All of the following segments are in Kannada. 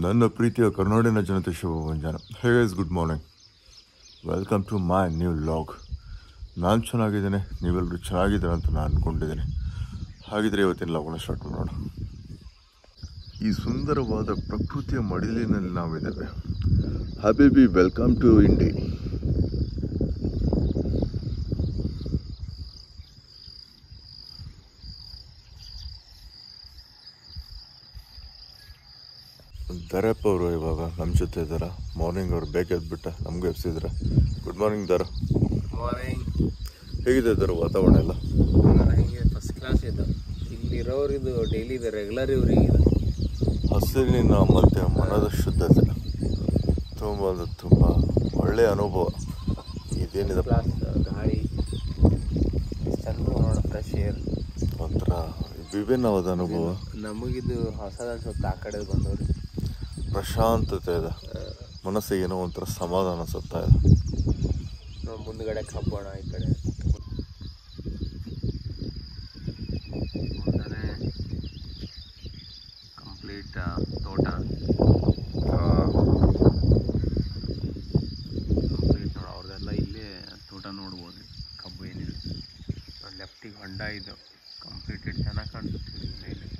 ನನ್ನ ಪ್ರೀತಿಯ ಕರ್ನಾಡಿನ ಜನತೆ ಶುಭ ಮುಂಜಾನೆ. Hey guys, good morning, welcome to my new vlog. ನಾನು ಚೆನ್ನಾಗಿದ್ದೇನೆ, ನೀವೆಲ್ಲರೂ ಚೆನ್ನಾಗಿದ್ದೀರ ಅಂತ ನಾನು ಅಂದ್ಕೊಂಡಿದ್ದೀನಿ. ಹಾಗಿದ್ರೆ ಇವತ್ತಿನ ವ್ಲಾಗ್ನ ಸ್ಟಾರ್ಟ್ ಮಾಡೋಣ. ಈ ಸುಂದರವಾದ ಪ್ರಕೃತಿಯ ಮಡಿಲಿನಲ್ಲಿ ನಾವಿದ್ದೇವೆ. ಹಬೀಬಿ, ವೆಲ್ಕಮ್ ಟು ಇಂಡಿ. ದರಪ್ಪ ಅವರು ಇವಾಗ ನಮ್ಮ ಜೊತೆ ಇದ್ದಾರೆ. ಮಾರ್ನಿಂಗ್ ಅವ್ರು ಬೇಗ ಎದ್ಬಿಟ್ಟ ನಮಗೂ ಎಬ್ಸಿದ್ರೆ. ಗುಡ್ ಮಾರ್ನಿಂಗ್ ದರ. ಮಾರ್ನಿಂಗ್. ಹೇಗಿದೆ ದರ ವಾತಾವರಣ ಎಲ್ಲ? ಹಿಂಗೆ ಫಸ್ಟ್ ಕ್ಲಾಸ್ ಇದೆ. ಇಲ್ಲಿ ಇರೋರಿದು ಡೈಲಿ ಇದೆ, ರೆಗ್ಯುಲರ್ ಇವ್ರಿಗೆ ಹಸಿರಿನ ಮತ್ತು ಮನದ ಶುದ್ಧತೆ ತುಂಬ ಒಳ್ಳೆಯ ಅನುಭವ. ಇದೇನಿದೆ ಕ್ಲಾಸ್ ಗಾಳಿ ಚಂದ ನೋಡ, ಫ್ರೆಶ್ ಏರ್, ಒಂಥರ ವಿಭಿನ್ನವಾದ ಅನುಭವ. ನಮಗಿದು ಹೊಸದ ಅನ್ಸುತ್ತೆ. ಆ ಕಡೆ ಬಂದವ್ರಿಗೆ ಪ್ರಶಾಂತತೆ ಇದೆ, ಮನಸ್ಸಿಗೆ ಏನೋ ಒಂಥರ ಸಮಾಧಾನ ಅನಿಸುತ್ತಾ ಇದೆ. ನಾವು ಮುಂದ್ಗಡೆ ಕಬ್ಬೋಣ, ಈ ಕಡೆ ಕಂಪ್ಲೀಟ್ ತೋಟ ಕಂಪ್ಲೀಟ್ ನೋಡ. ಅವ್ರದ್ದೆಲ್ಲ ಇಲ್ಲೇ ತೋಟ ನೋಡ್ಬೋದು. ಕಬ್ಬು ಏನಿಲ್ಲ, ಲೆಫ್ಟಿಗೆ ಹೊಂಡ ಇದು ಕಂಪ್ಲೀಟೆಡ್, ಚೆನ್ನಾಗಿ ಕಾಣಿಸುತ್ತೆ ಇಲ್ಲಿ.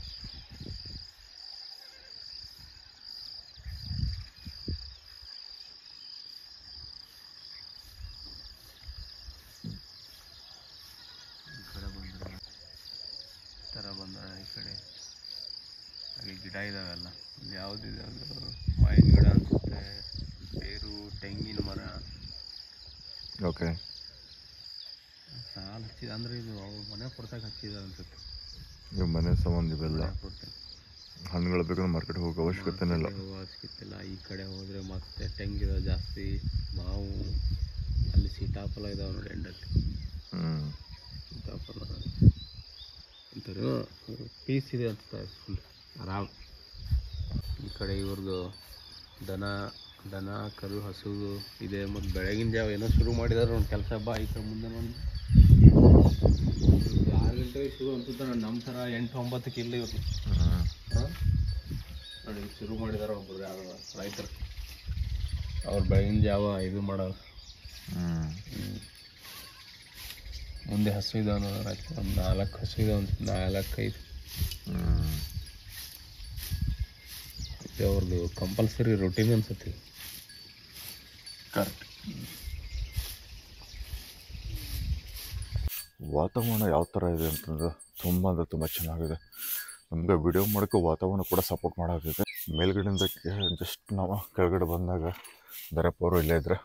ಬಂದ ಈ ಕಡೆ ಹಾಗೆ ಗಿಡ ಇದಾವೆಲ್ಲ. ಇಲ್ಲಿ ಯಾವುದಿದೆ ಅದು ಮಾವಿನ ಗಿಡ ಅನಿಸುತ್ತೆ, ಬೇರು, ತೆಂಗಿನ ಮರ. ಓಕೆ, ಸಾಲ ಹಚ್ಚಿದ ಅಂದರೆ ಇದು ಅವ್ರ ಮನೆ ಕೊಡ್ತಾಗ ಹಚ್ಚಿದ ಅನ್ಸುತ್ತೆ. ನೀವು ಮನೆ ಸಂಬಂಧ ಇವೆಲ್ಲ ಕೊಡ್ತಾರೆ. ಹಣ್ಣುಗಳು ಬೇಕಾದ್ರೆ ಮಾರ್ಕೆಟ್ ಹೋಗೋ ಅವಶ್ಯಕತೆ ಇಲ್ಲ. ಈ ಕಡೆ ಹೋದರೆ ಮತ್ತೆ ತೆಂಗಿದ ಜಾಸ್ತಿ, ಮಾವು, ಅಲ್ಲಿ ಸೀತಾಫಲ ಇದಾವೆ ನೋಡಿ, ಎಂಡಲ್ಲಿ ಸೀತಾಫಲ ಒಂಥರ ಪೀಸ್ ಇದೆ ಅನ್ಸುತ್ತೆ. ಫುಲ್ ಆರಾಮ್. ಈ ಕಡೆ ಇವ್ರದ್ದು ದನ ಕರು ಹಸು ಇದೆ. ಮತ್ತು ಬೆಳಗಿನ ಜಾವ ಏನೋ ಶುರು ಮಾಡಿದಾರೆ ಒಂದು ಕೆಲಸ. ಈ ಕಡೆ ಮುಂದೆ ನೋಡಿ, 6 ಗಂಟೆಗೆ ಶುರು ಅನ್ಸುತ್ತೆ. ನಮ್ಮ ಥರ 8-9ಕ್ಕೆ ಇಲ್ಲ ಇವರು. ನೋಡಿ ಶುರು ಮಾಡಿದಾರೆ ಒಬ್ಬರು ಯಾರು ರೈತರು. ಅವ್ರು ಬೆಳಗಿನ ಜಾವ ಇದು ಮಾಡೋರು. ಮುಂದೆ ಹಸು ಇದಾವೆ ನೋಡೋಣ, ಒಂದು 4 ಹಸು ಇದಾವೆ, ಒಂದು 4-5. ಇದು ಅವ್ರದ್ದು ಕಂಪಲ್ಸರಿ ರೊಟೀನ್ ಅನ್ಸುತ್ತೆ. ಕರೆಕ್ಟ್. ವಾತಾವರಣ ಯಾವ ಥರ ಇದೆ ಅಂತಂದ್ರೆ ತುಂಬ ಚೆನ್ನಾಗಿದೆ. ನಮಗೆ ವಿಡಿಯೋ ಮಾಡೋಕ್ಕೆ ವಾತಾವರಣ ಕೂಡ ಸಪೋರ್ಟ್ ಮಾಡೋದಿದೆ. ಮೇಲ್ಗಡೆಯಿಂದ ಜಸ್ಟ್ ನಾವು ಕೆಳಗಡೆ ಬಂದಾಗ ದರಪ್ಪ ಅವರು ಇಲ್ಲೇ ಇದ್ರೆ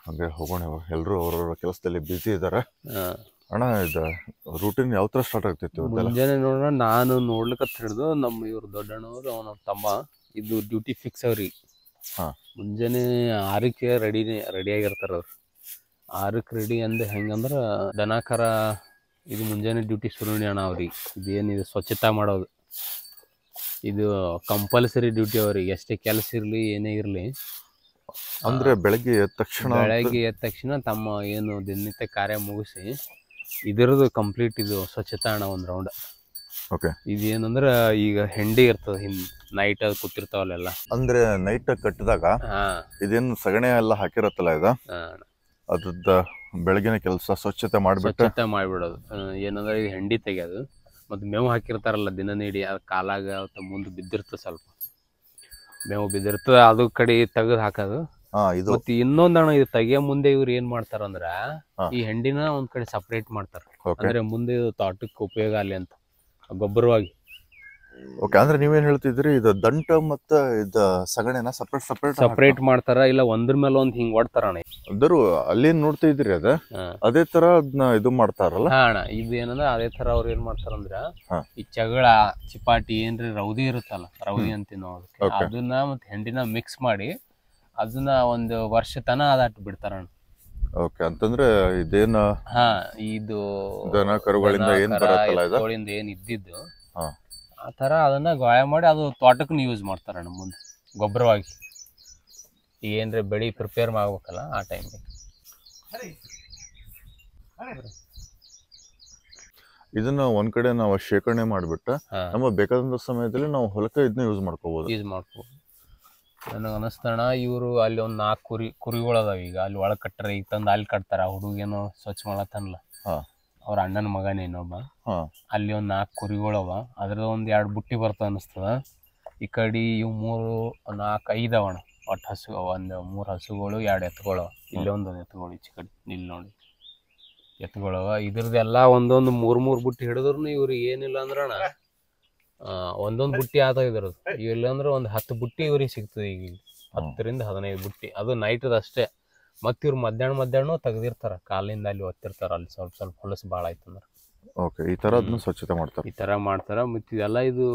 ಹಾಗೆ ಹೋಗೋಣ. ಎಲ್ಲರೂ ಅವರವರ ಕೆಲಸದಲ್ಲಿ ಬ್ಯುಸಿ ಇದ್ದಾರೆ. ಅಣ್ಣ, ಇದು ರೂಟೀನ್ ಯಾವ ಥರ ಸ್ಟಾರ್ಟ್ ಆಗ್ತಿತ್ತು? ಮುಂಜಾನೆ ನೋಡೋಣ, ನಾನು ನೋಡ್ಲಿಕ್ಕೆ ಹಿಡಿದು ನಮ್ಮ ಇವ್ರು ದೊಡ್ಡಣ್ಣವರು ಅವನ ತಮ್ಮ ಇದು ಡ್ಯೂಟಿ ಫಿಕ್ಸ್ ಅವ್ರಿಗೆ. ಮುಂಜಾನೆ 6ಕ್ಕೆ ರೆಡಿಯಾಗಿರ್ತಾರೆ ಅವ್ರು. 6ಕ್ಕೆ ರೆಡಿ ಅಂದೆ ಹೆಂಗಂದ್ರೆ ದನ ಕರ ಇದು ಮುಂಜಾನೆ ಡ್ಯೂಟಿ ಶುರುಣಿ ಅಣ್ಣ ಅವ್ರಿಗೆ. ಇದೇನಿದೆ ಸ್ವಚ್ಛತಾ ಮಾಡೋದು, ಇದು ಕಂಪಲ್ಸರಿ ಡ್ಯೂಟಿ ಅವ್ರಿಗೆ. ಎಷ್ಟೇ ಕೆಲಸ ಇರಲಿ ಏನೇ ಇರಲಿ, ಅಂದರೆ ಬೆಳಗ್ಗೆ ಎದ್ದ ತಕ್ಷಣ ತಮ್ಮ ಏನು ದಿನನಿತ್ಯ ಕಾರ್ಯ ಮುಗಿಸಿ ಇದರದ್ದು ಕಂಪ್ಲೀಟ್ ಇದು ಸ್ವಚ್ಛತಾ ಅಣ್ಣ ಒಂದು ರೌಂಡ್. ಓಕೆ, ಇದೇನಂದ್ರೆ ಈಗ ಹೆಂಡಿ ಇರ್ತದೆ ಹಿಂದೆ ನೈಟ್ ಅದು ಕೂತಿರ್ತಾವಲ್ಲೆಲ್ಲ. ಅಂದರೆ ನೈಟ್ ಕಟ್ಟಿದಾಗ ಇದೇನು ಸಗಣಿ ಎಲ್ಲ ಹಾಕಿರತ್ತಲ್ಲ, ಇದು ಅದ್ರದ್ದು ಬೆಳಗಿನ ಕೆಲಸ ಸ್ವಚ್ಛತೆ ಮಾಡಿಬಿಡೋದು. ಏನಂದ್ರೆ ಈಗ ಹೆಂಡಿ ತೆಗೆಯೋದು, ಮತ್ತು ಮೇವು ಹಾಕಿರ್ತಾರಲ್ಲ ದಿನ ನೀಡಿ, ಅದು ಕಾಲಾಗ ಮುಂದೆ ಬಿದ್ದಿರ್ತದೆ, ಸ್ವಲ್ಪ ಮೇವು ಬಿದ್ದಿರ್ತದೆ, ಅದು ಕಡೆ ತೆಗೆದು ಹಾಕೋದು. ಮತ್ತೆ ಇನ್ನೊಂದಣ್ಣ, ಇದು ತೆಗಿಯೋ ಮುಂದೆ ಇವ್ರು ಏನ್ ಮಾಡ್ತಾರಂದ್ರ ಈ ಹೆಂಡಿನ ಒಂದ್ ಕಡೆ ಸಪ್ರೇಟ್ ಮಾಡ್ತಾರ. ಅಂದ್ರೆ ಮುಂದೆ ತೋಟಕ್ಕೆ ಉಪಯೋಗ ಅಲ್ಲಿ ಅಂತ ಗೊಬ್ಬರವಾಗಿ. ಓಕೆ, ಅಂದ್ರೆ ನೀವೇನ್ ಹೇಳ್ತಿದ್ರಿ, ಇದು ದಂಟ ಮತ್ತ ಇದು ಸಗಣಿನ ಸಪ್ರೇಟ್ ಮಾಡ್ತಾರ, ಇಲ್ಲ ಒಂದ್ರ ಮೇಲೆ ಒಂದ್ ಹಿಂಗ್ ಹೊಡ್ತಾರಣ್ಣ. ಅದರು ಅಲ್ಲೇನ್ ನೋಡ್ತಾ ಇದ್ರಿ ಅದೇ ತರ ಅದನ್ನ ಇದು ಮಾಡ್ತಾರಲ್ಲ. ಅಣ್ಣ, ಇದು ಏನಂದ್ರ ಅದೇ ತರ ಅವ್ರು ಏನ್ ಮಾಡ್ತಾರಂದ್ರ ಈ ಚಗಳ ಚಿಪಾಟಿ ಏನ್ರಿ ರೌದಿ ಇರುತ್ತಲ್ಲ, ರೌದಿ ಅಂತೀವಿ ನಾವು, ಅದನ್ನ ಮತ್ತೆ ಹೆಂಡಿನ ಮಿಕ್ಸ್ ಮಾಡಿ ಅದನ್ನ ಒಂದು ವರ್ಷ ತನ ಅದಾಟ್ ಬಿಡ್ತಾರಣ್ಣ. ಓಕೆ, ಅಂತಂದ್ರೆ ಇದೇನ ಇದು ದನ ಕರುಗಳಿಂದ ಏನ್ ಇದ್ದಿದ್ದು ಆ ಥರ ಅದನ್ನ ಗಾಯ ಮಾಡಿ ಅದು ತೋಟಕ್ಕೂ ಯೂಸ್ ಮಾಡ್ತಾರಣ್ಣ ಮುಂದೆ ಗೊಬ್ಬರವಾಗಿ. ಏನ್ರಿ ಬೆಳೆ ಪ್ರಿಪೇರ್ ಮಾಡ್ಬೇಕಲ್ಲ ಆ ಟೈಮ್ಗೆ. ಇದನ್ನ ಒಂದ್ ಕಡೆ ನಾವು ಶೇಖರಣೆ ಮಾಡಿಬಿಟ್ಟು ನಮಗೆ ಬೇಕಾದಂತ ಸಮಯದಲ್ಲಿ ನಾವು ಹೊಲಕ್ಕೆ ಇದನ್ನ ಯೂಸ್ ಮಾಡ್ಕೋಬಹುದು. ನನಗೆ ಅನಿಸ್ತಣ ಇವರು ಅಲ್ಲಿ ಒಂದು 4 ಕುರಿಗಳದಾವ. ಈಗ ಅಲ್ಲಿ ಒಳಗೆ ಕಟ್ಟರೆ ಈಗ ತಂದು ಅಲ್ಲಿ ಕಟ್ತಾರ. ಹುಡುಗೇನೋ ಸ್ವಚ್ಛ ಮಾಡತ್ತನಲ್ಲ, ಅವ್ರ ಅಣ್ಣನ ಮಗನೇ ಇನ್ನೊಬ್ಬ. ಅಲ್ಲಿ ಒಂದು 4 ಕುರಿಗಳವ. ಅದ್ರದ ಒಂದು 2 ಬುಟ್ಟಿ ಬರ್ತದೆ ಅನಿಸ್ತದ. ಈ ಕಡೆ ಇವು 3 4 5 ಅವಣ ಒಟ್ಟು ಹಸು. ಒಂದು 3 ಹಸುಗಳು 2 ಎತ್ತುಗಳವ. ಇಲ್ಲೇ ಒಂದು ಎತ್ತುಗಳು ಈಚೆ ಕಡೆ ಇಲ್ಲಿ ನೋಡಿ ಎತ್ತುಗಳವ. ಇದ್ರದ್ದೆಲ್ಲ ಒಂದೊಂದು 3 ಬುಟ್ಟಿ ಹಿಡಿದ್ರು ಇವ್ರಿಗೆ ಏನಿಲ್ಲ ಅಂದ್ರಣ ಒಂದೊಂದು ಬುಟ್ಟಿ ಆತ ಇದ್ರದ್ದು. ಇಲ್ಲಾಂದ್ರೆ ಒಂದು 10 ಬುಟ್ಟಿ ಇವ್ರಿಗೆ ಸಿಗ್ತದೆ. ಈಗ 10 ರಿಂದ 15 ಬುಟ್ಟಿ, ಅದು ನೈಟದ ಅಷ್ಟೇ. ಮತ್ತು ಇವ್ರು ಮಧ್ಯಾಹ್ನ ತೆಗ್ದಿರ್ತಾರ, ಕಾಲಿಂದ ಅಲ್ಲಿ ಒತ್ತಿರ್ತಾರ. ಅಲ್ಲಿ ಸ್ವಲ್ಪ ಹೊಲಸು ಭಾಳ ಆಯ್ತಂದ್ರೆ ಈ ಥರ ಅದನ್ನ ಸ್ವಚ್ಛತೆ ಮಾಡ್ತಾರೆ. ಈ ಥರ ಮಾಡ್ತಾರ. ಮತ್ತು ಇದೆಲ್ಲ ಇದು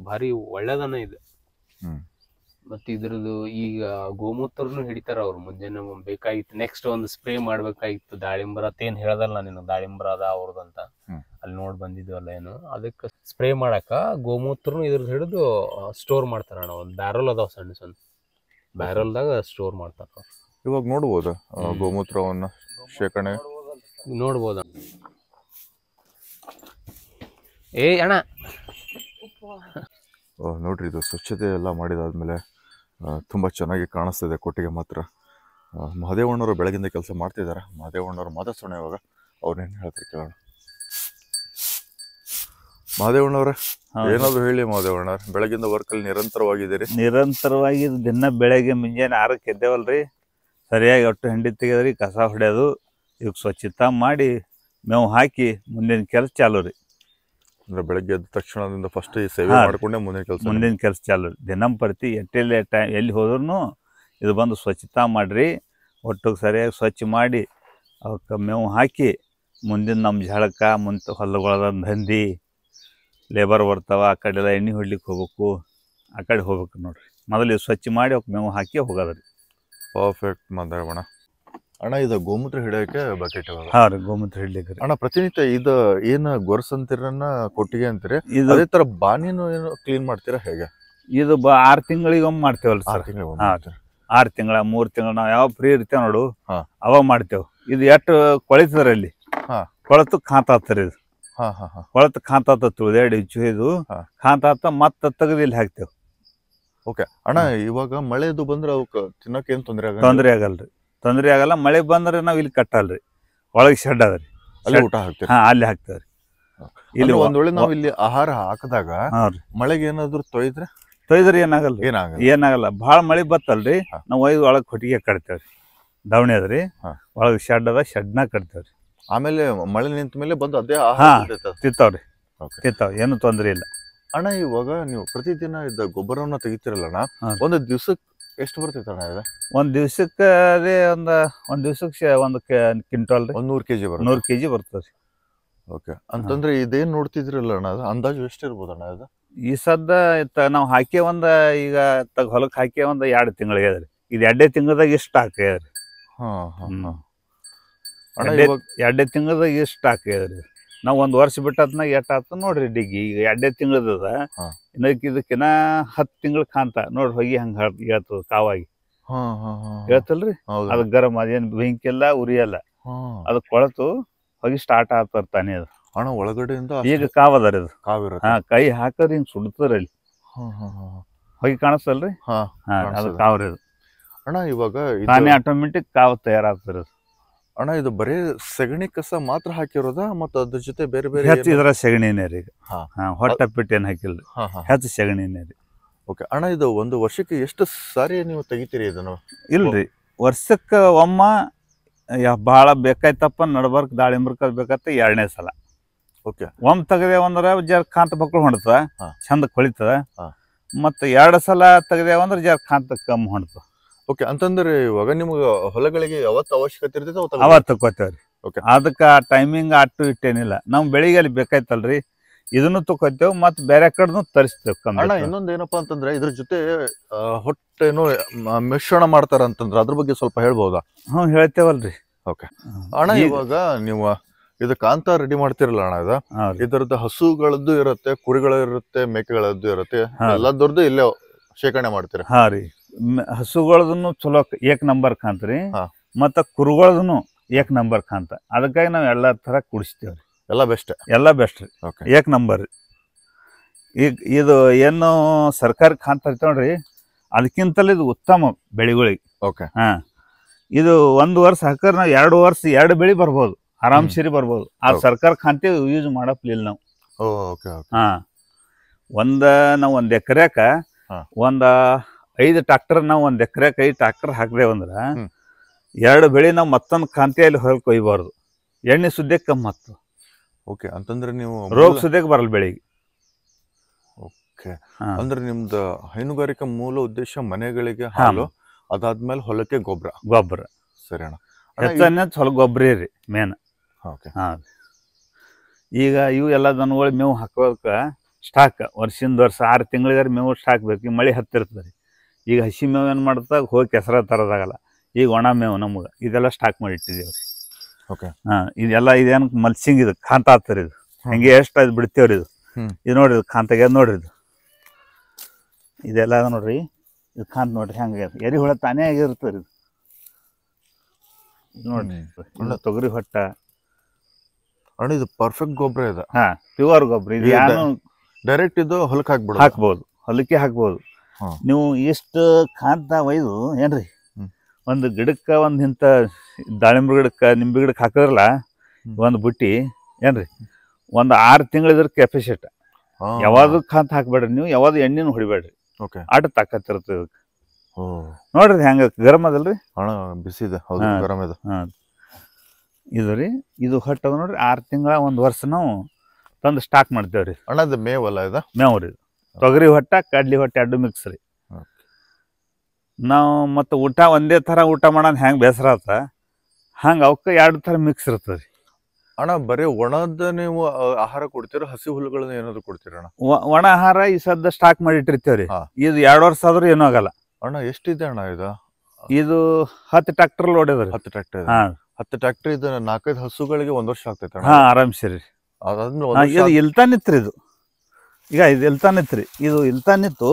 ಭಾರಿ ಒಳ್ಳೇದನ ಇದು. ಮತ್ತು ಇದ್ರದ್ದು ಈಗ ಗೋಮೂತ್ರನು ಹಿಡಿತಾರ ಅವ್ರು. ಮುಂಜಾನೆ ಬೇಕಾಗಿತ್ತು, ನೆಕ್ಸ್ಟ್ ಒಂದು ಸ್ಪ್ರೇ ಮಾಡ್ಬೇಕಾಗಿತ್ತು. ದಾಳಿಂಬರ ಅತ್ತೇನು ಹೇಳ್ದಲ್ಲ ನೀನು, ದಾಳಿಂಬರ ಅದ ಅವ್ರದಂತ ಅಲ್ಲಿ ನೋಡಿ ಬಂದಿದ್ವಲ್ಲ ಏನು, ಅದಕ್ಕೆ ಸ್ಪ್ರೇ ಮಾಡಾಕ ಗೋಮೂತ್ರನು ಇದ್ರದ್ದು ಹಿಡಿದು ಸ್ಟೋರ್ ಮಾಡ್ತಾರ ಅಣ್ಣ. ಒಂದು ಬ್ಯಾರಲ್ ಅದಾವ, ಸಣ್ಣ ಬ್ಯಾರಲ್ದಾಗ ಸ್ಟೋರ್ ಮಾಡ್ತಾರ. ಇವಾಗ ನೋಡ್ಬೋದು ಗೋಮೂತ್ರವನ್ನು ಶೇಖರಣೆ ನೋಡ್ಬೋದ. ಏ ಅಣ್ಣ ನೋಡ್ರಿ, ಇದು ಸ್ವಚ್ಛತೆ ಎಲ್ಲ ಮಾಡಿದಾದ್ಮೇಲೆ ತುಂಬ ಚೆನ್ನಾಗಿ ಕಾಣಿಸ್ತಿದೆ ಕೊಟ್ಟಿಗೆ ಮಾತ್ರ. ಮಹದೇವಣ್ಣವರು ಬೆಳಗಿಂದ ಕೆಲಸ ಮಾಡ್ತಿದ್ದಾರೆ. ಮಹದೇವಣ್ಣವ್ರು ಮಾತಾಡ್ಸೋಣ ಇವಾಗ, ಅವ್ರೇನು ಹೇಳ್ತಾರೆ ಕೇಳೋಣ. ಮಹದೇವಣ್ಣವ್ರೆ, ಏನಾದ್ರು ಹೇಳಿ ಮಹದೇವಣ್ಣವ್ರೆ, ಬೆಳಗಿಂದ ವರ್ಕಲ್ಲಿ ನಿರಂತರವಾಗಿ ದಿನ ಬೆಳಗ್ಗೆ ಮುಂಜಾನೆ 6ಕ್ಕೆ ಎದ್ದೇವಲ್ರಿ, ಸರಿಯಾಗಿ ಒಟ್ಟು ಹೆಂಡಿ ತೆಗೆದ್ರಿ, ಕಸ ಹೊಡೆಯೋದು, ಈಗ ಸ್ವಚ್ಛತಾ ಮಾಡಿ ಮೇವು ಹಾಕಿ ಮುಂದಿನ ಕೆಲಸ ಚಾಲು ರೀ. ಅಂದ್ರೆ ಬೆಳಗ್ಗೆ ಎದ್ದ ತಕ್ಷಣದಿಂದ ಫಸ್ಟ್ ಸೇವೆ ಮಾಡ್ಕೊಂಡೆ ಮುಂದಿನ ಕೆಲಸ ಚಾಲು ರೀ. ದಿನಂಪ್ರತಿ ಎಲ್ಲಿ ಹೋದ್ರೂ ಇದು ಬಂದು ಸ್ವಚ್ಛತಾ ಮಾಡಿರಿ. ಒಟ್ಟು ಸರಿಯಾಗಿ ಸ್ವಚ್ಛ ಮಾಡಿ ಅವಕ್ಕೆ ಮೇವು ಹಾಕಿ ಮುಂದಿನ ನಮ್ಮ ಝಳಕ ಹೊಲಗಳದ ದಂಧಿ ಲೇಬರ್ ಬರ್ತಾವ, ಆ ಕಡೆಲ್ಲ ಎಣ್ಣೆ ಹೊಡ್ಲಿಕ್ಕೆ ಹೋಗ್ಬೇಕು, ಆ ಕಡೆ ಹೋಗ್ಬೇಕು ನೋಡ್ರಿ. ಮೊದಲು ಸ್ವಚ್ಛ ಮಾಡಿ ಅವಕ್ಕೆ ಮೇವು ಹಾಕಿ ಹೋಗೋದ್ರಿ. ಪರ್ಫೆಕ್ಟ್ ಮಾತಾಡೋಣ ಅಣ್ಣ. ಇದು ಗೋಮೂತ್ರ ಹಿಡಿಯೋಕೆ ಬಕೆಟ್. ಹಾಂ ರೀ, ಗೋಮೂತ್ರ ಹಿಡ್ಲಿಕ್ಕೆ ಅಣ್ಣ. ಪ್ರತಿನಿತ್ಯ ಇದು ಏನು ಗೊರಸಂತಿರನ್ನ ಕೊಟ್ಟಿಗೆ ಅಂತೀರಿ, ಅದೇ ಥರ ಬಾನಿನೂ ಏನು ಕ್ಲೀನ್ ಮಾಡ್ತೀರಾ ಹೇಗೆ? ಇದು 6 ತಿಂಗಳಿಗೊಮ್ಮೆ ಮಾಡ್ತೇವಲ್ಲ ಸರ್. 6 ತಿಂಗಳ 3 ತಿಂಗಳು ನಾವು ಯಾವ ಫ್ರೀ ಇರ್ತೇವೆ ನೋಡು, ಅವಾಗ ಮಾಡ್ತೇವೆ. ಇದು ಎಷ್ಟು ಕೊಳಿತದ್ರಿ ಅಲ್ಲಿ, ಕೊಳತು ಖಾತಾತ್ರಿ. ಇದು ಕೊಳತು ಖಾತಾತ ತುಳಿದಾಡಿ ಇದು ಖಾತಾತ ಮತ್ತೆ ತೆಗೆದು ಇಲ್ಲಿ ಹಾಕ್ತೇವೆ. ಓಕೆ ಅಣ್ಣ. ಇವಾಗ ಮಳೆದು ಬಂದ್ರೆ ಅವಕ್ಕೆ ತಿನ್ನೋಕೆ ಏನು ತೊಂದರೆ ಆಗಲ್ರಿ. ತೊಂದರೆ ಆಗಲ್ಲ. ಮಳೆ ಬಂದ್ರೆ ನಾವು ಇಲ್ಲಿ ಕಟ್ಟಲ್ರಿ, ಒಳಗೆ ಶೆಡ್ ಅದ್ರಿ, ಅಲ್ಲಿ ಊಟ ಹಾಕ್ತೇವೆ. ಅಲ್ಲಿ ಹಾಕ್ತೇವ್ರಿ. ಇಲ್ಲಿ ಒಂದ್ ವೇಳೆ ನಾವು ಇಲ್ಲಿ ಆಹಾರ ಹಾಕಿದಾಗ ಮಳೆಗೆ ಏನಾದ್ರು ತೊಯ್ದ್ರೆ ಏನಾಗಲ್ಲ. ಭಾಳ ಮಳೆ ಬತ್ತಲ್ರಿ, ನಾವು ಒಯ್ದು ಒಳಗೆ ಕೊಟ್ಟಿಗೆ ಕಟ್ತೇವ್ರಿ. ದವಣಿ ಅದ್ರಿ, ಒಳಗೆ ಶೆಡ್ ಅದ, ಶೆಡ್ನಾಗ ಕಟ್ತೇವ್ರಿ. ಆಮೇಲೆ ಮಳೆ ನಿಂತ ಮೇಲೆ ಬಂದು ಅದೇ ತಿಂತಾವ್ರಿ, ಏನು ತೊಂದರೆ ಇಲ್ಲ ಅಣ್ಣ. ಇವಾಗ ನೀವು ಪ್ರತಿದಿನ ಇದ್ದ ಗೊಬ್ಬರವನ್ನ ತೆಗಿತಿರಲ್ಲ ಅಣ್ಣ, ಒಂದು ದಿವ್ಸಕ್ಕೆ ಎಷ್ಟು ಬರ್ತೈತೆ ಅಣ್ಣ ಇದು? ಒಂದು ದಿವ್ಸಕ್ಕೆ ಅದೇ ಒಂದು ದಿವ್ಸಕ್ಕೆ 1 ಕ್ವಿಂಟಲ್ ರೀ, 100 kg 100 kg ಬರ್ತದೆ. ಓಕೆ. ಅಂತಂದ್ರೆ ಇದೇನ್ ನೋಡ್ತಿದ್ರಲ್ಲ ಅಣ್ಣ, ಅದು ಅಂದಾಜು ಎಷ್ಟು ಇರ್ಬೋದು ಅಣ್ಣ ಇದು? ಈ ಸದ್ದ ನಾವು ಹಾಕಿ ಈಗ ಹೊಲಕ್ಕೆ ಹಾಕಿ 2 ತಿಂಗಳಿಗೆ ಅದ್ರಿ. ಇದು 2 ತಿಂಗಳದಾಗ ಇಷ್ಟು ಹಾಕಿದ್ರಿ. 2 ತಿಂಗಳದಾಗ ಇಷ್ಟು ಹಾಕಿದ್ರಿ. ನಾವು 1 ವರ್ಷ ಬಿಟ್ಟದ್ನಾಗ ಎಷ್ಟು ಆಗ್ತದೆ ನೋಡ್ರಿ ಡಿಗ್ಗಿ. ಈಗ 2 ತಿಂಗಳದ ಇದಕ್ಕಿನ್ನ 10 ತಿಂಗಳ ಕಾಂತ ನೋಡ್ರಿ, ಹೋಗಿ ಹಂಗ ಹೇಳ್ತದ ಕಾವಾಗಿ ಹೇಳ್ತಲ್ರಿ. ಅದ್ ಗರಂ, ಅದೇನ್ ಬೆಂಕಿ ಎಲ್ಲ ಉರಿಯಲ್ಲ, ಅದ್ ಕೊಳತು ಹೋಗಿ ಸ್ಟಾರ್ಟ್ ಆಗ್ತಾರ ತಾನೇ ಅದು. ಅಣ್ಣ ಒಳಗಡೆಯಿಂದ ಈಗ ಕಾವದಾರ ಅದು. ಕಾವಿರುತ್ತೆ. ಕೈ ಹಾಕದ್ರ ಹಿಂಗ್ ಸುಡ್ತಾರ ಅಲ್ಲಿ, ಹೋಗಿ ಕಾಣಿಸ್ತಲ್ರಿ. ಅದು ಕಾವ್ರಿ ಅದು ಅಣ್ಣ. ಇವಾಗ ತಾನೇ ಆಟೋಮೆಟಿಕ್ ಕಾವ್ ತಯಾರಾಗ್ತಾರ ಅದು. ಅಣ್ಣ ಇದು ಬರೀ ಸಗಣಿ ಕಸ ಮಾತ್ರ ಹಾಕಿರೋದ, ಮತ್ತು ಅದ್ರ ಜೊತೆ ಬೇರೆ ಬೇರೆ ಹೆಚ್ಚು ಇದ್ರ ಸಗಣಿನೇ ರೀ. ಹೊಟ್ಟ ಪಿಟ್ಟು ಏನ್ ಹಾಕಿಲ್ರಿ, ಹೆಚ್ಚು ಸಗಣಿನೇ ರೀ. ಓಕೆ ಅಣ್ಣ. ಇದು ಒಂದು ವರ್ಷಕ್ಕೆ ಎಷ್ಟು ಸಾರಿ ನೀವು ತೆಗಿತೀರಿ ಇದನ್ನು? ಇಲ್ರಿ, ವರ್ಷಕ್ಕೆ ಒಮ್ಮ ಭಾಳ ಬೇಕಾಯ್ತಪ್ಪ, ನಡ್ಬರ್ಕ್ ದಾಳಿಂಬರ್ಕ ಬೇಕಾಯ್ತ 2ನೇ ಸಲ. ಓಕೆ. ಒಮ್ಮೆ ತೆಗ್ದೇವಂದ್ರ ಜರ ಕಾಂತ ಬಕ್ಳು ಹೊಣ್ತದ, ಚಂದ ಕೊಳಿತದ. ಮತ್ತು 2 ಸಲ ತೆಗ್ದೇವಂದ್ರ ಜರ ಕಾಂತ ಕಮ್ಮಿ ಹೊಣ್ತದ. ಓಕೆ. ಅಂತಂದ್ರೆ ಇವಾಗ ನಿಮ್ಗೆ ಹೊಲಗಳಿಗೆ ಯಾವತ್ತು ಅವಶ್ಯಕತೆ ಇರ್ತೈತೆ ಅವತ್ತು ತಗೋತೇವ್ರಿ. ಅದಕ್ಕೆ ಟೈಮಿಂಗ್ ಅಟ್ಟು ಇಟ್ಟೇನಿಲ್ಲ. ನಾವು ಬೆಳಿಗ್ಗೆ ಅಲ್ಲಿ ಬೇಕಾಯ್ತಲ್ರಿ, ಇದನ್ನು ತಗೋತೇವ್, ಮತ್ತು ಬೇರೆ ಕಡೆನೂ ತರಿಸ್ತೇವೆ. ಅಣ್ಣ ಇನ್ನೊಂದು ಏನಪ್ಪಾ ಅಂತಂದ್ರೆ ಇದ್ರ ಜೊತೆ ಹೊಟ್ಟೆನೋ ಮಿಶ್ರಣ ಮಾಡ್ತಾರ ಅಂತಂದ್ರೆ ಅದ್ರ ಬಗ್ಗೆ ಸ್ವಲ್ಪ ಹೇಳ್ಬೋದಾ? ಹೇಳ್ತೇವಲ್ರಿ. ಓಕೆ ಅಣ್ಣ. ಇವಾಗ ನೀವು ಇದು ಕಾಂತ ರೆಡಿ ಮಾಡ್ತಿರಲ್ಲ ಅಣ್ಣ, ಇದರದ್ದು ಹಸುಗಳದ್ದು ಇರುತ್ತೆ, ಕುರಿಗಳು ಇರುತ್ತೆ, ಮೇಕೆಗಳದ್ದು ಇರುತ್ತೆ, ಎಲ್ಲದರದ್ದು ಇಲ್ಲೇ ಶೇಖರಣೆ ಮಾಡ್ತೀರ? ಹಾ ರೀ. ಹಸುಗಳದನ್ನು ಚಲೋ 1 ನಂಬರ್ ಕಾಂತ್ರಿ, ಮತ್ತ ಕುರುಗಳದನ್ನು 1 ನಂಬರ್ ಕಾಂತ. ಅದಕ್ಕಾಗಿ ನಾವ್ ಎಲ್ಲಾ ತರ ಕುಡಿಸ್ತೇವ್ರಿ. ಎಲ್ಲ ಬೆಸ್ಟ್ ರೀ, 1 ನಂಬರ್. ಈಗ ಇದು ಏನು ಸರ್ಕಾರಿ ಕಾಂತ ಇರ್ತಾವ ನೋಡ್ರಿ, ಅದಕ್ಕಿಂತಲೂ ಇದು ಉತ್ತಮ ಬೆಳೆಗಳಿಗೆ. ಓಕೆ. ಇದು 1 ವರ್ಷ ಹಾಕರ್ ನಾವು 2 ವರ್ಷ 2 ಬೆಳೆ ಬರ್ಬೋದು, ಆರಾಮ್ ಸೇರಿ ಬರ್ಬೋದು. ಆ ಸರ್ಕಾರ ಖಾತೆ ಯೂಸ್ ಮಾಡಪ್ಲಿಲ್ಲ ನಾವು. ನಾವು 1 ಎಕರೆಕ 5 ಟ್ರಾಕ್ಟರ್ ನಾವು 1 ಎಕರೆಕ 5 ಟ್ರಾಕ್ಟರ್ ಹಾಕ್ದೇವಂದ್ರ 2 ಬೆಳೆ ನಾವು ಮತ್ತೊಂದು ಖಾಂತಿಯಲ್ಲಿ ಹೊಲಕ್ಕೆ ಒಯ್ಬಾರ್ದು. ಎಣ್ಣೆ ಸುದ್ದಕ್ಕೆ ಕಮ್ಮಿ ಹತ್ತು. ಓಕೆ. ಅಂತಂದ್ರೆ ನೀವು ರೋಗ ಸುದ್ದಕ್ಕೆ ಬರಲ್ಲ ಬೆಳೆಗೆ. ಓಕೆ. ಅಂದ್ರೆ ನಿಮ್ದು ಹೈನುಗಾರಿಕೆ ಮೂಲ ಉದ್ದೇಶ ಮನೆಗಳಿಗೆ ಹಾಲು, ಅದಾದ್ಮೇಲೆ ಹೊಲಕ್ಕೆ ಗೊಬ್ಬರ. ಸರಿ ಅಣ್ಣ. ಹೆಚ್ಚು ಹೊಲ ಗೊಬ್ಬರ ರೀ ಮೇನ್. ಈಗ ಇವು ಎಲ್ಲ ದನಗಳು ಮೇವು ಹಾಕೋಕ ಸ್ಟಾಕ್ ವರ್ಷದಿಂದ ವರ್ಷ 6 ತಿಂಗಳಿಗಾರ ಮೇವು ಸ್ಟಾಕ್ ಬೇಕು. ಈಗ ಮಳೆ ಹತ್ತಿರ್ತದೆ ರೀ. ಈಗ ಹಸಿ ಮೇವು ಏನು ಮಾಡ್ತಾ ಹೋಗಿ ಕೆಸರ ತರೋದಾಗಲ್ಲ. ಈಗ ಒಣ ಮೇವು ನಮಗೆ ಇದೆಲ್ಲ ಸ್ಟಾಕ್ ಮಾಡಿ ಇಟ್ಟಿದ್ದೇವೆ ರೀ. ಓಕೆ. ಇದೆಲ್ಲ ಇದೇನು ಮಲ್ಸಿಂಗ್ ಇದು ಕಾಂತ ಆಗ್ತಾರೆ. ಇದು ಹಂಗೆ ಎಷ್ಟು ಅದು ಬಿಡ್ತೇವ್ರಿ. ಇದು ನೋಡ್ರಿ, ಇದು ಕಾಂತಾಗ ನೋಡ್ರಿ. ಇದೆಲ್ಲ ನೋಡ್ರಿ, ಇದು ಕಾಂತ ನೋಡ್ರಿ ಹೆಂಗೆ ಎರಿಹುಳ ತಾನೇ ಆಗಿರ್ತದೆ. ಇದು ನೋಡ್ರಿ ತೊಗರಿ ಹೊಟ್ಟ ಅಣ್ಣ. ಇದು ಪರ್ಫೆಕ್ಟ್ ಗೊಬ್ಬರ ಇದೆ. ಪ್ಯೂರ್ ಗೊಬ್ಬರ. ಇದು ಡೈರೆಕ್ಟ್ ಇದು ಹೊಲಕ್ಕೆ ಹಾಕ್ಬೋದು, ಹೊಲಕ್ಕೆ ಹಾಕ್ಬೋದು. ನೀವು ಎಷ್ಟು ಕಾಂತ ಒಯ್ದು ಏನ್ರಿ ಒಂದು ಗಿಡಕ್ಕೆ ಒಂದು ಇಂಥ ದಾಳಿಂಬೆ ಗಿಡಕ್ಕೆ ನಿಂಬೆ ಗಿಡಕ್ಕೆ ಹಾಕಿದ್ರಲ್ಲ ಒಂದು ಬುಟ್ಟಿ ಏನ್ರಿ, ಒಂದು 6 ತಿಂಗಳು ಇದ್ರ ಕೆಪಾಸಿಟಿ. ಯಾವ್ದು ಕಾಂತ ಹಾಕ್ಬೇಡ್ರಿ ನೀವು, ಯಾವ್ದು ಎಣ್ಣೆನೂ ಹೊಡಿಬೇಡ್ರಿ. ಆಟ ತಾಕತ್ತಿರ್ತದೆ ಇದಕ್ಕೆ. ನೋಡ್ರಿ ಹೆಂಗ ಗರಂ ಅದಲ್ರಿ. ಬಿಸಿ ಇದೆ. ಗರಂ ಇದೆ. ಇದು ರೀ, ಇದು ಹೊಟ್ಟದ ನೋಡ್ರಿ 6 ತಿಂಗಳ 1 ವರ್ಷ ನಾವು ತಂದು ಸ್ಟಾಕ್ ಮಾಡ್ತೇವ್ರಿ. ಅಣ್ಣದ ಮೇವಲ್ಲ ಇದು? ಮೇವು ರೀ. ತೊಗರಿ ಹೊಟ್ಟ ಕಡ್ಲಿ ಹೊಟ್ಟೆ 2 ಮಿಕ್ಸ್ ರೀ. ನಾವು ಮತ್ತು ಊಟ ಒಂದೇ ಥರ ಊಟ ಮಾಡೋದು ಹೆಂಗೆ ಬೇಸರ ಆತ, ಹಂಗೆ ಅವಕ್ಕೆ 2 ಥರ ಮಿಕ್ಸ್ ಇರ್ತದೆ ರೀ. ಅಣ್ಣ ಬರೀ ಒಣದ ನೀವು ಆಹಾರ ಕೊಡ್ತೀರ, ಹಸಿ ಹುಲ್ಲುಗಳನ್ನ ಏನಾದ್ರು ಕೊಡ್ತೀರ ಅಣ್ಣ? ಒಣ ಆಹಾರ ಈ ಸದ್ದ ಸ್ಟಾಕ್ ಮಾಡಿ ಇಟ್ಟಿರ್ತೇವ್ರಿ. ಇದು 2 ವರ್ಷ ಆದ್ರೂ ಏನೂ ಆಗಲ್ಲ. ಅಣ್ಣ ಎಷ್ಟಿದೆ ಅಣ್ಣ ಇದು? ಇದು 10 ಟ್ರಾಕ್ಟರ್ ಲೋಡ್ ಇದೆ. 10 ಟ್ರಾಕ್ಟರ್. 10 ಟ್ರಾಕ್ಟರ್. ಇದು 4-5 ಹಸುಗಳಿಗೆ 1 ವರ್ಷ ಆಗ್ತೈತೆ. ಆರಾಮ್ಸೆ ರೀ. ಇದು ಇಲ್ತಾನಿತ್ರಿ. ಇದು ಈಗ ಇದು ಇಲ್ತಾನಿತ್ರಿ. ಇದು ಇಲ್ತಾನಿತ್ತು.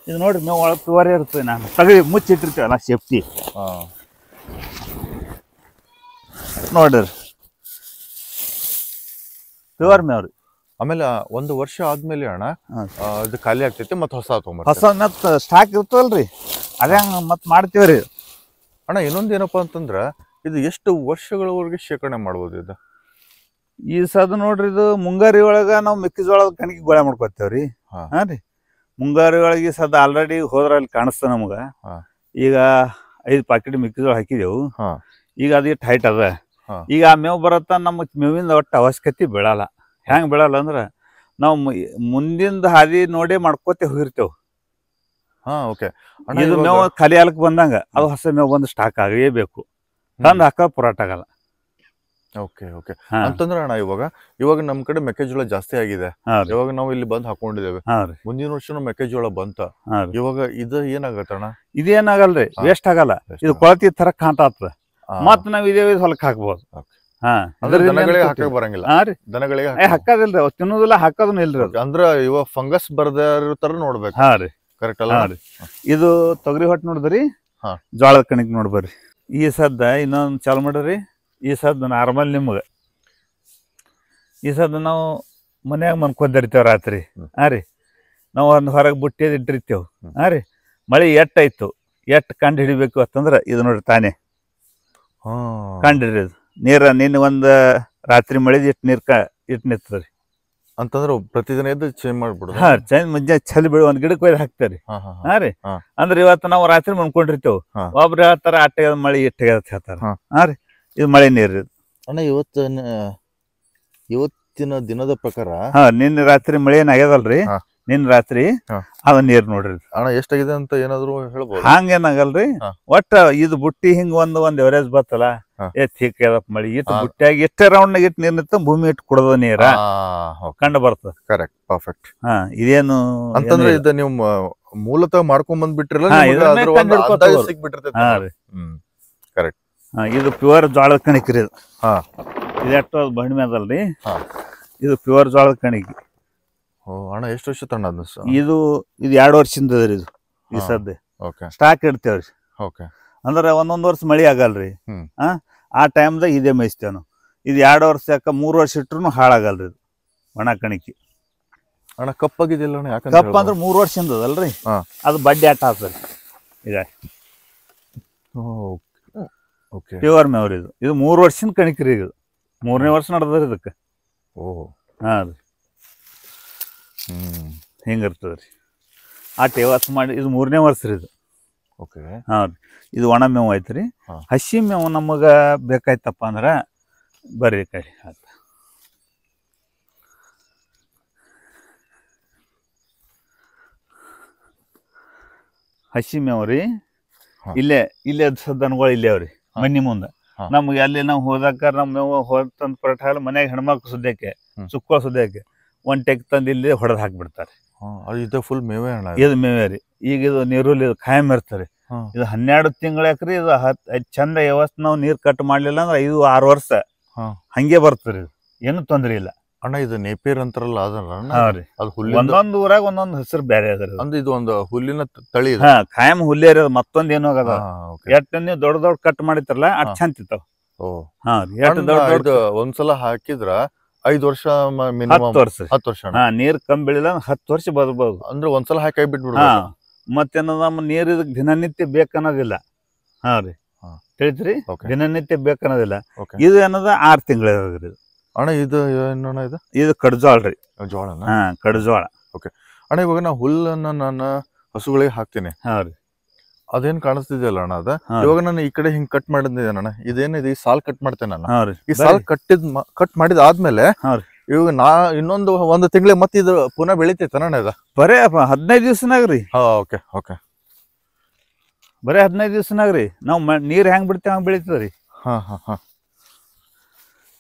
ಇದು ನೋಡ್ರಿ ಮೇವು ಒಳಗೆ ಪ್ಯೂರ್ ಇರ್ತದೆ. ನಾನು ತಗಡಿ ಮುಚ್ಚಿಟ್ಟಿರ್ತೇವಲ್ಲ ಸೇಫ್ಟಿ. ನೋಡ್ರಿ ಪ್ಯೂರ್ ಮೇವ್ ರೀ. ಆಮೇಲೆ 1 ವರ್ಷ ಆದ್ಮೇಲೆ ಅಣ್ಣ ಇದು ಖಾಲಿ ಆಗ್ತೈತಿ, ಮತ್ತೆ ಹೊಸ ಮತ್ ಸ್ಟಾಕ್ ಇರ್ತವಲ್ರಿ, ಅದೇ ಮತ್ ಮಾಡ್ತೀವ್ರಿ. ಅಣ್ಣ ಇನ್ನೊಂದು ಏನಪ್ಪಾ ಅಂತಂದ್ರ ಇದು ಎಷ್ಟು ವರ್ಷಗಳವರೆಗೆ ಶೇಖರಣೆ ಮಾಡ್ಬೋದು ಇದು? ಈ ಸದ ನೋಡ್ರಿ, ಇದು ಮುಂಗಾರಿ ಒಳಗ ನಾವು ಮೆಕ್ಕೆಜೋಳದ ಕಣಿಗೆ ಗೊಳೆ ಮಾಡ್ಕೊತೇವ್ರಿ. ರೀ ಮುಂಗಾರಿ ಒಳಗೆ ಸದ ಆಲ್ರೆಡಿ ಹೋದ್ರ ಅಲ್ಲಿ ಕಾಣಿಸ್ತ ನಮಗ. ಈಗ 5 ಪಾಕೆಟ್ ಮೆಕ್ಕೆಜೋಳ ಹಾಕಿದೆವು. ಈಗ ಅದು ಎಷ್ಟು ಹೈಟ್ ಅದ. ಈಗ ಆ ಮೇವು ಬರತ್ತ ನಮ್ಮ ಮೇವಿಂದ ಒಟ್ಟು ಅವಶ್ಯಕತೆ ಬೀಳಲ್ಲ. ಹೆಂಗ್ ಬೀಳಲ್ಲ ಅಂದ್ರ ನಾವು ಮುಂದಿಂದ ಹಾದಿ ನೋಡಿ ಮಾಡ್ಕೋತೆ ಹೋಗಿರ್ತೇವ್. ಇದು ಮೇವು ಖಾಲಿ ಹಾಲಕ್ ಬಂದಂಗ ಅದು ಹೊಸ ಮೇವು ಬಂದು ಸ್ಟಾಕ್ ಆಗಲೇಬೇಕು. ತಂದು ಹಾಕ ಪುರಾಟ ಆಗಲ್ಲ. ಅಂತಂದ್ರ ಅಣ್ಣ ಇವಾಗ ನಮ್ ಕಡೆ ಮೆಕ್ಕೆಜೋಳ ಜಾಸ್ತಿ ಆಗಿದೆ. ಇವಾಗ ನಾವು ಇಲ್ಲಿ ಬಂದ್ ಹಾಕೊಂಡಿದ್ದೇವೆ. ಮುಂದಿನ ವರ್ಷ ಮೆಕ್ಕೆಜೋಳ ಬಂತ. ಇವಾಗ ಇದು ಏನಾಗತ್ತ ಅಣ್ಣ? ಇದೇನಾಗಲ್ರಿ, ವೇಸ್ಟ್ ಆಗಲ್ಲ. ಇದು ಕೊಳತಿ ತರ ಕಾಂತ ಆಗ್ತದ. ಮತ್ ನಾವ್ ಇದೇ ಹೊಲಕ್ ಹಾಕ್ಬೋದು. ದನಗಳಿಗೆ ಹಾಕಕ್ ಬರಂಗಿಲ್ಲ. ದನಗಳಿಗೆ ಹಾಕೋದಿಲ್ರಿ, ಅವ್ ತಿನ್ನೋದಿಲ್ಲ, ಹಾಕೋದನ್ನ ಇಲ್ರಿ. ಅಂದ್ರ ಇವಾಗ ಫಂಗಸ್ ಬರ್ದ ತರ ನೋಡ್ಬೇಕು. ಕರೆಕ್ಟ್ ಅಲ್ಲ? ಇದು ತೊಗರಿ ಹೊಟ್ಟು ನೋಡಿದ್ರಿ, ಜೋಳದ ಕಣಿಕ್ ನೋಡ್ಬರ್ರಿ. ಈ ಸದ್ದ ಇನ್ನೊಂದು ಚಾಲು ಮಾಡ್ರಿ. ಈ ಸದ್ದ ನಾರ್ಮಲ್ ನಿಮ್ಗೆ ಈ ಸದ್ದ ನಾವು ಮನ್ಯಾಗ ಮನ್ಕೊದಿರ್ತೇವ್ ರಾತ್ರಿ. ರೀ ನಾವು ಒಂದು ಹೊರಗೆ ಬುಟ್ಟಿಯದ್ ಇಟ್ಟಿರ್ತೇವ್. ರೀ ಮಳೆ ಎಟ್ಟಾಯ್ತು, ಎಟ್ ಕಂಡು ಹಿಡಿಬೇಕು ಅಂತಂದ್ರ ಇದು ನೋಡ್ರಿ ತಾನೇ ಕಂಡು ಹಿಡಿಯೋದು. ನೀರ ನಿನ್ನೆ ಒಂದು ರಾತ್ರಿ ಮಳೆದ ಇಟ್ಟು ನೀರ್ ಇಟ್ಟು ನಿರ್ತದ್ರಿ. ಅಂತಂದ್ರೆ ಪ್ರತಿದಿನ ಎದ್ದು ಚೇಂಜ್ ಮಾಡ್ಬಿಡುದು. ಚೇಂಜ್ ಮುಂಜಾನೆ ಚಲಿ ಬಿಡು ಒಂದ್ ಗಿಡಕ್ಕೆ ಒಯ್ದು ಹಾಕ್ತಾರಿ. ರೀ ಅಂದ್ರೆ ಇವತ್ತು ನಾವು ರಾತ್ರಿ ಮನ್ಕೊಂಡಿರ್ತೇವ್. ಒಬ್ರು ಹೇಳ್ತಾರ ಅಟ್ಟೆಗದ ಮಳೆ ಇಟ್ಟೆಗದ ಹೇಳ್ತಾರ. ರೀ ಇದು ಮಳೆ ನೀರು. ಅಣ್ಣ ಇವತ್ತಿನ ದಿನದ ಪ್ರಕಾರ ನಿನ್ನೆ ರಾತ್ರಿ ಮಳೆ ಏನಾಗ್ಯದಲ್ರಿ, ನಿನ್ನ ರಾತ್ರಿ ಅದ ನೀರ್ ನೋಡ್ರಿ. ಅಣ್ಣ ಎಷ್ಟಾಗಿದೆ ಅಂತ ಏನಾದ್ರು ಹೇಳ್ಬೋದು? ಹಂಗೇನಾಗಲ್ರಿ, ಒಟ್ಟ ಇದು ಬುಟ್ಟಿ ಹಿಂಗ ಒಂದ್ ಎವರೇಜ್ ಬರ್ತಲ್ಲ, ಥಿಕ್ ಮಳಿ ಇಟ್ಟು ಬುಟ್ಟಿಯಾಗಿ ಎಷ್ಟೇ ರೌಂಡ್ ನಾಗ ಇಟ್ಟು ನೀರ್ ನಿಂತ ಭೂಮಿ ಇಟ್ಟು ಕುಡದ ನೀರ ಕಂಡು ಬರ್ತದ. Correct, perfect. ಇದೇನು ಅಂತಂದ್ರೆ ಇದು ನೀವು ಮೂಲತಃ ಮಾಡ್ಕೊಂಡ್ ಬಂದ್ಬಿಟ್ರಲ್ಲ, ಕರೆಕ್ಟ್. ಇದು ಪ್ಯೂರ್ ಜೋಳದ ಕಣಿಕ್ರಿ. ಇದು ಎಷ್ಟು ಬಣ್ಮೆ ಅದಲ್ರಿ, ಇದು ಪ್ಯೂರ್ ಜೋಳದ ಕಣಿಕಿ. ಅಣ್ಣ ಎಷ್ಟು ವರ್ಷ ತಣ್ಣ? ಇದು 2 ವರ್ಷದಿಂದ ಅದ್ರಿ. ಇದು ಈ ಸದ್ದೆ ಸ್ಟಾಕ್ ಇಡ್ತೇವ್ರಿ. ಅಂದ್ರ 1 ವರ್ಷ ಮಳಿ ಆಗಲ್ರಿ. ಆ ಟೈಮ್ದಾಗ ಇದೇ ಮೇಯಿಸ್ತೇವ್ ನಾವು. ಇದು 2 ವರ್ಷ 3 ವರ್ಷ ಇಟ್ರು ಹಾಳಾಗಲ್ರಿ. ಇದು ಒಣ ಕಣಿಕಿ. ಅಣ್ಣ ಕಪ್ಪಾಗಿದೆಯಲ್ಲ ಅಣ್ಣ, ಯಾಕಂತ ಕಪ್ ಅಂದ್ರೆ 3 ವರ್ಷದಿಂದ ಅದಲ್ರಿ, ಅದು ಬಡ್ಡಿ ಆಟ ಆಗ್ತದೆ ಈಗ. ಓಕೆ, ಪ್ಯೂರ್ ಮೇವ್ರಿ ಇದು. ಇದು 3 ವರ್ಷದ ಕಣಿಕ್ರಿ, ಇದು 3ನೇ ವರ್ಷ ನಡೆದ್ರಿ ಇದಕ್ಕೆ. ಓಹ್ ಹಾಂ ರೀ, ಹಿಂಗಿರ್ತದೆ ರೀ. ಆ ಟೇವಾಸ್ ಮಾಡಿ ಇದು 3ನೇ ವರ್ಷ ರೀ ಇದು. ಓಕೆ, ಹಾಂ ರೀ. ಇದು ಒಣ ಮೇವು ಐತೆ ರೀ. ಹಸಿ ಮೇವು ನಮಗೆ ಬೇಕಾಯ್ತಪ್ಪ ಅಂದ್ರೆ ಬರ್ರಿ ಕಡೆ ಆತ. ಹಸಿ ಮೇವು ರೀ. ಇಲ್ಲೇ ದನಗಳು ಇಲ್ಲೇ ಅವ್ರಿ ಮನಿ ಮುಂದೆ. ನಮ್ಗೆ ಅಲ್ಲಿ ನಾವು ಹೋದಾಕ ನಮ್ಮ ಮೇವು ಹೋದಂತ ಪ್ರಕಾರ ಮನ್ಯಾಗ ಹೆಣ್ಮಕ್ಳು ಸುದ್ಯಕ್ಕೆ ಸುಕ್ಕ ಸುದ್ಯಕ್ಕೆ 1 ಟೆಕ್ ತಂದು ಇಲ್ಲಿ ಹೊಡೆದು ಹಾಕ್ಬಿಡ್ತಾರೆ. ಇದು ಫುಲ್ ಮೇವೆ ಅಣ್ಣ, ಇದು ಮೇವೆ ರೀ. ಈಗ ಇದು ನೀರುಲ್ಲಿ ಖಾಯಂ ಇರ್ತಾರೆ. ಇದು 12 ತಿಂಗಳಾಕ್ರಿ. ಇದು ಚಂದ ವ್ಯವಸ್ಥೆ ನಾವು ನೀರು ಕಟ್ ಮಾಡ್ಲಿಲ್ಲ ಅಂದ್ರೆ 5-6 ವರ್ಷ ಹಂಗೆ ಬರ್ತದೆ. ಇದು ಏನು ತೊಂದ್ರೆ ಇಲ್ಲ ಅಣ್ಣ. ಇದು ನೇಪಿಯರ್ ಅಂತಾರಲ್ಲ ಅದಲ್ಲ? ಅದು ಹುಲ್ಲು ಒಂದೊಂದು ಊರಾಗ ಒಂದೊಂದು ಹೆಸರು ಬೇರೆ ಅದ. ಅಂದ್ರೆ ಇದು ಒಂದು ಹುಲ್ಲಿನ ತಳಿ. ಖಾಯಂ ಹುಲ್ಲೇ ಇರೋದು. ಮತ್ತೊಂದು ಏನೋ ಆಗದ, ಎಟ್ಟು ನೀವು ದೊಡ್ಡ ಕಟ್ ಮಾಡಿತಾರಲ್ಲ ಅಟ್ ಚಂದ ಇರ್ತಾವ. ಒಂದ್ಸಲ ಹಾಕಿದ್ರ 5 ವರ್ಷ, 10 ವರ್ಷ ನೀರ್ ಕಮ್ಮಿ ಬೆಳಿಲ್ಲ 10 ವರ್ಷ ಬರ್ಬೋದು. ಅಂದ್ರೆ ಒಂದ್ಸಲ ಹಾಕಿ ಬಿಟ್ಬಿಡ. ಮತ್ತೇನ ನಮ್ಮ ನೀರ್ ಇದಕ್ ದಿನನಿತ್ಯ ಬೇಕನ್ನೋದಿಲ್ಲ. ಹಾ ರೀ, ತಿಳಿದ್ರಿ, ದಿನನಿತ್ಯ ಬೇಕನ್ನೋದಿಲ್ಲ. ಇದು ಏನದ 6 ತಿಂಗಳ ಅಣ್ಣ. ಇದು ಏನಣ್ಣ? ಇದು ಕಡ್ಜೋಳ ರೀ. ಜೋಳ? ಕಡ್ಜೋಳ. ಓಕೆ ಅಣ್ಣ. ಇವಾಗ ನಾ ಹುಲ್ಲನ್ನ ನಾನು ಹಸುಗಳಿಗೆ ಹಾಕ್ತೀನಿ. ಹಾ ರೀ. ಅದೇನ್ ಕಾಣಿಸ್ತಿದೆಯಲ್ಲ ಅಣ್ಣ, ಅದ ಇವಾಗ ನಾನು ಈ ಕಡೆ ಹಿಂಗ್ ಕಟ್ ಮಾಡಿದ್ದೇನಣ್ಣ. ಇದೇನಿದೆ, ಈ ಸಾಲ್ ಕಟ್ ಮಾಡ್ತೇನೆ ನಾನು. ಈ ಸಾಲ್ ಕಟ್ ಮಾಡಿದ ಆದ್ಮೇಲೆ ಇವಾಗ ಒಂದು ತಿಂಗಳಿಗೆ ಮತ್ತೆ ಇದು ಪುನಃ ಬೆಳಿತೈತಣ್ಣ? ಇದು ಬರೇ 15 ದಿವ್ಸನಾಗ್ರಿ. ಓಕೆ ಓಕೆ, ಬರೇ 15 ದಿವ್ಸನಾಗ್ರಿ. ನಾವು ನೀರ್ ಹೆಂಗ್ ಬಿಡ್ತೇವೆ ಹಂಗ್ ಬೆಳಿತದ್ರಿ.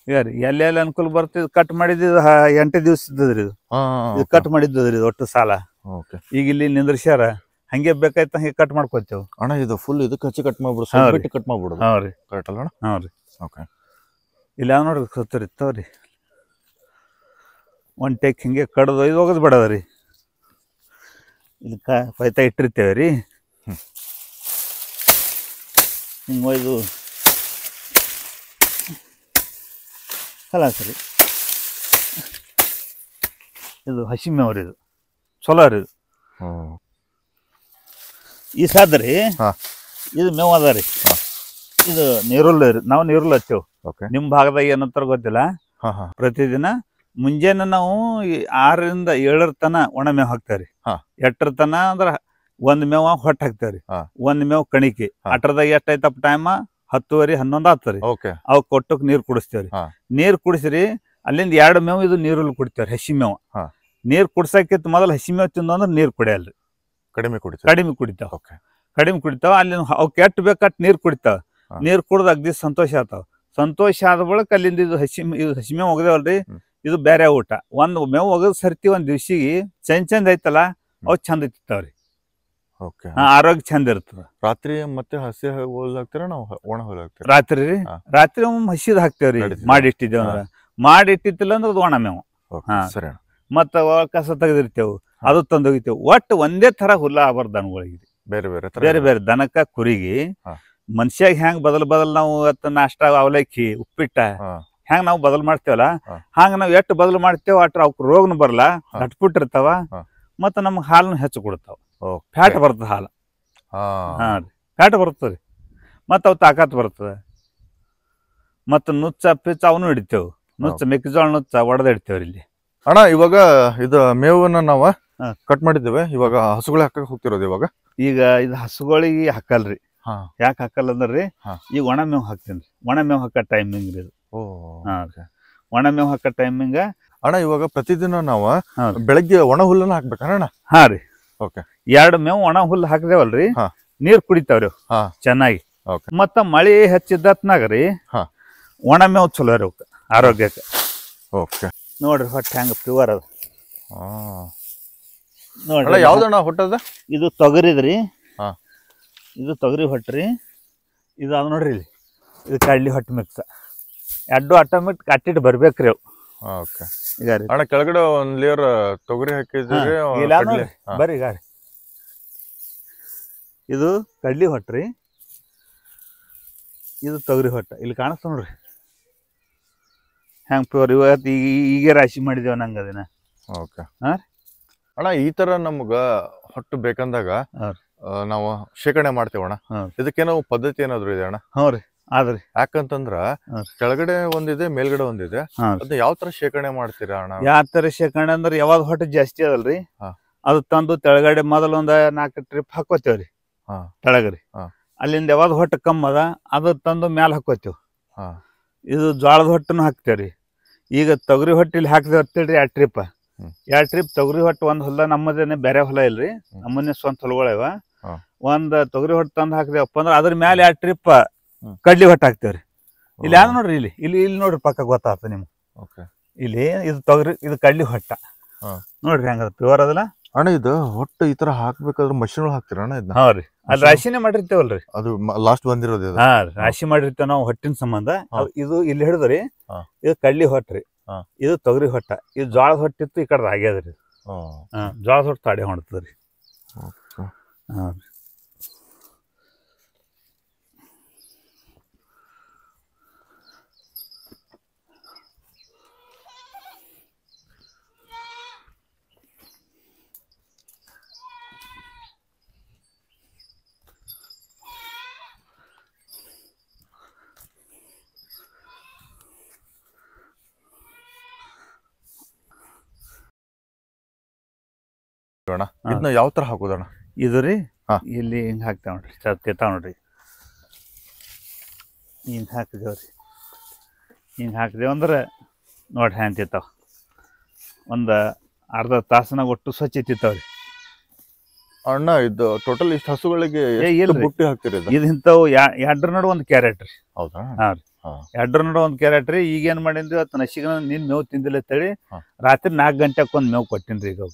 ಈಗ ರೀ ಎಲ್ಲೆಲ್ಲಿ ಅನುಕೂಲ ಬರ್ತಿದ್ ಕಟ್ ಮಾಡಿದ್ದು 8 ದಿವ್ಸ ಇದ್ದದ್ರಿ. ಇದು ಕಟ್ ಮಾಡಿದ್ದದ್ರಿ ಒಟ್ಟು ಸಾಲ. ಈಗ ಇಲ್ಲಿ ನಿಂದ್ರಸ್ಯಾರ, ಹಂಗೆ ಬೇಕಾಯ್ತ ಹಂಗೆ ಕಟ್ ಮಾಡ್ಕೋತೇವ್ ಅಣ್ಣ. ಇದು ಫುಲ್ ಇದಕ್ಕೆ ಹಚ್ಚಿ ಕಟ್ ಮಾಡ್ಬಿಡು, ಕಟ್ ಮಾಡ್ಬಿಡು. ಹಾ ರೀ, ಕರೆಕ್ಟ್ ಅಲ್ಲ ಅಣ್ಣ? ಹಾ ರೀ. ಓಕೆ, ಇಲ್ಲ ನೋಡ್ರಿ ಸತ್ತರಿತ್ತವ್ರಿ. 1 ಟೇಕ್ ಹಿಂಗೆ ಕಡ್ದು ಇದು ಹೋಗೋದು ಬಿಡೋದ್ರಿ. ಇಲ್ಲಿ ಪೈತಾ ಇಟ್ಟಿರ್ತೇವೆ ರೀ. ಹಿಂಗೆ ಒಯ್ದು ಅಲ್ಲ ಸರಿ. ಇದು ಹಸಿ ಮೇವ್ರಿ. ಇದು ಚಲೋ ರೀ. ಇದು ಈ ಸಾದ್ರಿ ಇದು ಮೇವ್ ಅದ ರೀ. ಇದು ನೀರುಳ್ಳಿ ರೀ. ನಾವು ನೀರುಳ್ಳಿ ಹಚ್ಚೇವು. ನಿಮ್ ಭಾಗದಾಗ ಏನಂತಾರ ಗೊತ್ತಿಲ್ಲ. ಪ್ರತಿದಿನ ಮುಂಜಾನೆ ನಾವು 6ರಿಂದ 7 ತನ ಒಣ ಮೇವ್ ಹಾಕ್ತೇವ್ರಿ. 8 ತನ ಅಂದ್ರ 1 ಮೇವ ಹೊಟ್ಟು ಹಾಕ್ತೇವ್ರಿ. 1 ಮೇವ್ ಕಣಿಕಿ. 8ದಾಗ ಎಷ್ಟೈತಪ್ಪ ಟೈಮ 10:30, 11 ಆಗ್ತರಿ. ಅವ್ ಕೊಟ್ಟಕ್ ನೀರ್ ಕುಡಿಸ್ತೇವ್ರಿ. ನೀರ್ ಕುಡಿಸ್ರಿ. ಅಲ್ಲಿಂದ 2 ಮೇವ್ ಇದು ನೀರುಳ್ಳಿ ಕುಡಿತೇವ್ರಿ. ಹಸಿ ಮೇವ್ ನೀರ್ ಕುಡ್ಸಕ್ಕಿಂತ ಮೊದಲು ಹಸಿ ಮೇವ್ ತಿಂದು ಅಂದ್ರೆ ನೀರ್ ಕುಡಿಯಲ್ರಿ. ಕಡಿಮೆ ಕುಡಿತಾವ. ಅಲ್ಲಿ ಅವಕ್ಕೆ ಎಷ್ಟು ಬೇಕಟ್ ನೀರ್ ಕುಡಿತಾವ. ನೀರ್ ಕುಡ್ದು ಅಗ್ದಿ ಸಂತೋಷ ಆಗ್ತಾವ. ಸಂತೋಷ ಆದ ಬಳಿಕ ಅಲ್ಲಿಂದ ಇದು ಹಸಿ ಮೇವ್ ಒಗದೇವಲ್ರಿ. ಇದು ಬೇರೆ ಊಟ. ಒಂದ್ ಮೇವ್ ಒಗದ್ ಸರ್ತಿ ಒಂದ್ ದಿವ್ಸಿಗೆ ಚಂದ ಐತಲ್ಲ, ಅವ್ ಚಂದ ಇರ್ತಾವ್ರಿ. ಆರೋಗ್ಯ ಚಂದ ಇರ್ತದ. ರಾತ್ರಿ ಮತ್ತೆ ಹಸಿ ಹುಲ್ ಹಾಕ್ತಿರ, ನಾವು ಒಣ ಹುಲ್ ಹಾಕ್ತಿರ? ರಾತ್ರಿ ರೀ. ರಾತ್ರಿ ಹಸಿದ್ ಹಾಕ್ತೇವ್ರಿ. ಮಾಡಿಟ್ಟಿದ್ದೇವ ಅಂದ್ರ. ಮಾಡಿಟ್ಟಿತ್ತಿಲ್ಲ ಅಂದ್ರೆ ಅದು ಒಣ ಮೇವು. ಮತ್ತ ಕಸ ತೆಗೆದಿರ್ತೇವು, ಅದು ತಂದೋಗಿತೇವು. ಒಟ್ಟು ಒಂದೇ ತರ ಹುಲ್ಲ ಆಗಬಾರ್ದು ದನಗಳಿಗೆ. ಬೇರೆ ಬೇರೆ ದನಕ್ಕ ಕುರಿಗೆ ಮನುಷ್ಯಾಗ ಹೆಂಗ್ ಬದಲ್ ನಾವು ನಾಷ್ಟ ಅವಲಕ್ಕಿ ಉಪ್ಪಿಟ್ಟ ಹೆಂಗ್ ನಾವು ಬದಲ್ ಮಾಡ್ತೇವಲ್ಲ, ಹಂಗ ನಾವ್ ಎಷ್ಟು ಬದಲು ಮಾಡ್ತೇವ ಅಟ್ರ ಅವಕ್ ರೋಗನು ಬರಲ್ಲ, ಗಟ್ಬಿಟ್ಟಿರ್ತಾವ. ಮತ್ತ ನಮ್ಗೆ ಹಾಲನ್ನು ಹೆಚ್ಚು ಕೊಡ್ತಾವ. ಫ್ಯಾಟ್ ಬರ್ತದ ಹಾಲು. ಹಾ ರೀ, ಫ್ಯಾಟ್ ಬರ್ತದ್ರಿ. ಮತ್ತ ಅವ್ ತಾಕತ್ ಬರ್ತದ. ಮತ್ತ ನುಚ್ಚ ಪಿಚ್ಚ ಅವನು ಹಿಡಿತೇವ್. ನುಚ್ಚ ಮೆಕ್ಕೆಜೋಳ ನುಚ್ಚ ಒಡೆದ ಇಡ್ತೇವ್ರಿ ಇಲ್ಲಿ. ಅಣ್ಣ ಇವಾಗ ಇದು ಮೇವನ್ನ ನಾವು ಕಟ್ ಮಾಡಿದ್ದೇವೆ. ಇವಾಗ ಹಸುಗಳಿಗೆ ಹಾಕಕ್ ಹೋಗ್ತಿರೋದು. ಇವಾಗ ಇದು ಹಸುಗಳಿಗೆ ಹಾಕಲ್ರಿ. ಯಾಕೆ ಹಾಕಲ್ಲ ಅಂದ್ರಿ, ಈಗ ಒಣ ಮೇವ್ ಹಾಕ್ತೇನ್ರಿ. ಒಣ ಮೇವ್ ಹಾಕೋ ಟೈಮಿಂಗ್ ರೀ ಇದು. ಒಣ ಮೇವ್ ಹಾಕೋ ಟೈಮಿಂಗ. ಅಣ್ಣ ಇವಾಗ ಪ್ರತಿದಿನ ನಾವು ಬೆಳಗ್ಗೆ ಒಣ ಹುಲ್ಲನ್ನ ಹಾಕ್ಬೇಕಣ್ಣ? ಹಾ ರೀ. 2 ಮೇವ್ ಒಣ ಹುಲ್ಲು ಹಾಕ್ದೇವಲ್ರಿ, ನೀರ್ ಕುಡಿತಾವ್ರಿ ಚೆನ್ನಾಗಿ. ಮತ್ತ ಮಳಿ ಹೆಚ್ಚಿದ್ದತ್ನಾಗ್ರಿ ಒಣ ಮೇವ್ ಚಲೋ ರೀ ಅವಕ್ಕ ಆರೋಗ್ಯಕ್ಕೆ. ನೋಡ್ರಿ ಹೊಟ್ಟೆ ಹೆಂಗ ಪ್ಯೂರ್ ಅದ ನೋಡ್ರಿ. ಯಾವ್ದಣ್ಣ ಹೊಟ್ಟದ? ಇದು ತೊಗರಿದ್ರಿ. ಇದು ತೊಗರಿ ಹೊಟ್ರಿ. ಇದು ಅದ ನೋಡ್ರಿ ಇಲ್ಲಿ. ಇದು ಕಡ್ಲಿ ಹೊಟ್ಟೆ ಮಿಕ್ಸ್. 2 ಆಟೋಮೆಟಿಕ್ ಅಟ್ಟಿಟ್ಟು ಬರ್ಬೇಕ್ರಿ ಅವು. ಈಗ ಅಣ್ಣ ಕೆಳಗಡೆ ಒಂದ್ ಲೇಯರ್ ತೊಗರಿ ಹಾಕಿದ್ರಿ. ಬರ್ರಿ ಈಗ ಇದು ಕಡ್ಲಿ ಹೊಟ್ರಿ, ಇದು ತೊಗರಿ ಹೊಟ್ಟ. ಇಲ್ಲಿ ಕಾಣಿಸ್ತ ನೋಡ್ರಿ ಹೆಂಗ್ ಪ್ಯೂರ್. ಇವತ್ತು ಈಗ ರಾಶಿ ಮಾಡಿದೇವ ನಂಗ ಅದನ್ನ. ಅಣ್ಣ ಈ ತರ ನಮ್ಗ ಹೊಟ್ಟು ಬೇಕಂದಾಗ ಹಾ. ನಾವು ಶೇಖರಣೆ ಮಾಡ್ತೇವಣ್ಣ. ಹಾ. ಇದಕ್ಕೇನೋ ಪದ್ಧತಿ ಏನಾದ್ರು ಇದೆ ಅಣ್ಣ? ಹ್ಞೂ ರೀ ಆದ್ರಿ. ಯಾಕಂತಂದ್ರ ಹಾ. ಕೆಳಗಡೆ ಒಂದಿದೆ ಮೇಲ್ಗಡೆ ಒಂದಿದೆ. ಹಾ. ಅದನ್ನ ಯಾವ ತರ ಶೇಖರಣೆ ಮಾಡ್ತೀರಾ ಅಣ್ಣ? ಯಾವ ತರ ಶೇಖರಣೆ ಅಂದ್ರೆ ಯಾವ್ದು ಹೊಟ್ಟೆ ಜಾಸ್ತಿ ಅದಲ್ರಿ ಹಾ. ಅದು ತಂದು ತೆಳಗಡೆ ಮೊದಲ ಒಂದ್ 4 ಟ್ರಿಪ್ ಹಾಕೋತೇವ್ರಿ ಹಾ. ತೆಳಗ್ರಿ. ಹಾ. ಅಲ್ಲಿಂದ ಯಾವ್ದು ಹೊಟ್ಟೆ ಕಮ್ಮ ಅದ ಅದು ತಂದು ಮ್ಯಾಲ ಹಾಕೋತೇವ್. ಹಾ. ಇದು ಜ್ವಾಳದ ಹೊಟ್ಟೆನು ಹಾಕ್ತೇವ್ರಿ. ಈಗ ತೊಗರಿ ಹೊಟ್ಟೆ ಇಲ್ಲಿ ಹಾಕ್ದೇವ್ ಅಂತೇಳ್ರಿ 2 ಟ್ರಿಪ್. 2 ಟ್ರಿಪ್ ತೊಗರಿ ಹೊಟ್ಟೆ ಒಂದ್ ಹೊಲ ನಮ್ಮದೇನೆ ಬೇರೆ ಹೊಲ ಇಲ್ರಿ, ನಮ್ಮನೆ ಸ್ವಂತ ಹೊಲಗಳಿವ. ಒಂದ್ ತೊಗರಿ ಹೊಟ್ಟೆ ತಂದು ಹಾಕ್ದೇವಪ್ಪ ಅಂದ್ರ ಅದ್ರ ಮ್ಯಾಲ 2 ಟ್ರಿಪ್ ಕಡ್ಲಿ ಹೊಟ್ಟೆ ಹಾಕ್ತೇವ್ರಿ. ಇಲ್ಲಿ ಯಾವ್ದು ನೋಡ್ರಿ, ಇಲ್ಲಿ ಇಲ್ಲಿ ಇಲ್ಲಿ ನೋಡ್ರಿ ಪಕ್ಕ ಗೊತ್ತಾಗ್ತದೆ ನಿಮ್ಗೆ. ಇಲ್ಲಿ ಇದು ತೊಗರಿ, ಇದು ಕಡ್ಲಿ ಹೊಟ್ಟ ನೋಡ್ರಿ ಹೆಂಗದ ಪ್ಯೂರ್ ಅದಲ್ಲ ಅಣ್ಣ. ಇದು ಹೊಟ್ಟು ಈ ತರ ಹಾಕ್ಬೇಕಾದ್ರೆ ಮಷಿನ್ ಹಾಕ್ತೀರ ಅಣ್ಣ ಇದನ್ನ? ಹಾ ರೀ, ಅಲ್ಲಿ ರಾಶಿನೇ ಮಾಡಿರ್ತೇವಲ್ರಿ. ಅದು ಲಾಸ್ಟ್ ಬಂದಿರೋದು ಇದು? ಹಾ, ರಾಶಿ ಮಾಡಿರ್ತೇವ ನಾವು ಹೊಟ್ಟಿನ ಸಂಬಂಧ. ಇದು ಇಲ್ಲಿ ಹಿಡಿದ್ರಿ, ಇದು ಕಡ್ಲಿ ಹೊಟ್ರಿ, ಇದು ತೊಗರಿ ಹೊಟ್ಟ, ಇದು ಜ್ವಾಳದ ಹೊಟ್ಟಿತ್ತು, ಈ ಕಡೆ ಆಗ್ಯದ್ರಿ. ಜ್ವಾಳದ ಹೊಟ್ಟು ತಾಡೆ ಹೊಣ್ತದ್ರಿ. ಹಾ. ಇದನ್ನ ಯಾವ ತರ ಹಾಕೋದಣ್ಣ? ಇದು ರೀ ಇಲ್ಲಿ ಹಿಂಗೆ ಹಾಕ್ತೇವೆ ನೋಡ್ರಿ, ತಿರ್ತಾವ ನೋಡ್ರಿ, ಹಿಂಗೆ ಹಾಕಿದೇವ್ರಿ. ಹಿಂಗೆ ಹಾಕಿದೇವು ಅಂದ್ರೆ ನೋಡ್ರಿ ಹ್ಯಾಂಗ ತಿಂತಾವ. ಒಂದು ಅರ್ಧ ತಾಸನಾಗ ಒಟ್ಟು ಸ್ವಚ್ಛ ತಿಂತಾವ್ರಿ ಅಣ್ಣ. ಇದು ಟೋಟಲ್ ಇಷ್ಟು ಹಸುಗಳಿಗೆ ಬುಟ್ಟಿ ಹಾಕ್ತಿರಿ? ಇದು ಇಂಥವು 2 ನಡು 1 ಕ್ಯಾರೆಟ್ ರೀ. ಹೌದಾ? ಹಾ ರೀ, 2 ನಡು 1 ಕ್ಯಾರೆಟ್ ರೀ. ಈಗ ಏನ್ ಮಾಡೀನ್ರಿ, ಅವತ್ತು ನಸಿಗ ನಿನ್ ಮೇವು ತಿಂದಿಲ್ಲ ಅಂತೇಳಿ ರಾತ್ರಿ 4 ಗಂಟೆಗೆ ಮೇವು ಕೊಟ್ಟಿನ್ರಿ. ಈಗ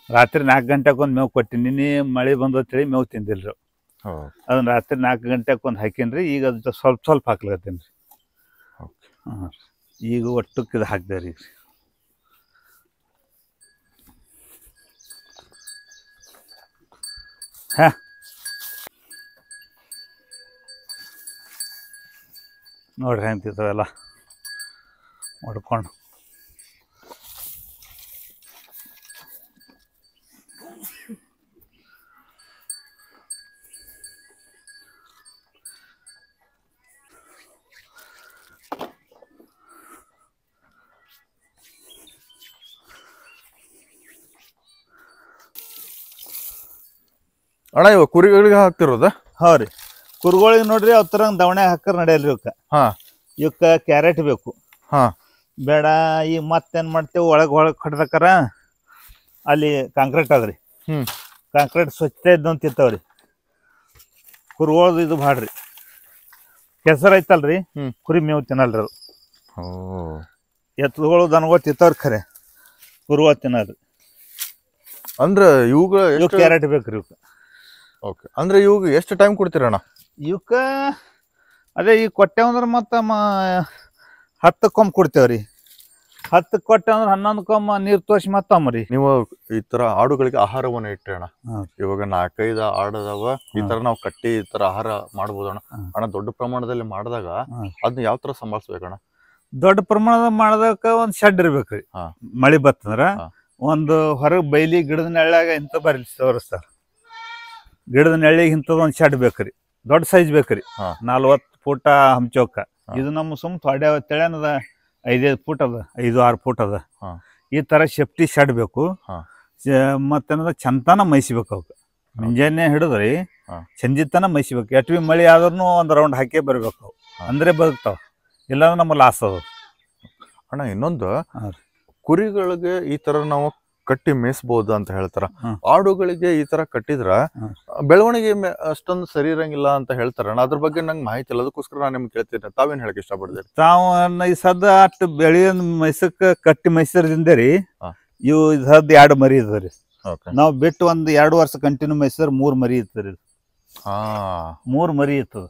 ರಾತ್ರಿ 4 ಗಂಟೆಗೆ ಮೇವು ಕೊಟ್ಟಿನಿ. ನಿನ್ನೆ ಮಳೆ ಬಂದತ್ತೇಳಿ ಮೇವು ತಿಂದಿಲ್ರಿ. ಅದನ್ನ ರಾತ್ರಿ 4 ಗಂಟೆಗೆ ಹಾಕಿನ್ರಿ. ಈಗ ಅದು ಸ್ವಲ್ಪ ಸ್ವಲ್ಪ ಹಾಕ್ಲತ್ತೀನ್ರಿ. ಈಗ ಒಟ್ಟಕ್ಕೆ ಇದು ಹಾಕ್ದೇವ್ರಿ. ಈಗ ಹಾ, ನೋಡ್ರಿ ಹೆಂಗೆ ತಿಂತಾವೆಲ್ಲ ಹೊಡ್ಕೊಂಡು. ಅಣ್ಣ ಇವ ಕುರಿಗಳಿಗೆ ಹಾಕ್ತಿರೋದ? ಹಾ ರೀ, ಕುರಿಗಳಿಗೆ ನೋಡ್ರಿ ಅವ್ ತರ ದವಣೆ ಹಾಕರ್ ನಡೆಯಲ್ರಿ. ಇವಕ್ಕ ಇವಕ್ಕ ಕ್ಯಾರೆಟ್ ಬೇಕು. ಬೇಡ ಈಗ ಮತ್ತೇನ್ ಮಾಡ್ತೇವೆ, ಒಳಗೆ ಕಟ್ದಕ್ಕಾರ ಅಲ್ಲಿ ಕಾಂಕ್ರೀಟ್ ಅದ್ರಿ. ಕಾಂಕ್ರೀಟ್ ಸ್ವಚ್ಛತೆ ಇದ್ದಂತ ತಿಂತಾವ್ರಿ. ಕುರಿಗಳದು ಇದು ಮಾಡ್ರಿ, ಕೆಸರು ಐತಲ್ರಿ, ಕುರಿ ಮೇವು ತಿನ್ನಲ್ರಿ ಅದು. ಎತ್ತುಗಳು ದನಗಳು ತಿಂತಾವ್ರಿ, ಖರೆ ಕುರಿಗಳು ತಿನ್ನಲ್ರಿ. ಅಂದ್ರೆ ಇವಾಗ ಕ್ಯಾರೆಟ್ ಬೇಕ್ರಿ ಇವಕ್ಕ. ಅಂದ್ರೆ ಇವಾಗ ಎಷ್ಟು ಟೈಮ್ ಕೊಡ್ತೀರಣ್ಣ ಇವಕ್ಕ? ಅದೇ ಈಗ ಕೊಟ್ಟೆವಂದ್ರೆ ಮತ್ತೆ 10 ಕೊಂಬ್ ಕೊಡ್ತೇವ್ರಿ. 10 ಕೊಟ್ಟೆ ಅಂದ್ರೆ 11 ಕೊಂಬ ನೀರು ತೋರಿಸಿ ಮತ್ತಮ್ಮರಿ. ನೀವು ಈ ತರ ಆಡುಗಳಿಗೆ ಆಹಾರವನ್ನ ಇಟ್ಟರೆ ಅಣ್ಣ, ಇವಾಗ 4-5 ಆಡದವ, ಈ ತರ ನಾವು ಕಟ್ಟಿ ಈ ತರ ಆಹಾರ ಮಾಡ್ಬೋದಣ್ಣ. ಅಣ್ಣ ದೊಡ್ಡ ಪ್ರಮಾಣದಲ್ಲಿ ಮಾಡಿದಾಗ ಅದನ್ನ ಯಾವ ತರ ಸಂಭಾಳಿಸ್ಬೇಕಣ್ಣ? ದೊಡ್ಡ ಪ್ರಮಾಣದ ಮಾಡದಕ್ಕ ಒಂದ್ ಶೆಡ್ ಇರ್ಬೇಕ್ರಿ. ಮಳಿ ಬತ್ತಂದ್ರ ಒಂದು ಹೊರಗೆ ಬೈಲಿ ಗಿಡದ ನೆಳ್ಳಾಗ ಇಂಥ ಬರಲಿ ತೋರಿಸ್ತಾರ. ಗಿಡದ ನೆಳ್ಳಿಗೆ ಇಂಥದ್ದು ಒಂದು ಶೆಡ್ ಬೇಕ್ರಿ, ದೊಡ್ಡ ಸೈಜ್ ಬೇಕ್ರಿ. 40 ಫೂಟ ಹಂಚೋಕ. ಇದು ನಮ್ಮ ಸುಮ್ ತೊಡೆ ತೆಳೆನದ 5-5 ಫೂಟ್ ಅದ, 5-6 ಫೂಟ್ ಅದ. ಈ ತರ ಸೇಫ್ಟಿ ಶೆಡ್ ಬೇಕು. ಮತ್ತೇನದ ಚಂತನ ಮೈಸಿಬೇಕು. ಅವಕ್ಕೆ ಮುಂಜಾನೆ ಹಿಡಿದ್ರಿ ಸಂಜಿತನ ಮೈಸಿಬೇಕು. ಎಟ್ವಿ ಮಳಿ ಆದ್ರೂ ಒಂದು ರೌಂಡ್ ಹಾಕೇ ಬರ್ಬೇಕು, ಅಂದ್ರೆ ಬದುಕ್ತಾವ. ಇಲ್ಲಾಂದ್ರೆ ನಮ್ಮ ಲಾಸ್ ಅದ. ಅಣ್ಣ ಇನ್ನೊಂದು, ಕುರಿಗಳಿಗೆ ಈ ತರ ನಾವು ಕಟ್ಟಿ ಮೇಯಿಸಬಹುದು ಅಂತ ಹೇಳ್ತಾರ. ಆಡುಗಳಿಗೆ ಈ ತರ ಕಟ್ಟಿದ್ರ ಬೆಳವಣಿಗೆ ಅಷ್ಟೊಂದು ಸರಿ ಇರಂಗಿಲ್ಲ ಅಂತ ಹೇಳ್ತಾರ. ಅದ್ರ ಬಗ್ಗೆ ನಂಗೆ ಮಾಹಿತಿ ಇಲ್ಲ, ಅದಕ್ಕೋಸ್ಕರ ನಾನು ನಿಮ್ಗೆ ಕೇಳ್ತೀನಿ. ತಾವೇನ್ ಹೇಳಕ್ ಇಷ್ಟಪಡ್ತೀರಿ? ತಾವು ಈ ಸದ್ದ ಅಷ್ಟು ಬೆಳೆಯ ಮೈಸಕ್ಕ ಕಟ್ಟಿ ಮೈಸರದಿಂದ ರೀ, ಇವು ಸದ್ 2 ಮರಿ ಇದ್ರಿ. ನಾವ್ ಬಿಟ್ಟು ಒಂದ್ 2 ವರ್ಷ ಕಂಟಿನ್ಯೂ ಮೈಸರ್ 3 ಮರಿ ಇರ್ತರಿ. 3 ಮರಿ ಇರ್ತದ.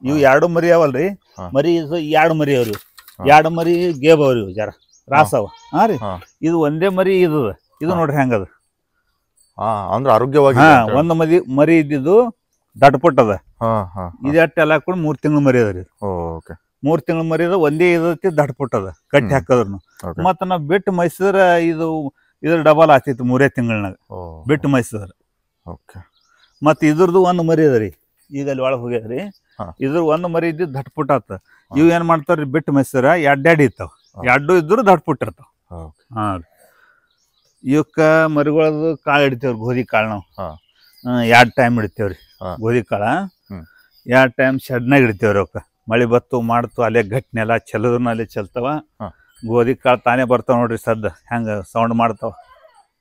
ಇವು 2 ಮರಿ ಅವಲ್ರಿ, ಮರಿ 2 ಮರಿ ಅವ್ರಿ. 2 ಮರಿ ಗೇಬ್ ಅವ್ರಿ, ಜರ ರಾಸವ. ಹಾ ರೀ, ಇದು ಒಂದೇ ಮರಿ ಇದು ನೋಡ್ರಿ ಹೆಂಗದ. ಅಂದ್ರೆ ಆರೋಗ್ಯವಾಗಿ. ಒಂದು ಮರಿ ಇದ್ದಿದ್ದು ದಟ್ಪುಟ್ ಅದ. ಇದು ಎಲ್ಲ ಹಾಕೊಂಡು 3 ತಿಂಗಳ ಮರಿ ಅದ್ರಿ. 3 ತಿಂಗಳ ಮರಿ ಅದ, ಒಂದೇ ಇದೈತಿ, ದಟ್ಪುಟ್ ಅದ ಕಟ್ಟಿ ಹಾಕದ್ರನು. ಮತ್ತ ನಾವ್ ಬಿಟ್ಟು ಮೈಸೂರ ಇದು ಇದ್ರ ಡಬಲ್ ಆಗ್ತಿತ್ತು 3 ತಿಂಗಳನಾಗ ಬಿಟ್ಟು ಮೈಸಿದ್ರೆ. ಓಕೆ. ಮತ್ತು ಇದ್ರದ್ದು ಒಂದು ಮರಿ ಅದ ರೀ, ಈಗ ಅಲ್ಲಿ ಒಳಗೆ ಹೋಗ್ಯದ್ರಿ. ಇದ್ರ ಒಂದು ಮರಿ ಇದ್ದಿದ್ದು ದಟ್ಪುಟ್ ಆತ. ಇವು ಏನು ಮಾಡ್ತಾವ್ರಿ ಬಿಟ್ಟು ಮೈಸಿದ್ರ ಎರಡು ಇರ್ತಾವ, ಎರಡು ಇದ್ರು ದಟ್ಪುಟ್ ಇರ್ತಾವ. ಹಾಂ ರೀ. ಇವಕ್ಕೆ ಮರಿಗಳದು ಕಾಳು ಹಿಡಿತೇವ್ರಿ, ಗೋಧಿ ಕಾಳು ನಾವು 2 ಟೈಮ್ ಹಿಡಿತೇವ್ರಿ ಗೋಧಿ ಕಾಳ. 2 ಟೈಮ್ ಶೆಡ್ನಾಗ ಹಿಡಿತೇವ್ರಿ. ಅವಕ್ಕೆ ಮಳೆ ಬತ್ತು ಮಾಡ್ತು ಅಲ್ಲೇ ಗಟ್ಟಿನೆಲ್ಲ ಚೆಲ್ಲದ್ರೂ ಅಲ್ಲೇ ಚೆಲ್ತಾವ. ಗೋಧಿ ಕಾಳು ತಾನೇ ಬರ್ತಾವ ನೋಡ್ರಿ, ಸದ್ದ ಹೆಂಗೆ ಸೌಂಡ್ ಮಾಡ್ತಾವ.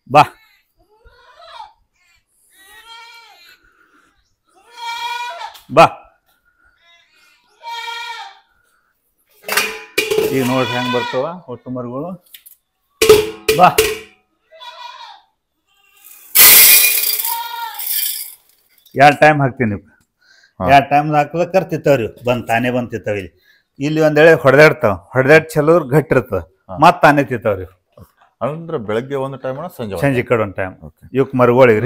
ಬಾ ಬಾ ಈಗ ನೋಡ್ರಿ ಹೆಂಗೆ ಬರ್ತಾವ ಒಟ್ಟು ಮರಿಗಳು. ಬಾ 2 ಟೈಮ್ ಹಾಕ್ತೀನಿ ನೀವು. 2 ಟೈಮ್ ಹಾಕಿದ್ರೆ ಕರ್ತಿರ್ತಾವ್ರಿ, ತಾನೇ ಬಂದು ತಿಂತಾವ. ಇಲ್ಲಿ ಒಂದೇಳೆ ಹೊಡೆದಾಡ್ ಚೆಲ್ಲೋದ್ರ ಗಟ್ಟಿ ಇರ್ತದ, ಮತ್ತೆ ತಾನೇ ತಿಂತಾವ್ರಿ. ಅಂದ್ರೆ ಬೆಳಗ್ಗೆ ಒಂದು ಟೈಮ್ ಸಂಜೆ ಕಡೆ ಒಂದು ಟೈಮ್. ಇವಕ್ಕೆ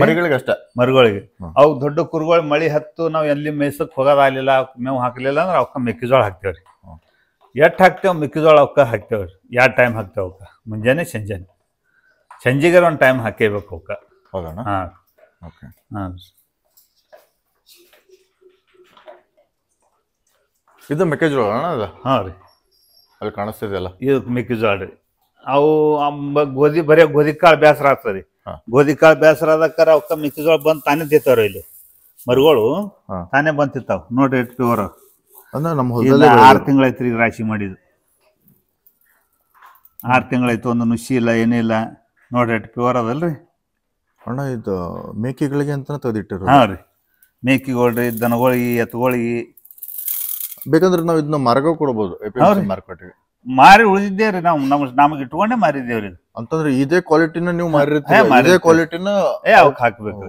ಮರಿಗಳಿಗೆ ಅಷ್ಟೇ. ಮರಿಗಳಿಗೆ ಅವು ದೊಡ್ಡ ಕುರುಗಳು ಮಳಿ ಹತ್ತು ನಾವು ಎಲ್ಲಿ ಮೇಯ್ಸಕ್ ಹೋಗೋದಾಗಲಿಲ್ಲ, ಮೇವು ಹಾಕಲಿಲ್ಲ ಅಂದ್ರೆ ಅವಕ್ಕೆ ಮೆಕ್ಕೆಜೋಳ ಹಾಕ್ತೇವ್ರಿ. ಎಷ್ಟು ಹಾಕ್ತೇವೆ ಮೆಕ್ಕೆಜೋಳ ಅವಕ್ಕೆ ಹಾಕ್ತೇವ್ರಿ. 2 ಟೈಮ್ ಹಾಕ್ತೇವೆ ಅವಕ್ಕೆ, ಮುಂಜಾನೆ ಸಂಜೆಗೆ ಒಂದು ಟೈಮ್ ಹಾಕೇಬೇಕು ಅವಕ್ಕೆ. ಹೌದಣ್ಣ? ಹಾಂ. ಓಕೆ. ಹಾಂ. ಇದು ಮೆಕ್ಕೆಜೋಳ ಅಣ್ಣ ಅದು? ಹಾಂ ರೀ, ಅಲ್ಲಿ ಕಾಣಿಸ್ತಿದೆಯಲ್ಲ ಇದು ಮೆಕ್ಕೆಜೋಳ ರೀ. ಅವು ಬರೀ ಗೋಧಿ ಕಾಳು ಬೇಸರ ಆಗ್ತದೆ. ಗೋಧಿ ಕಾಳು ಬೇಸರ ಆದಕ್ಕಾರ ಅವಕ್ಕೆ ಮೆಕ್ಕೆಜೋಳ ಬಂದು ತಾನೇ ತಿಂತಾವ್ರಿ. ಇಲ್ಲಿ ಮರಿಗಳು ತಾನೇ ಬಂದು ತಿಂತಾವ ನೋಡ್ರಿ. ಎಷ್ಟು ಪ್ಯೂರ್ ಅಂದ್ರೆ ನಮ್ಮ 6 ತಿಂಗಳೈತ್ರಿ ಈಗ ರಾಶಿ ಮಾಡಿದ್ದು. 6 ತಿಂಗಳಾಯ್ತು, ಒಂದು ನುಸಿ ಇಲ್ಲ ಏನಿಲ್ಲ ನೋಡ್ರಿ. ಎಷ್ಟು ಪ್ಯೂರ್ ಅದಲ್ರಿ ಅಣ್ಣ. ಇದು ಮೇಕೆಗಳಿಗೆ ಅಂತ ತೆಗೆದಿಟ್ಟಿರು? ಹಾಂ ರೀ, ಮೇಕೆಗಳ್ರಿ, ದನಗಳಿಗೆ, ಎತ್ತುಗಳಿಗೆ. ಬೇಕಂದ್ರೆ ನಾವು ಇದನ್ನ ಮಾರ್ಗ ಕೊಡ್ಬೋದು ಮಾರ್ಕೆಟ್ಗೆ. ಮಾರಿ ಉಳಿದಿದ್ದೇವ್ರಿ ನಾವು, ನಮಗೆ ಇಟ್ಕೊಂಡೇ ಮಾರಿದ್ದೇವ್ರಿ. ಅಂತಂದ್ರೆ ಇದೇ ಕ್ವಾಲಿಟಿನ ನೀವು ಮಾರಿರ್ತೀವಿ, ಕ್ವಾಲಿಟಿನ ಅವಕ್ಕೆ ಹಾಕ್ಬೇಕು.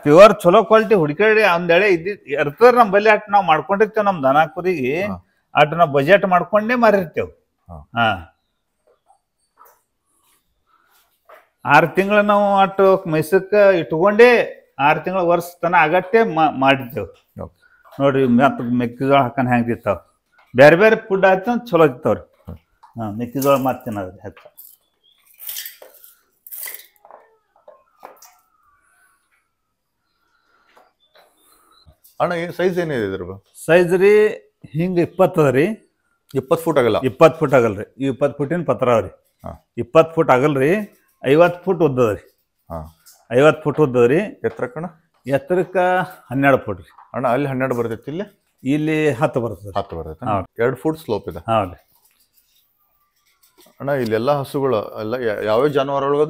ಪ್ಯೂರ್ ಚಲೋ ಕ್ವಾಲಿಟಿ ಹುಡುಕಾಡಿ ಒಂದೇಳೆ ಇರ್ತದ ನಮ್ಮ ಬಲ್ಲಿ. ಅಟ್ ನಾವು ಮಾಡ್ಕೊಂಡಿರ್ತೇವೆ ನಮ್ಮ ದನ ಕುರಿಗೆ, ಅಟ್ ನಾವು ಬಜೆಟ್ ಮಾಡ್ಕೊಂಡೇ ಮಾರಿರ್ತೇವೆ. ಹಾ, 6 ತಿಂಗಳ ನಾವು ಅಟ್ಟು ಮೈಸೂರಕ್ಕೆ ಇಟ್ಕೊಂಡೇ 6 ತಿಂಗಳ ವರ್ಷ ತನ ಆಗಟ್ಟೆ ಮಾಡಿರ್ತೇವೆ ನೋಡ್ರಿ. ಮತ್ತು ಮೆಕ್ಕೆಜೋಳ ಹಾಕೊಂಡು ಹೆಂಗೆ ತಿಂತಾವ, ಬೇರೆ ಬೇರೆ ಫುಡ್ ಹಾಕಿ ಚಲೋ ತಿಂತಾವ್ರಿ. ಹಾಂ, ಮೆಕ್ಕೆಜೋಳ ಮತ್ತೆ ತಿನ್ನೋದ್ರಿ ಹೆಚ್ಚು. ಅಣ್ಣ ಸೈಜ್ ಏನಿದೆ ಇದ್ರ? ಸೈಜ್ ರೀ ಹಿಂಗೆ 20 ಅದ ರೀ. 20 ಫುಟ್ ಆಗಲ್ಲ? 20 ಫುಟ್ ಆಗಲ್ರಿ. 20 ಫುಟಿನ ಪತ್ರ ಅವ್ರಿ. 20 ಫುಟ್ ಆಗಲ್ರಿ, 50 ಫುಟ್ ಉದ್ದದ ರೀ. 50 ಫುಟ್ ಉದ್ದದ ರೀ. ಎತ್ತರಕ್ಕಣ? ಎತ್ತರಕ್ಕೆ 12 ಫುಟ್ ರೀ. ಅಣ್ಣ ಅಲ್ಲಿ 12 ಬರ್ತೈತಿ, ಇಲ್ಲಿ 10 ಬರ್ತದೆ. 10 ಬರ್ತೈತೆ. 2 ಫುಟ್ ಸ್ಲೋಪ್ ಇದೆ. ಹೌದು ಅಣ್ಣ. ಇಲ್ಲೆಲ್ಲ ಹಸುಗಳು ಎಲ್ಲ ಯಾವ ಜಾನುವಾರುಗಳು?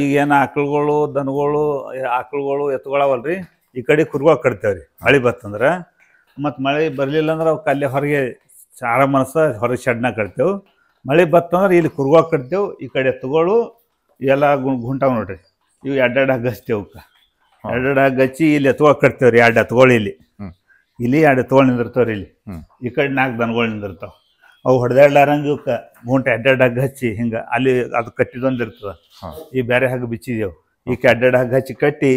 ಈಗ ಏನು ಆಕಳುಗಳು, ದನಗಳು, ಆಕಳುಗಳು, ಎತ್ತುಗಳವಲ್ರಿ. ಈ ಕಡೆ ಕುರಿಗಳು ಕಟ್ತೇವ್ರಿ ಮಳೆ ಬತ್ತಂದ್ರೆ. ಮತ್ತು ಮಳೆ ಬರಲಿಲ್ಲ ಅಂದ್ರೆ ಅವಕ್ಕೆ ಅಲ್ಲೇ ಹೊರಗೆ ಆರಾಮನ್ಸ ಹೊರಗೆ ಶೆಡ್ನಾಗ ಕಟ್ತೇವೆ. ಮಳೆ ಬತ್ತಂದ್ರೆ ಇಲ್ಲಿ ಕುರಿಗಳು ಕಟ್ತೇವೆ. ಈ ಕಡೆ ಎತ್ತುಗಳು ಇವೆಲ್ಲ ಗುಂಟಾವ್ ನೋಡ್ರಿ. ಇವು 2 ಹಗ್ಗ ಹಚ್ತೇವೆ. ಅವಕ್ಕೆ 2 ಹಗ್ಗ ಹಚ್ಚಿ ಇಲ್ಲಿ ಎತ್ತುಗಳು ಕಟ್ತೇವ್ರಿ. 2 ಎತ್ತುಗಳು ಇಲ್ಲಿ 2 ಎತ್ತುಗಳು ನಿಂದಿರ್ತಾವ್ರಿ. ಈ ಕಡೆ 4 ದನಗಳು ನಿಂದಿರ್ತಾವ. ಅವು ಹೊಡೆದಾಡ್ಲಾರಂಗೆ ಇವಕ್ಕೆ ಗುಂಟ 2 ಹಗ್ಗ ಹಚ್ಚಿ ಹಿಂಗೆ ಅಲ್ಲಿ ಅದು ಕಟ್ಟಿದೊಂದು ಇರ್ತದೆ. ಈ ಬೇರೆ ಹಗ್ಗ ಬಿಚ್ಚಿದೇವು. ಈಗ 2 ಹಗ್ಗ ಹಚ್ಚಿ ಕಟ್ಟಿ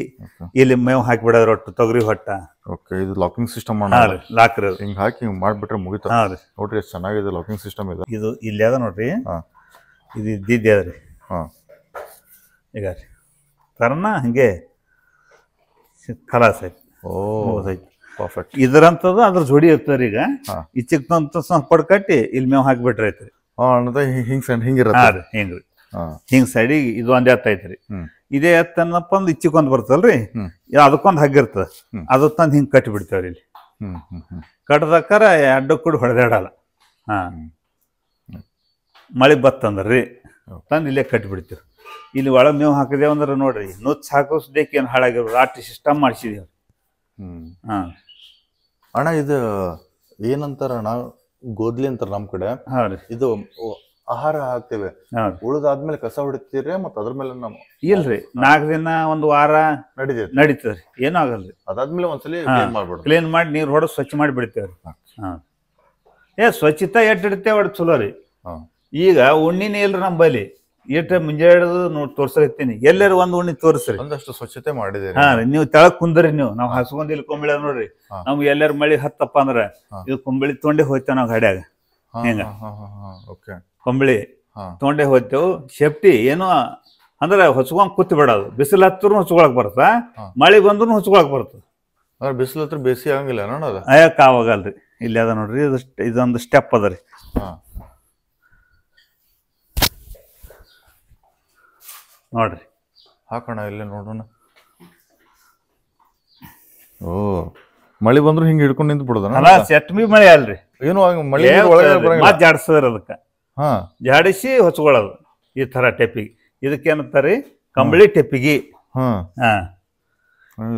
ಇಲ್ಲಿ ಮೇವು ಹಾಕಿಬಿಡೋದು, ರೊಟ್ಟು ತೊಗರಿ ಹೊಟ್ಟ. ಓಕೆ. ಇದು ಲಾಕಿಂಗ್ ಸಿಸ್ಟಮ್ ಲಾಕ್ರಿ ಹಿಂಗೆ ಹಾಕಿ ಹಿಂಗೆ ಮಾಡಿಬಿಟ್ರೆ ಮುಗಿತ. ಹಾಂ ರೀ, ನೋಡ್ರಿ ಎಷ್ಟು ಚೆನ್ನಾಗಿದೆ ಲಾಕಿಂಗ್ ಸಿಸ್ಟಮ್ ಇದೆ. ಇದು ಇಲ್ಲಿ ಅದ ನೋಡ್ರಿ. ಇದು ಇದ್ದಿದ್ದೆ ಅದ ರೀ. ಈಗ ರೀ ತರನ ಹಂಗೆ ಖಲಾಸ್ ಐತಿ. ಐತಿ ಪರ್ಫೆಕ್ಟ್. ಇದ್ರಂಥದ್ದು ಅದ್ರ ಜೋಡಿ ಇರ್ತದೆ. ಈಗ ಈ ಚಿಕ್ಕಂತ ಪಡ್ ಕಟ್ಟಿ ಇಲ್ಲಿ ಮೇವು ಹಾಕಿಬಿಟ್ರೆ ಐತ್ರಿ. ಹಿಂಗಿರತ್ತೆ ಹಿಂಗ್ರಿ. ಹಿಂಗ್ ಸೈಡಿಗೆ ಇದು ಒಂದೇ ಎತ್ತ ಐತ್ರಿ. ಇದೇ ಎತ್ತನಪ್ಪ ಅಂದ್ ಇಚ್ಚಿಕೊಂಡ್ ಬರ್ತಲ್ರಿ, ಅದಕ್ಕೊಂದು ಹಗ್ಗಿರ್ತದ. ಅದು ತಂದು ಹಿಂಗೆ ಕಟ್ಟಿ ಬಿಡ್ತೇವ್ರಿ. ಇಲ್ಲಿ ಕಟ್ದಕ್ಕಾರ 2 ಕೂಡಿ ಹೊಡೆದಾಡಲ್ಲ. ಮಳೆ ಬತ್ತಂದ್ರಿ ತಂದು ಇಲ್ಲೇ ಕಟ್ಟಿ ಬಿಡ್ತೇವೆ. ಇಲ್ಲಿ ಒಳಗೆ ಮೇವು ಹಾಕಿದೇವು ಅಂದ್ರೆ ನೋಡ್ರಿ, ನುಚ್ಚು ಹಾಕೋಸ್ದೇಕೆ ಏನು ಹಾಳಾಗಿರೋ ರಾಟಿ ಸಿಸ್ಟಮ್ ಮಾಡಿಸಿದೇವ್ರಿ. ಅಣ್ಣ ಇದು ಏನಂತಾರ ಅಣ್ಣ, ಗೋದ್ಲಿ ಅಂತಾರ ನಮ್ ಕಡೆ. ಇದು ಆಹಾರ ಹಾಕ್ತೇವೆ, ಉಳಿದಾದ್ಮೇಲೆ ಕಸ ಹೊಡಿತೀರಿ ಮತ್ತೆ ಅದ್ರ ಮೇಲೆ ನಾವು ಇಲ್ರಿ 4 ದಿನ 1 ವಾರ ನಡೀತದ್ರಿ. ಏನೂ ಆಗಲ್ರಿ. ಅದಾದ್ಮೇಲೆ ಒಂದ್ಸಲಿ ಕ್ಲೀನ್ ಮಾಡಿ ನೀರು ಹೊಡೆದು ಸ್ವಚ್ಛ ಮಾಡಿ ಬಿಡ್ತೇವ್ರಿ. ಸ್ವಚ್ಛತೆ ಎಟ್ ಇಡ್ತೇವೆ ಅಡ್ ಚಲೋ ರೀ. ಈಗ ಉಣ್ಣಿನೇ ಇಲ್ರಿ ನಮ್ಮ ಬಲಿ. ಮುಂಜಾನೆ ತೋರ್ಸಕತ್ತೀನಿ, ಎಲ್ಲರೂ 1 ಉಣ್ಣಿ ತೋರಿಸ್ರಿ. ಒಂದಷ್ಟು ಸ್ವಚ್ಛತೆ ಮಾಡಿದೆ. ನೀವು ತೆಳಗ್ ಕುಂದ್ರಿ. ನಾವು ಹಸ್ಕೊಂಡ್ ಇಲ್ಲಿ ಕೊಂಬಳಿ ನೋಡ್ರಿ. ನಮ್ಗೆ ಎಲ್ಲಾರು ಮಳಿ ಹತ್ತಪ್ಪ ಅಂದ್ರ ಇದು ಕೊಂಬಳಿ ತೊಂಡೆ ಹೋಯ್ತೇವೆ ನಾವು ಗಾಡ್ಯಾಗ. ಹಿಂಗ ಕೊಂಬಳಿ ತೊಗೊಂಡೆ ಹೋಗ್ತೇವು. ಸೇಫ್ಟಿ ಏನು ಅಂದ್ರೆ ಹೊಚ್ಕೊಂಡ್ ಕೂತ್ ಬಿಡೋದು. ಬಿಸಿಲು ಹತ್ತರೂ ಹೊಚ್ಕೊಳಕ್ ಬರುತ್ತಾ, ಮಳೆ ಬಂದ್ರು ಹೊಚ್ಕೊಳಕ್ ಬರ್ತದೆ. ಬಿಸಿಲು ಹತ್ರ ಬೇಸಿ ಆಗಂಗಿಲ್ಲ ನೋಡೋದು. ಅಯ್ಯಕ್ಕೆ ಆವಾಗಲ್ರಿ. ಇಲ್ಲಿ ಅದ ನೋಡ್ರಿ, ಇದೊಂದು ಸ್ಟೆಪ್ ಅದ ರೀ. ನೋಡ್ರಿ ಹಾಕೋಣ ಇಲ್ಲೇ ನೋಡೋಣ. ಓ ಮಳೆ ಬಂದ್ರು ಹಿಂಗೆ ಹಿಡ್ಕೊಂಡು ನಿಂತು ಬಿಡೋದ. ಸೆಟ್ಮಿ ಮಳೆ ಅಲ್ರಿ, ಏನು ಮಳೆ ಮತ್ ಜಾಡಿಸೋದ್ರ ಅದಕ್ಕೆ. ಜಾಡಿಸಿ ಹೊಚ್ಕೊಳ್ಳೋದು ಈ ತರ ಟೆಪ್ಪಿಗೆ. ಇದಕ್ಕೇನಂತಾರಿ? ಕಂಬಳಿ ಟೆಪ್ಪಿಗೆ.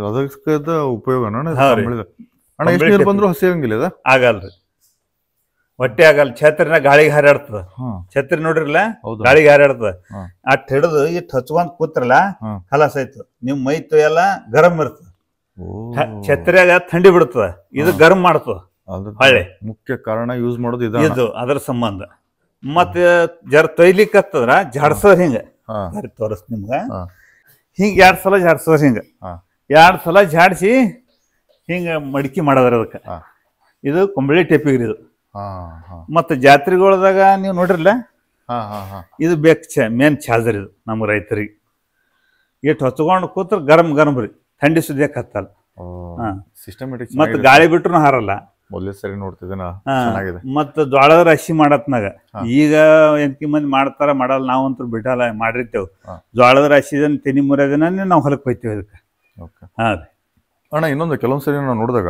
ಅದಕ್ಕೆ ಉಪಯೋಗ ಬಂದ್ರು ಹಸಿ ಆಗಂಗಿಲ್ಲ. ಆಗಲ್ರಿ, ಹೊಟ್ಟೆ ಆಗಲ್ಲ. ಛತ್ರಿನ ಗಾಳಿಗೆ ಹಾರಾಡ್ತದ. ಛತ್ರಿ ನೋಡ್ರಿಲ್ಲ, ಗಾಳಿಗೆ ಹಾರಾಡ್ತದ. ಅಟ್ ಹಿಡಿದು ಇಟ್ ಹಚ್ಕೊಂಡ್ ಕೂತ್ರಲ್ಲ, ಖಲಾಸ್ ಆಯ್ತು. ನಿಮ್ ಮೈತು ಎಲ್ಲ ಗರಂ ಇರ್ತದ. ಛತ್ರಿಯಾಗ ಥಂಡಿ ಬಿಡ್ತದ, ಇದು ಗರಂ ಮಾಡ್ತದ. ಹೊಳ್ಳೆ ಮುಖ್ಯ ಕಾರಣ ಯೂಸ್ ಮಾಡೋದು ಇದು ಅದ್ರ ಸಂಬಂಧ. ಮತ್ತೆ ಜರ ತೊಯ್ಲಿಕ್ಕತ್ತದ್ರ ಜಾಡ್ಸೋರ್ ಹಿಂಗ ತೋರಿಸ್ ನಿಮ್ಗ. ಹಿಂಗ 2 ಸಲ ಜಾಡ್ಸೋರ್ ಹಿಂಗ 2 ಸಲ ಜಾಡ್ಸಿ ಹಿಂಗ ಮಡಿಕೆ ಮಾಡದ್ರ ಅದಕ್ಕೆ. ಇದು ಕೊಂಬಳಿ ಟೆಪ್ಪಿಗ್ರಿ ಇದು. ಮತ್ತ ಜಾತ್ರೆಗಳದಾಗ ನೀವು ನೋಡ್ರಿಲ್ಲ, ಇದು ಬೇಕು ಮೇನ್ ಚಾರ್ಜರ್. ಇದು ನಮ್ಮ ರೈತರಿಗೆ ಇಟ್ಟು ಹೊಚ್ಕೊಂಡು ಕೂತ್ರ ಗರಂ ಗರಂ ರೀ, ಥಂಡಿ ಸುದ್ದಿಯಕ್ಕೆ ಹತ್ತಲ್ಲ. ಸಿಸ್ಟಮ್ಯಾಟಿಕ್. ಮತ್ತ ಗಾಳಿ ಬಿಟ್ರು ಹಾರಲ್ಲ. ಮೊದಲೇ ಸರಿ ನೋಡ್ತಿದ್ದೇನ. ಮತ್ತ ಜ್ವಾಳದ ರಾಶಿ ಮಾಡತ್ನಾಗ ಈಗ ಎಂಕಿ ಮಂದಿ ಮಾಡ್ತಾರ, ಮಾಡಲ್ಲ. ನಾವಂತೂ ಬಿಟ್ಟಲ್ಲ, ಮಾಡಿರ್ತೇವ್. ಜ್ವಾಳದ ರಾಶಿ ತೆನಿ ಮುರ ದಿನ ನಾವು ಹೊಲಕ್ ಹೋಯ್ತೇವೆ ಇದಕ್ಕೆ. ಹಾ ರೀ ಅಣ್ಣ, ಇನ್ನೊಂದು ಕೆಲವೊಂದ್ ಸರಿ ನಾವು ನೋಡಿದಾಗ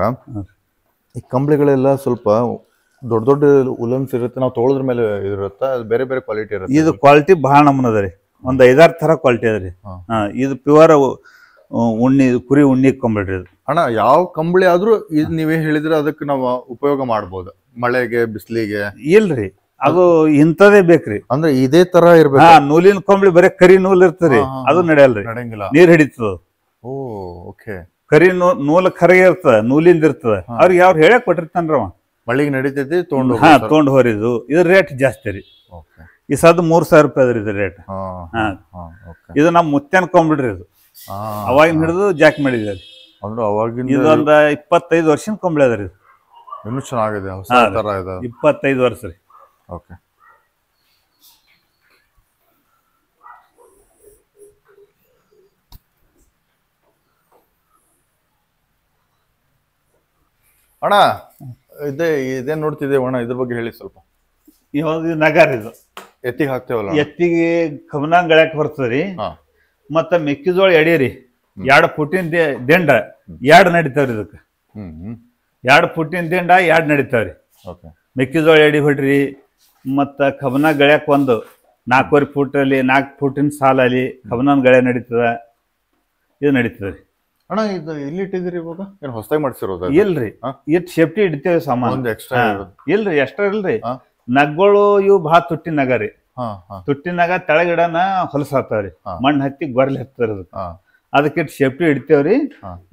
ಈ ಕಂಬಳಿಗಳೆಲ್ಲ ಸ್ವಲ್ಪ ದೊಡ್ಡ ದೊಡ್ಡ ಉಲನ್ಸ್ ಇರುತ್ತೆ. ನಾವು ತೊಗೊಳದ್ರ ಮೇಲೆ ಇರುತ್ತೆ, ಬೇರೆ ಬೇರೆ ಕ್ವಾಲಿಟಿ ಇರುತ್ತೆ. ಇದು ಕ್ವಾಲಿಟಿ ಭಾಳ ನಮೂನ ಅದ ರೀ. ಒಂದ್ 5-6 ತರ ಕ್ವಾಲಿಟಿ ಅದ ರೀ. ಇದು ಪ್ಯೂರ್ ಉಣ್ಣಿ, ಕುರಿ ಉಣ್ಣಿ ಕಂಬಳಿ ಇದು. ಅಣ್ಣ, ಯಾವ ಕಂಬಳಿ ಆದ್ರೂ ಇದು ನೀವೇ ಹೇಳಿದ್ರೆ ಅದಕ್ಕೆ ನಾವು ಉಪಯೋಗ ಮಾಡ್ಬೋದು. ಮಳೆಗೆ, ಬಿಸಿಲಿಗೆ ಇಲ್ರಿ, ಅದು ಇಂಥದೇ ಬೇಕ್ರಿ. ಅಂದ್ರೆ ಇದೇ ತರ ಇರ್ಬೇಕು. ನೂಲಿನ ಕಂಬಳಿ ಬರೀ ಕರಿ ನೂಲ್ ಇರ್ತರಿ, ಅದು ನಡೆಯಲ್ರಿ, ನಡೆಯಂಗಿಲ್ಲ. ನೀರ್ ಹಿಡಿತದ. ಓ ಓಕೆ. ಕರಿ ನೂಲ್ ಕರಗೆ ಇರ್ತದ, ನೂಲಿಂದ ಇರ್ತದ. ಅವ್ರಿಗೆ ಅವ್ರು ಹೇಳಕ್ ಕೊಟ್ಟಿರ್ತಾನ್ರವ, ಮಳಿಗೆ ನಡೀತೈತಿ ತೊಗೊಂಡು ಹೋರಿದು. ಇದ್ರ ರೇಟ್ ಜಾಸ್ತಿ ರೀ. ಈ ಸದ್ 3,000 ರೂಪಾಯಿ ಅದ್ರಿ ಇದ್ರ ರೇಟ್. ಇದು ನಮ್ ಮುತ್ಯನ್ ಕೊಂಬಿಡ್ರಿ. ಇದು ಅವಾಗಿನ ಹಿಡಿದು ಜಾಕ್ ಮಾಡಿದ್ರಿ. ಅಂದ್ರೆ ಅವಾಗಿನ ಇದೊಂದ 25 ವರ್ಷದ ಕೊಂಬಳಿ ಅದ್ರಿ. ಇನ್ನೂ ಚೆನ್ನಾಗಿದೆ, 25 ವರ್ಷ ರೀ. ಓಕೆ. ಅಣ್ಣ, ಇದೇನ್ ನೋಡ್ತಿದ್ದೇವೆ ಅಣ್ಣ, ಇದ್ರ ಬಗ್ಗೆ ಹೇಳಿ ಸ್ವಲ್ಪ. ಯಾವ್ದು ನಗಾರ ಇದು ಎತ್ತಿಗೆ ಹಾಕ್ತೇವಲ್ಲ? ಎತ್ತಿಗೆ ಕಮನಾಂಗ್ ಗಳಕ್ ಬರ್ತದ್ರಿ. ಮತ್ತ ಮೆಕ್ಕೆಜೋಳ ಎಡೀರಿ 2 ಫುಟಿನ ದಿಂಡ 2 ನಡಿತಾವ್ರಿ. ಇದಕ್ಕೆ 2 ಫುಟಿನ ದಿಂಡ 2 ನಡಿತಾವ್ರಿ. ಮೆಕ್ಕೆಜೋಳ ಎಡಿ ಹೊಡ್ರಿ. ಮತ್ತ ಕಬನ ಗಳಕ್ ಒಂದು 4 ಫುಟ್ ಅಲ್ಲಿ 4 ಫುಟಿನ ಸಾಲಲ್ಲಿ ಕಬನನ್ ಗಳೆ ನಡೀತದ. ಇದು ನಡೀತದ್ರಿ. ಅಣ್ಣ, ಇದು ಎಲ್ಲಿ ಇಟ್ಟಿದ್ರಿ ಇವಾಗ? ಏನ್ ಹೊಸದಾಗಿ ಮಾಡ್ಸಿರೋದು? ಇಲ್ರಿ, ಇಟ್ ಸೇಫ್ಟಿ ಇಡ್ತೇವೆ ಸಾಮಾನು. ಇಲ್ರಿ, ಎಕ್ಸ್ಟ್ರಾ ಇಲ್ರಿ. ನಗ್ಗಳು ಇವು ಭಾಳ ತುಟ್ಟಿನ ನಗ ರೀ. ತುಟ್ಟಿನಾಗ ತೆಳಗಿಡನ ಹೊಲಸಾತಾವ್ರಿ, ಮಣ್ಣು ಹತ್ತಿ ಗೊರ್ಲಿ ಹತ್ತಾರ. ಅದಕ್ಕೆ ಸೇಫ್ಟಿ ಇಡ್ತೇವ್ರಿ.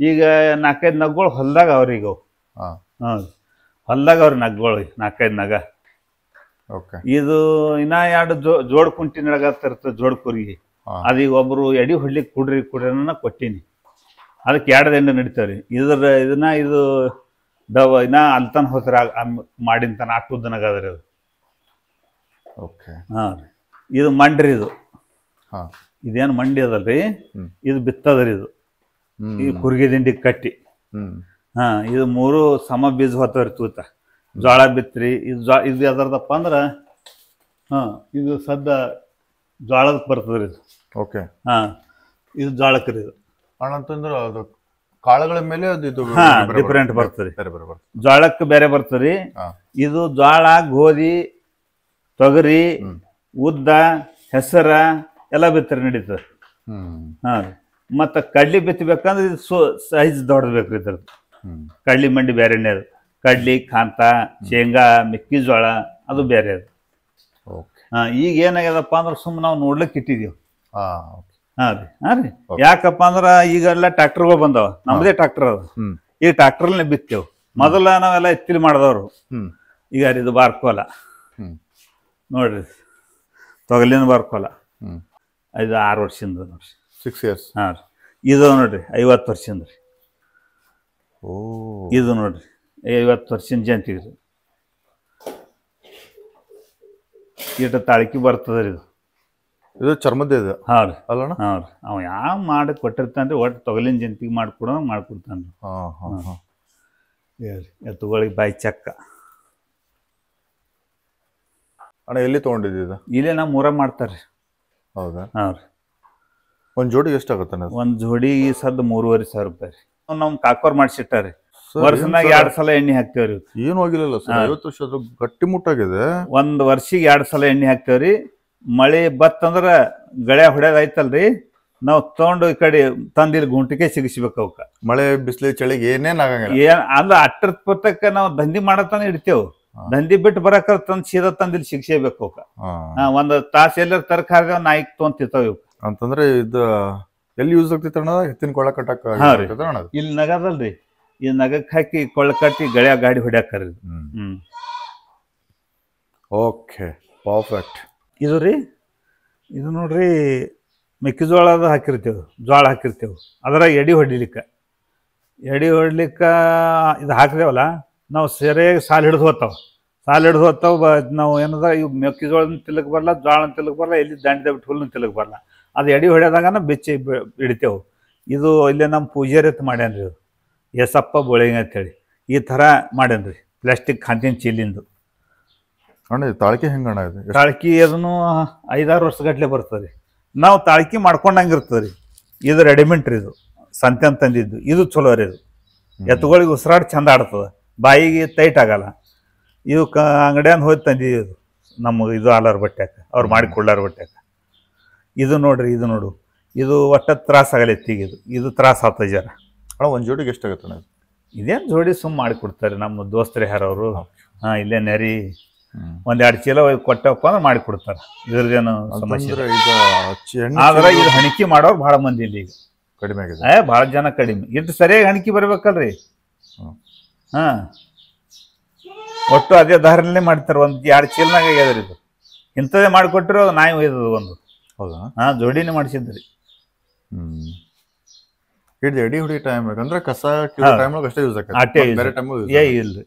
ಈಗ 4-5 ನಗ್ಗಳು ಹೊಲ್ದಾಗ ಅವ್ರಿ. ಈಗ ಹೊಲ್ದಾಗ ಅವ್ರಿ ನಗ್ಗಳು 4-5 ನಗ. ಇದು ಇನ್ನ 2 ಜೋಡ್ ಕುಂಟಿ ನಡಗತ್ತಿರ್ತದೆ, ಜೋಡ್ ಕುರಿಗೆ. ಅದೀಗ ಒಬ್ರು ಎಡಿ ಹೊಡ್ಲಿಕ್ಕೆ ಕುಡ್ರಿ ಕೊಟ್ಟೀನಿ. ಅದಕ್ಕೆ 2 ದಂಡ ನಡಿತಾವ್ರಿ. ಇದನ್ನ ಇದು ಇನ್ನ ಅಲ್ತನ ಹೋತ್ರ ಮಾಡಿಂತಾನ ಆಟುದನಾಗ ಅದ್ರಿ ಅದು. ಇದು ಮಂಡ್ರಿ. ಇದು ಇದೇನು ಮಂಡಿ ಅದಲ್ರಿ, ಇದು ಬಿತ್ತದ್ರಿ. ಇದು ಈ ಕುರ್ಗಿ ದಿಂಡಿ ಕಟ್ಟಿ. ಇದು 3 ಸಮ ಬೀಜ ಹೊತ್ತವ್ರಿ ತೂತ. ಜೋಳ ಬಿತ್ರಿ. ಇದು ಯಾವ್ದಪ್ಪ ಅಂದ್ರ ಇದು ಸದ್ದ ಜೋಳದ ಬರ್ತದ್ರಿ ಇದು. ಇದು ಜೋಳಕ್ರಿ. ಇದು ಅಂತಂದ್ರೆ ಅದು ಕಾಳುಗಳ ಮೇಲೆ ಡಿಫರೆಂಟ್ ಬರ್ತದ್ರಿ. ಜೋಳಕ್ಕೆ ಬೇರೆ ಬರ್ತದ್ರಿ. ಇದು ಜೋಳ, ಗೋಧಿ, ತೊಗರಿ, ಉದ್ದ, ಹೆಸರ ಎಲ್ಲ ಬಿತ್ತರಿ ನಡೀತದ. ಮತ್ತ ಕಡ್ಲಿ ಬಿತ್ತಬೇಕಂದ್ರೆ ಇದು ಸೈಜ್ ದೊಡ್ಡಬೇಕ್ರಿ. ಇದ್ರದ್ದು ಕಡ್ಲಿ ಮಂಡಿ ಬೇರೆನೇ ಅದು. ಕಡ್ಲಿ, ಕಾಂತ, ಶೇಂಗಾ, ಮೆಕ್ಕೆಜೋಳ ಅದು ಬೇರೆ ಅದು. ಈಗ ಏನಾಗ್ಯದಪ್ಪ ಅಂದ್ರೆ ಸುಮ್ಮನೆ ನಾವು ನೋಡ್ಲಿಕ್ಕೆ ಇಟ್ಟಿದೀವಿ. ರೀ ಯಾಕಪ್ಪ ಅಂದ್ರ ಈಗೆಲ್ಲ ಟ್ರಾಕ್ಟರ್ಗಳು ಬಂದಾವ. ನಮ್ದೇ ಟ್ರಾಕ್ಟರ್ ಅದ. ಈ ಟ್ರಾಕ್ಟರ್ನೇ ಬಿತ್ತೇವ್. ಮೊದಲ ನಾವೆಲ್ಲ ಎತ್ತಿಲಿ ಮಾಡಿದವ್ರು. ಈಗ ಇದು ಬಾರ್ಕೋಲ ನೋಡ್ರಿ, ತೊಗಲಿನ ಬಾರ್ಕೋಲ. 5-6 ವರ್ಷದಿಂದ ನೋಡ್ರಿ. 6 years. ರೀ. ಇದು ನೋಡ್ರಿ 50 ವರ್ಷದಿಂದ ರೀ. ಇದು ನೋಡ್ರಿ 50 ವರ್ಷದ ಜಂತಿಗ್ರಿ. ಇಟ್ಟು ತಾಳ್ಕಿ ಬರ್ತದ್ರಿ ಇದು. ಇದು ಚರ್ಮದ್ದೇ ಇದೆ ಹಾಂ ರೀ ಅಲ್ಲಣ್ಣ? ಹಾಂ ರೀ ಅವ ಯಾವ ಮಾಡಿ ಕೊಟ್ಟಿರ್ತಾನೆ ರೀ, ಒಟ್ಟು ತೊಗಲಿನ ಜಂತಿಗೆ ಮಾಡ್ಕೊಡೋಂಗೆ ಮಾಡ್ಕೊಡ್ತಾನೆ ರೀ. ಹಾಂ ಹಾಂ ಹಾಂ. ಹೇಳ್ರಿ ಎತ್ತುಗಳಿಗೆ ಬಾಯಿ ಚಕ್ಕ. ಅಣ್ಣ ಎಲ್ಲಿ ತೊಗೊಂಡಿದ್ದು ಇದು? ಇಲ್ಲೇ ನಮ್ಮ ಊರಾಗ ಮಾಡ್ತಾರೆ ರೀ. ಹೌದಾ? ಹಾಂ ರೀ. ಒಂದು ಜೋಡಿಗೆ ಎಷ್ಟಾಗುತ್ತೆ ಅಣ್ಣ? ಒಂದು ಜೋಡಿ ಸದ್ 3,500 ರೂಪಾಯಿ ರೀ. ನಮ್ಮ ಕಾಕೋರ್ ಮಾಡಿಸಿಟ್ಟಾರೆ. ವರ್ಷನಾಗ 2 ಸಲ ಎಣ್ಣೆ ಹಾಕ್ತೇವ್ರಿ. ಏನು ಆಗಿಲ್ಲ ಸರ್, 50 ವರ್ಷ ಗಟ್ಟಿ ಮುಟ್ಟಾಗಿದೆ. ಒಂದು ವರ್ಷಿಗೆ 2 ಸಲ ಎಣ್ಣೆ ಹಾಕ್ತೇವ್ರಿ. ಮಳೆ ಬತ್ತಂದ್ರ ಗಳೆ ಹೊಡೆದೈತಲ್ರಿ, ನಾವು ತಗೊಂಡು ಈ ಕಡೆ ತಂದಿಲ್ ಗುಂಟಿಗೆ ಸಿಗಿಸ್ಬೇಕು ಅವಕ್ಕ. ಮಳೆ ಬಿಸಿಲು ಚಳಿಗೆ ಏನೇನ್ ಆಗಂಗಿಲ್ಲ. ಅಲ್ಲ ಅಟ್ರ ಪುಸ್ತಕ ನಾವು ದಂಧಿ ಮಾಡತಾನೆ ಇಡ್ತೇವ್. ದಂಧಿ ಬಿಟ್ಟು ಬರಕ ತಂದ್ ಸೀದಾ ತಂದಿಲ್ ಶಿಕ್ಷೆಬೇಕು ಅವಕ್ಕ. ಒಂದ್ ತಾಸ ಎಲ್ಲ ತರಕಾರಿ ನಾಯಿಕ್ ತೊಗೊಂತಿರ್ತಾವ ಇವ್ ಅಂತಂದ್ರೆ ಇದು ಎಲ್ಲಿ ಯೂಸ್ ಆಗ್ತೈತೆ ಅಣ್ಣ? ಎತ್ತಿನ ಕೊಳ್ಳ ಕಟ್ಟಕ್ ಇಲ್ಲಿ ನಗದಲ್ರಿ, ಈ ನಗಕ್ ಹಾಕಿ ಕೊಳ್ಳ ಕಟ್ಟಿ ಗಳೆ ಗಾಡಿ ಹೊಡ್ಯಾಕರಿ. Okay, perfect. ಇದು ರೀ, ಇದು ನೋಡ್ರಿ ಮೆಕ್ಕೆಜೋಳದ ಹಾಕಿರ್ತೇವೆ, ಜೋಳ ಹಾಕಿರ್ತೇವೆ. ಅದ್ರಾಗ ಎಡಿ ಹೊಡಿಲಿಕ್ಕೆ ಇದು ಹಾಕಿದೇವಲ್ಲ, ನಾವು ಸರಿಯಾಗಿ ಸಾಲು ಹಿಡಿದು ಹೋಗ್ತಾವ. ನಾವು ಏನದ ಇವು ಮೆಕ್ಕೆಜೋಳನ ತಿಲ್ಲಕ್ ಬರಲ್ಲ, ಜೋಳನ ತಿಲ್ಲಕ್ ಬರಲ್ಲ, ಎಲ್ಲಿ ದಾಂಡಿದ ಬಿಟ್ಟು ಹುಲ್ಲನ್ನ ತಿಲ್ಲಕ್ ಬರಲ್ಲ. ಅದು ಎಡಿ ಹೊಡ್ಯೋದಾಗನ ಬೆಚ್ಚಿ ಹಿಡಿತೇವೆ. ಇದು ಇಲ್ಲೇ ನಮ್ಮ ಪೂಜಾರಿ ಎತ್ತು ಮಾಡ್ಯಾನ್ರಿ, ಇದು ಎಸಪ್ಪ ಬೋಳಿಂಗ್ ಅಂತೇಳಿ ಈ ಥರ ಮಾಡ್ಯಾನ್ರಿ, ಪ್ಲಾಸ್ಟಿಕ್ ಖಾಂತಿನ ಚೀಲಿಂದು. ಅಣ್ಣ ತಾಳ್ಕಿ ಹೆಂಗಣ್ಣ ಇದು? ತಾಳ್ಕಿ ಅದನ್ನು 5-6 ವರ್ಷಗಟ್ಲೆ ಬರ್ತದೆ. ನಾವು ತಾಳ್ಕಿ ಮಾಡ್ಕೊಂಡಂಗೆ ಇರ್ತದೆ ರೀ. ಇದು ರೆಡಿಮೇಡ್ ರೀ, ಇದು ಸಂತೆ ಅಂತ ತಂದಿದ್ದು. ಇದು ಚಲೋ ರೀ, ಇದು ಎತ್ತುಗಳಿಗೆ ಉಸಿರಾಡಿ ಚಂದ ಆಡ್ತದೆ, ಬಾಯಿಗೆ ಟೈಟ್ ಆಗಲ್ಲ. ಇದು ಅಂಗಡಿಯನ್ ಹೋಗಿ ತಂದಿದ್ದು, ಇದು ನಮಗೆ ಇದು ಆಲಾರ ಬಟ್ಟ್ಯಾಕ, ಅವ್ರು ಮಾಡಿ ಕೊಡ್ಲಾರ ಬಟ್ಟ್ಯಾಕ. ಇದು ನೋಡ್ರಿ, ಇದು ನೋಡು, ಇದು ಒಟ್ಟ ತ್ರಾಸ ಆಗಲ್ಲ ಎತ್ತಿಗೆ. ಇದು ತ್ರಾಸ ಆಗ್ತದೆ ಜರ. ಅಣ್ಣ ಒಂದು ಜೋಡಿಗೆ ಎಷ್ಟಾಗುತ್ತೆ ಅಣ್ಣ? ಇದೇನು ಜೋಡಿ ಸುಮ್ಮ ಮಾಡಿ ಕೊಡ್ತಾರೆ ನಮ್ಮ ದೋಸ್ತರು ಯಾರವರು. ಹಾಂ, ಇಲ್ಲೇ ನೆರಿ 1-2 ಚೀಲ ಕೊಟ್ಟಪ್ಪ ಅಂದ್ರೆ ಮಾಡಿ ಕೊಡ್ತಾರೆ. ಇದ್ರದ್ದೇನು ಸಮಸ್ಯೆ. ಆದ್ರೆ ಇದು ಹಣಿಕೆ ಮಾಡೋರು ಭಾಳ ಮಂದಿ ಇಲ್ಲಿ ಈಗ ಕಡಿಮೆ ಆಗಿದೆ. ಭಾಳ ಜನ ಕಡಿಮೆ. ಇಟ್ಟು ಸರಿಯಾಗಿ ಹಣಿಕೆ ಬರ್ಬೇಕಲ್ರಿ. ಹಾಂ, ಒಟ್ಟು ಅದೇ ದಾರಿನಲ್ಲೇ ಮಾಡ್ತಾರೆ. 1-2 ಚೀಲನಾಗ ಆಗ್ಯದ್ರಿ ಇದು. ಇಂಥದ್ದೇ ಮಾಡಿಕೊಟ್ರು ನಾಯಿ ಒಯ್ದದು ಒಂದು. ಹೌದಾ? ಹಾಂ, ಜೋಡಿನೇ ಮಾಡಿಸಿದ್ರಿ. ಹಿಡಿದು ಎಡಿ ಹೊಡಿ ಟೈಮ್ ಬೇಕಂದ್ರೆ ಕಸ ಟೈಮ್ ಅಷ್ಟೇ ಯೂಸ್ ಅಷ್ಟೇ ಆಗುತ್ತೆ, ಬೇರೆ ಟೈಮ್ ಇಲ್ರಿ.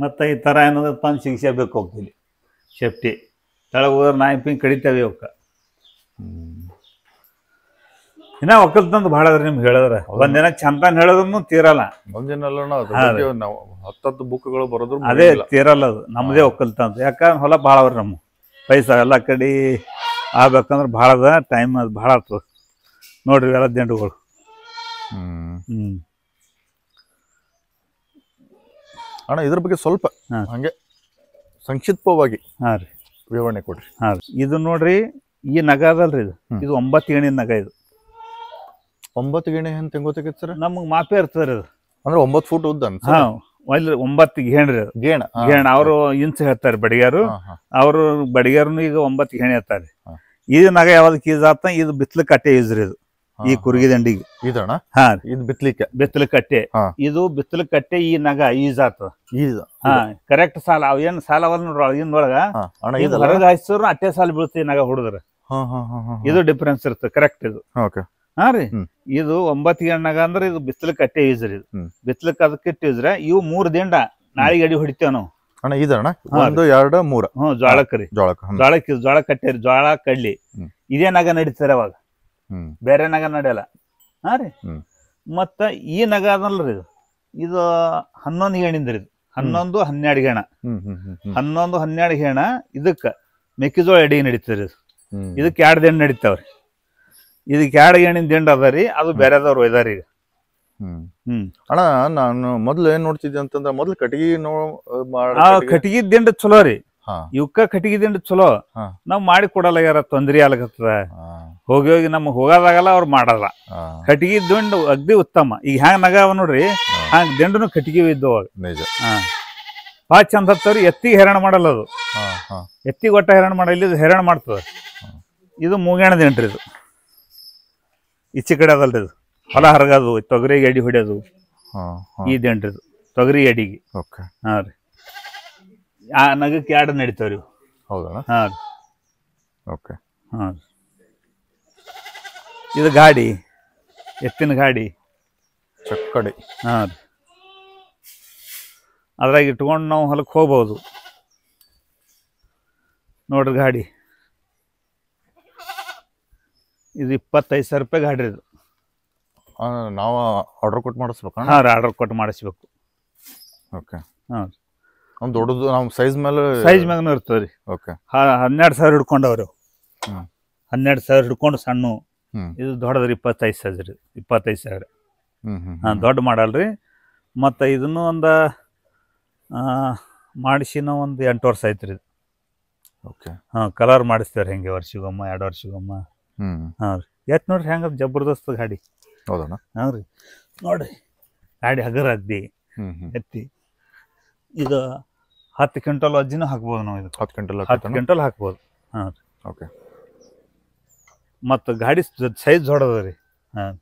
ಮತ್ತು ಈ ಥರ ಏನಾದ್ರು ತಂದು ಸಿಗಿಸಬೇಕು ಹೋಗ್ತೀವಿ. ಸೇಫ್ಟಿ ಕೆಳಗೆ ಹೋದ್ರೆ ನಾಯಿ ಪಿಂಗ್ ಕಡಿತೇವೆ ಅವಕ್ಕೆ. ಇನ್ನ ಒಕ್ಕಲ್ತಂದು ಭಾಳ ಅದ್ರಿ ನಿಮ್ಗೆ ಹೇಳಿದ್ರೆ. ಒಂದಿನ ಚಂದನ್ ಹೇಳಿದ್ರು ತೀರಲ್ಲ. ಒಂದಿನಲ್ಲ 10 ಬುಕ್ಗಳು ಬರೋದ್ರು ಅದೇ ತೀರಲ್ಲ. ಅದು ನಮ್ಮದೇ ಒಕ್ಕಲ್ತಂದು. ಯಾಕಂದ್ರೆ ಹೊಲ ಭಾಳ ಅವ್ರಿ ನಮ್ಮ ಪೈಸಾ ಎಲ್ಲ ಕಡೆ ಆಗ್ಬೇಕಂದ್ರೆ ಭಾಳ ಅದ ಟೈಮ್. ಅದು ಭಾಳ ಆಗ್ತದೆ ನೋಡ್ರಿ ಎಲ್ಲ ದಿಂಡುಗಳು. ಅಣ್ಣ ಇದ್ರ ಬಗ್ಗೆ ಸ್ವಲ್ಪ ಹಂಗೆ ಸಂಕ್ಷಿಪ್ತವಾಗಿ ವಿವರಣೆ ಕೊಡ್ರಿ. ಇದು ನೋಡ್ರಿ, ಈ ನಗ ಅದಲ್ರಿ, ಇದು 9 ಗೇಣಿನ ನಗ. ಇದು 9 ಗೇಣಿ ಅಂತ ಹೆಂಗ್ ಗೊತ್ತಾಗೈತೆ ಸರ್? ನಮಗೆ ಮಾಪೆ ಇರ್ತದ್ರಿ ಅದು. ಅಂದ್ರೆ 9 ಫೂಟ್ ಉದ್ದ? ಹಾಂ, 9 ಗೇಣ್ರಿ ಅದು. ಗೇಣ ಅವರು ಇಂಚ್ ಹೇಳ್ತಾರೆ ಬಡಿಗಾರು. ಅವರು ಬಡಿಗಾರನು ಈಗ 9 ಗೇಣಿ ಹೇಳ್ತಾರೆ. ಇದು ನಗ ಯಾವ್ದಕ್ಕೆ ಯೂಸ್ ಆತ? ಇದು ಬಿತ್ಲ ಕಟ್ಟೆ ಯೂಸ್ ರೀ. ಇದು ಈ ಕುರ್ಗಿ ದಂಡಿಗೆ ಇದಣ್ಣ. ಹಾ, ಇದು ಬಿತ್ತಲ ಕಟ್ಟೆ. ಇದು ಬಿತ್ತಲ ಕಟ್ಟೆ ಈ ನಗ ಯೂಸ್ ಆತದ. ಹಾ, ಕರೆಕ್ಟ್ ಸಾಲ ಅವ್ ಏನ್ ಸಾಲ ಅವಲ್ ನೋಡ್ರ ಒಳಗಿನೊಳಗ ಹೊರಗ ಹಾಯ್ಸೋರು ಅಟ್ಟೆ ಸಾಲ ಬೀಳ್ತಿ ನಗ ಹುಡುದ್ರ. ಇದು ಡಿಫ್ರೆನ್ಸ್ ಇರ್ತದೆ. ಕರೆಕ್ಟ್ ಇದು. ಹಾ ರೀ, ಇದು 9 ಗೇಣ್ ನಗ ಅಂದ್ರೆ ಇದು ಬಿತ್ತಲ ಕಟ್ಟೆ ಯೂಸ್ ರೀ. ಇದು ಬಿತ್ತಲಕ್ ಅದಕ್ಕೆ ಯೂಸ್ರ. ಇವು 3 ದಿಂಡ ನಾಳಿಗೆ ಅಡಿ ಹೊಡಿತೇವ್ ನಾವು. ಅಣ್ಣ ಇದಣ್ಣ 1 2 3. ಹ್ಮ್, ಜೋಳಕ್ಕೆ ರೀ. ಜೋಳ ಕಟ್ಟೆ, ಜೋಳ ಕಡ್ಲಿ ಇದೇ ನಗ ನಡೀತಾರೆ ಅವಾಗ, ಬೇರೆ ನಗ ನಡೆಯಲ್ಲ. ಹಾ ರೀ, ಮತ್ತ ಈ ನಗ ಅದಲ್ರಿ, ಇದು 11 ಗೇಣಿಂದ್ರಿ. ಇದು 11 12 ಗೇಣ. 11 12 ಗೇಣ. ಇದಕ್ಕ ಮೆಕ್ಕೆಜೋಳ ಎಡಿ ನಡೀತದ್ರಿ. ಇದಕ್ಕೆ 2 ದಿಂಡ್ ನಡೀತಾವ್ರಿ. ಇದಕ್ಕೆ 2 ಗೇಣಿನ ದಿಂಡ್ ಅದ ರೀ. ಅದು ಬೇರೆದವ್ರು ಒಯ್ದಾರಿ ಈಗ. ಅಣ್ಣ ನಾನು ಮೊದ್ಲು ಏನ್ ನೋಡ್ತಿದ್ದೆ ಅಂತಂದ್ರೆ, ಮೊದ್ಲು ಕಟ್ಟಿಗೆ ಕಟ್ಟಿಗೆ ದಿಂಡ್ ಚಲೋ ರೀ. ಇವಕ್ಕ ಕಟ್ಟಿಗೆ ದಿಂಡ್ ಚಲೋ. ನಾವ್ ಮಾಡಿ ಕೊಡಲ್ಲ, ಯಾರ ತೊಂದ್ರೆ ಆಗ್ಲಕತ್ತದ. ಹೋಗಿ ನಮ್ಗೆ ಹೋಗೋದಾಗಲ್ಲ, ಅವ್ರು ಮಾಡಲ್ಲ. ಕಟ್ಟಿಗೆ ದಿಂಡು ಅಗ್ದಿ ಉತ್ತಮ. ಈಗ ಹ್ಯಾಂಗ ನಗ ಅವ ನೋಡ್ರಿ, ಹಂಗ ದಿಂಡನು ಕಟ್ಟಿಗೆ ಇದ್ದವ. ಭಾಳ ಚಂದ ಹತ್ತವ್ರಿ. ಎತ್ತಿಗೆ ಹೆರಣ ಮಾಡಲ್ಲ ಅದು. ಎತ್ತಿಗೆ ಒಟ್ಟ ಹೆರಣ ಮಾಡಲ್ಲ, ಇದು ಹೆರಣ ಮಾಡ್ತದ. ಇದು ಮೂಗೇಣ ದಿಂಡ್ರಿ. ಇದು ಈಚೆ ಕಡೆ ಅದಲ್ರಿ. ಇದು ಹೊಲ ಹರಗೋದು, ತೊಗರಿಗೆ ಎಡಿ ಹೊಡ್ಯೋದು ಈ ದಿಂಡ್ರಿದು, ತೊಗರಿ ಎಡಿಗೆ. ಹಾ ರೀ, ಆ ನಗಕ್ಕೆ 2 ನಡೀತಾವ್ರಿ. ಹೌದಾ? ಹಾ ರೀ. ಓಕೆ. ಹಾ, ಇದು ಗಾಡಿ, ಎತ್ತಿನ ಗಾಡಿ. ಚಕ್ಕಡಿ. ಹಾಂ ರೀ, ಅದ್ರಾಗ ಇಟ್ಕೊಂಡು ನಾವು ಹೊಲಕ್ಕೆ ಹೋಗ್ಬೋದು. ನೋಡ್ರಿ ಗಾಡಿ ಇದು 25,000 ರೂಪಾಯಿ ಗಾಡಿ ಇದು. ನಾವು ಆರ್ಡರ್ ಕೊಟ್ಟು ಮಾಡಿಸ್ಬೇಕು? ಹಾಂ ರೀ, ಆರ್ಡರ್ ಕೊಟ್ಟು ಮಾಡಿಸ್ಬೇಕು. ಓಕೆ. ಹಾಂ ರೀ, ಒಂದು ದೊಡ್ಡದು ನಮ್ಮ ಸೈಜ್ ಮ್ಯಾಗನೂ ಇರ್ತದೆ ರೀ. ಓಕೆ. 12,000 ಹಿಡ್ಕೊಂಡವ್ರಿ. 12,000 ಹಿಡ್ಕೊಂಡು ಸಣ್ಣ. ಇದು ದೊಡ್ಡದ್ರಿ 25,000. 25,000. ಹಾಂ, ದೊಡ್ಡ ಮಾಡಲ್ ರೀ. ಮತ್ತು ಇದನ್ನು ಒಂದು ಮಾಡಿಸಿನ ಒಂದು 8 ವರ್ಷ ಆಯ್ತು ರೀ. ಓಕೆ. ಹಾಂ, ಕಲರ್ ಮಾಡಿಸ್ತಾರೆ ಹೆಂಗೆ ವರ್ಷಗೊಮ್ಮ 2 ವರ್ಷಗೊಮ್ಮ. ಹಾಂ ರೀ, ಎತ್ ನೋಡ್ರಿ ಹೆಂಗೆ ಜಬರ್ದಸ್ತ್ ಗಾಡಿ. ಹೌದಣ್ಣ? ಹಾಂ ರೀ, ನೋಡ್ರಿ ಗಾಡಿ ಹಗರ್ ಅಗ್ದಿ ಎತ್ತಿ. ಇದು 10 ಕ್ವಿಂಟಲ್ ಅಜ್ಜಿನೂ ಹಾಕ್ಬೋದು ನಾವು. ಇದು 10 ಕ್ವಿಂಟಲ್ ಹಾಕ್ಬೋದು. ಹಾಂ ರೀ. ಓಕೆ. ಮತ್ತು ಗಾಡಿ ಸೈಜ್ ದೊಡ್ಡದ ರೀ. ಹಾಂ,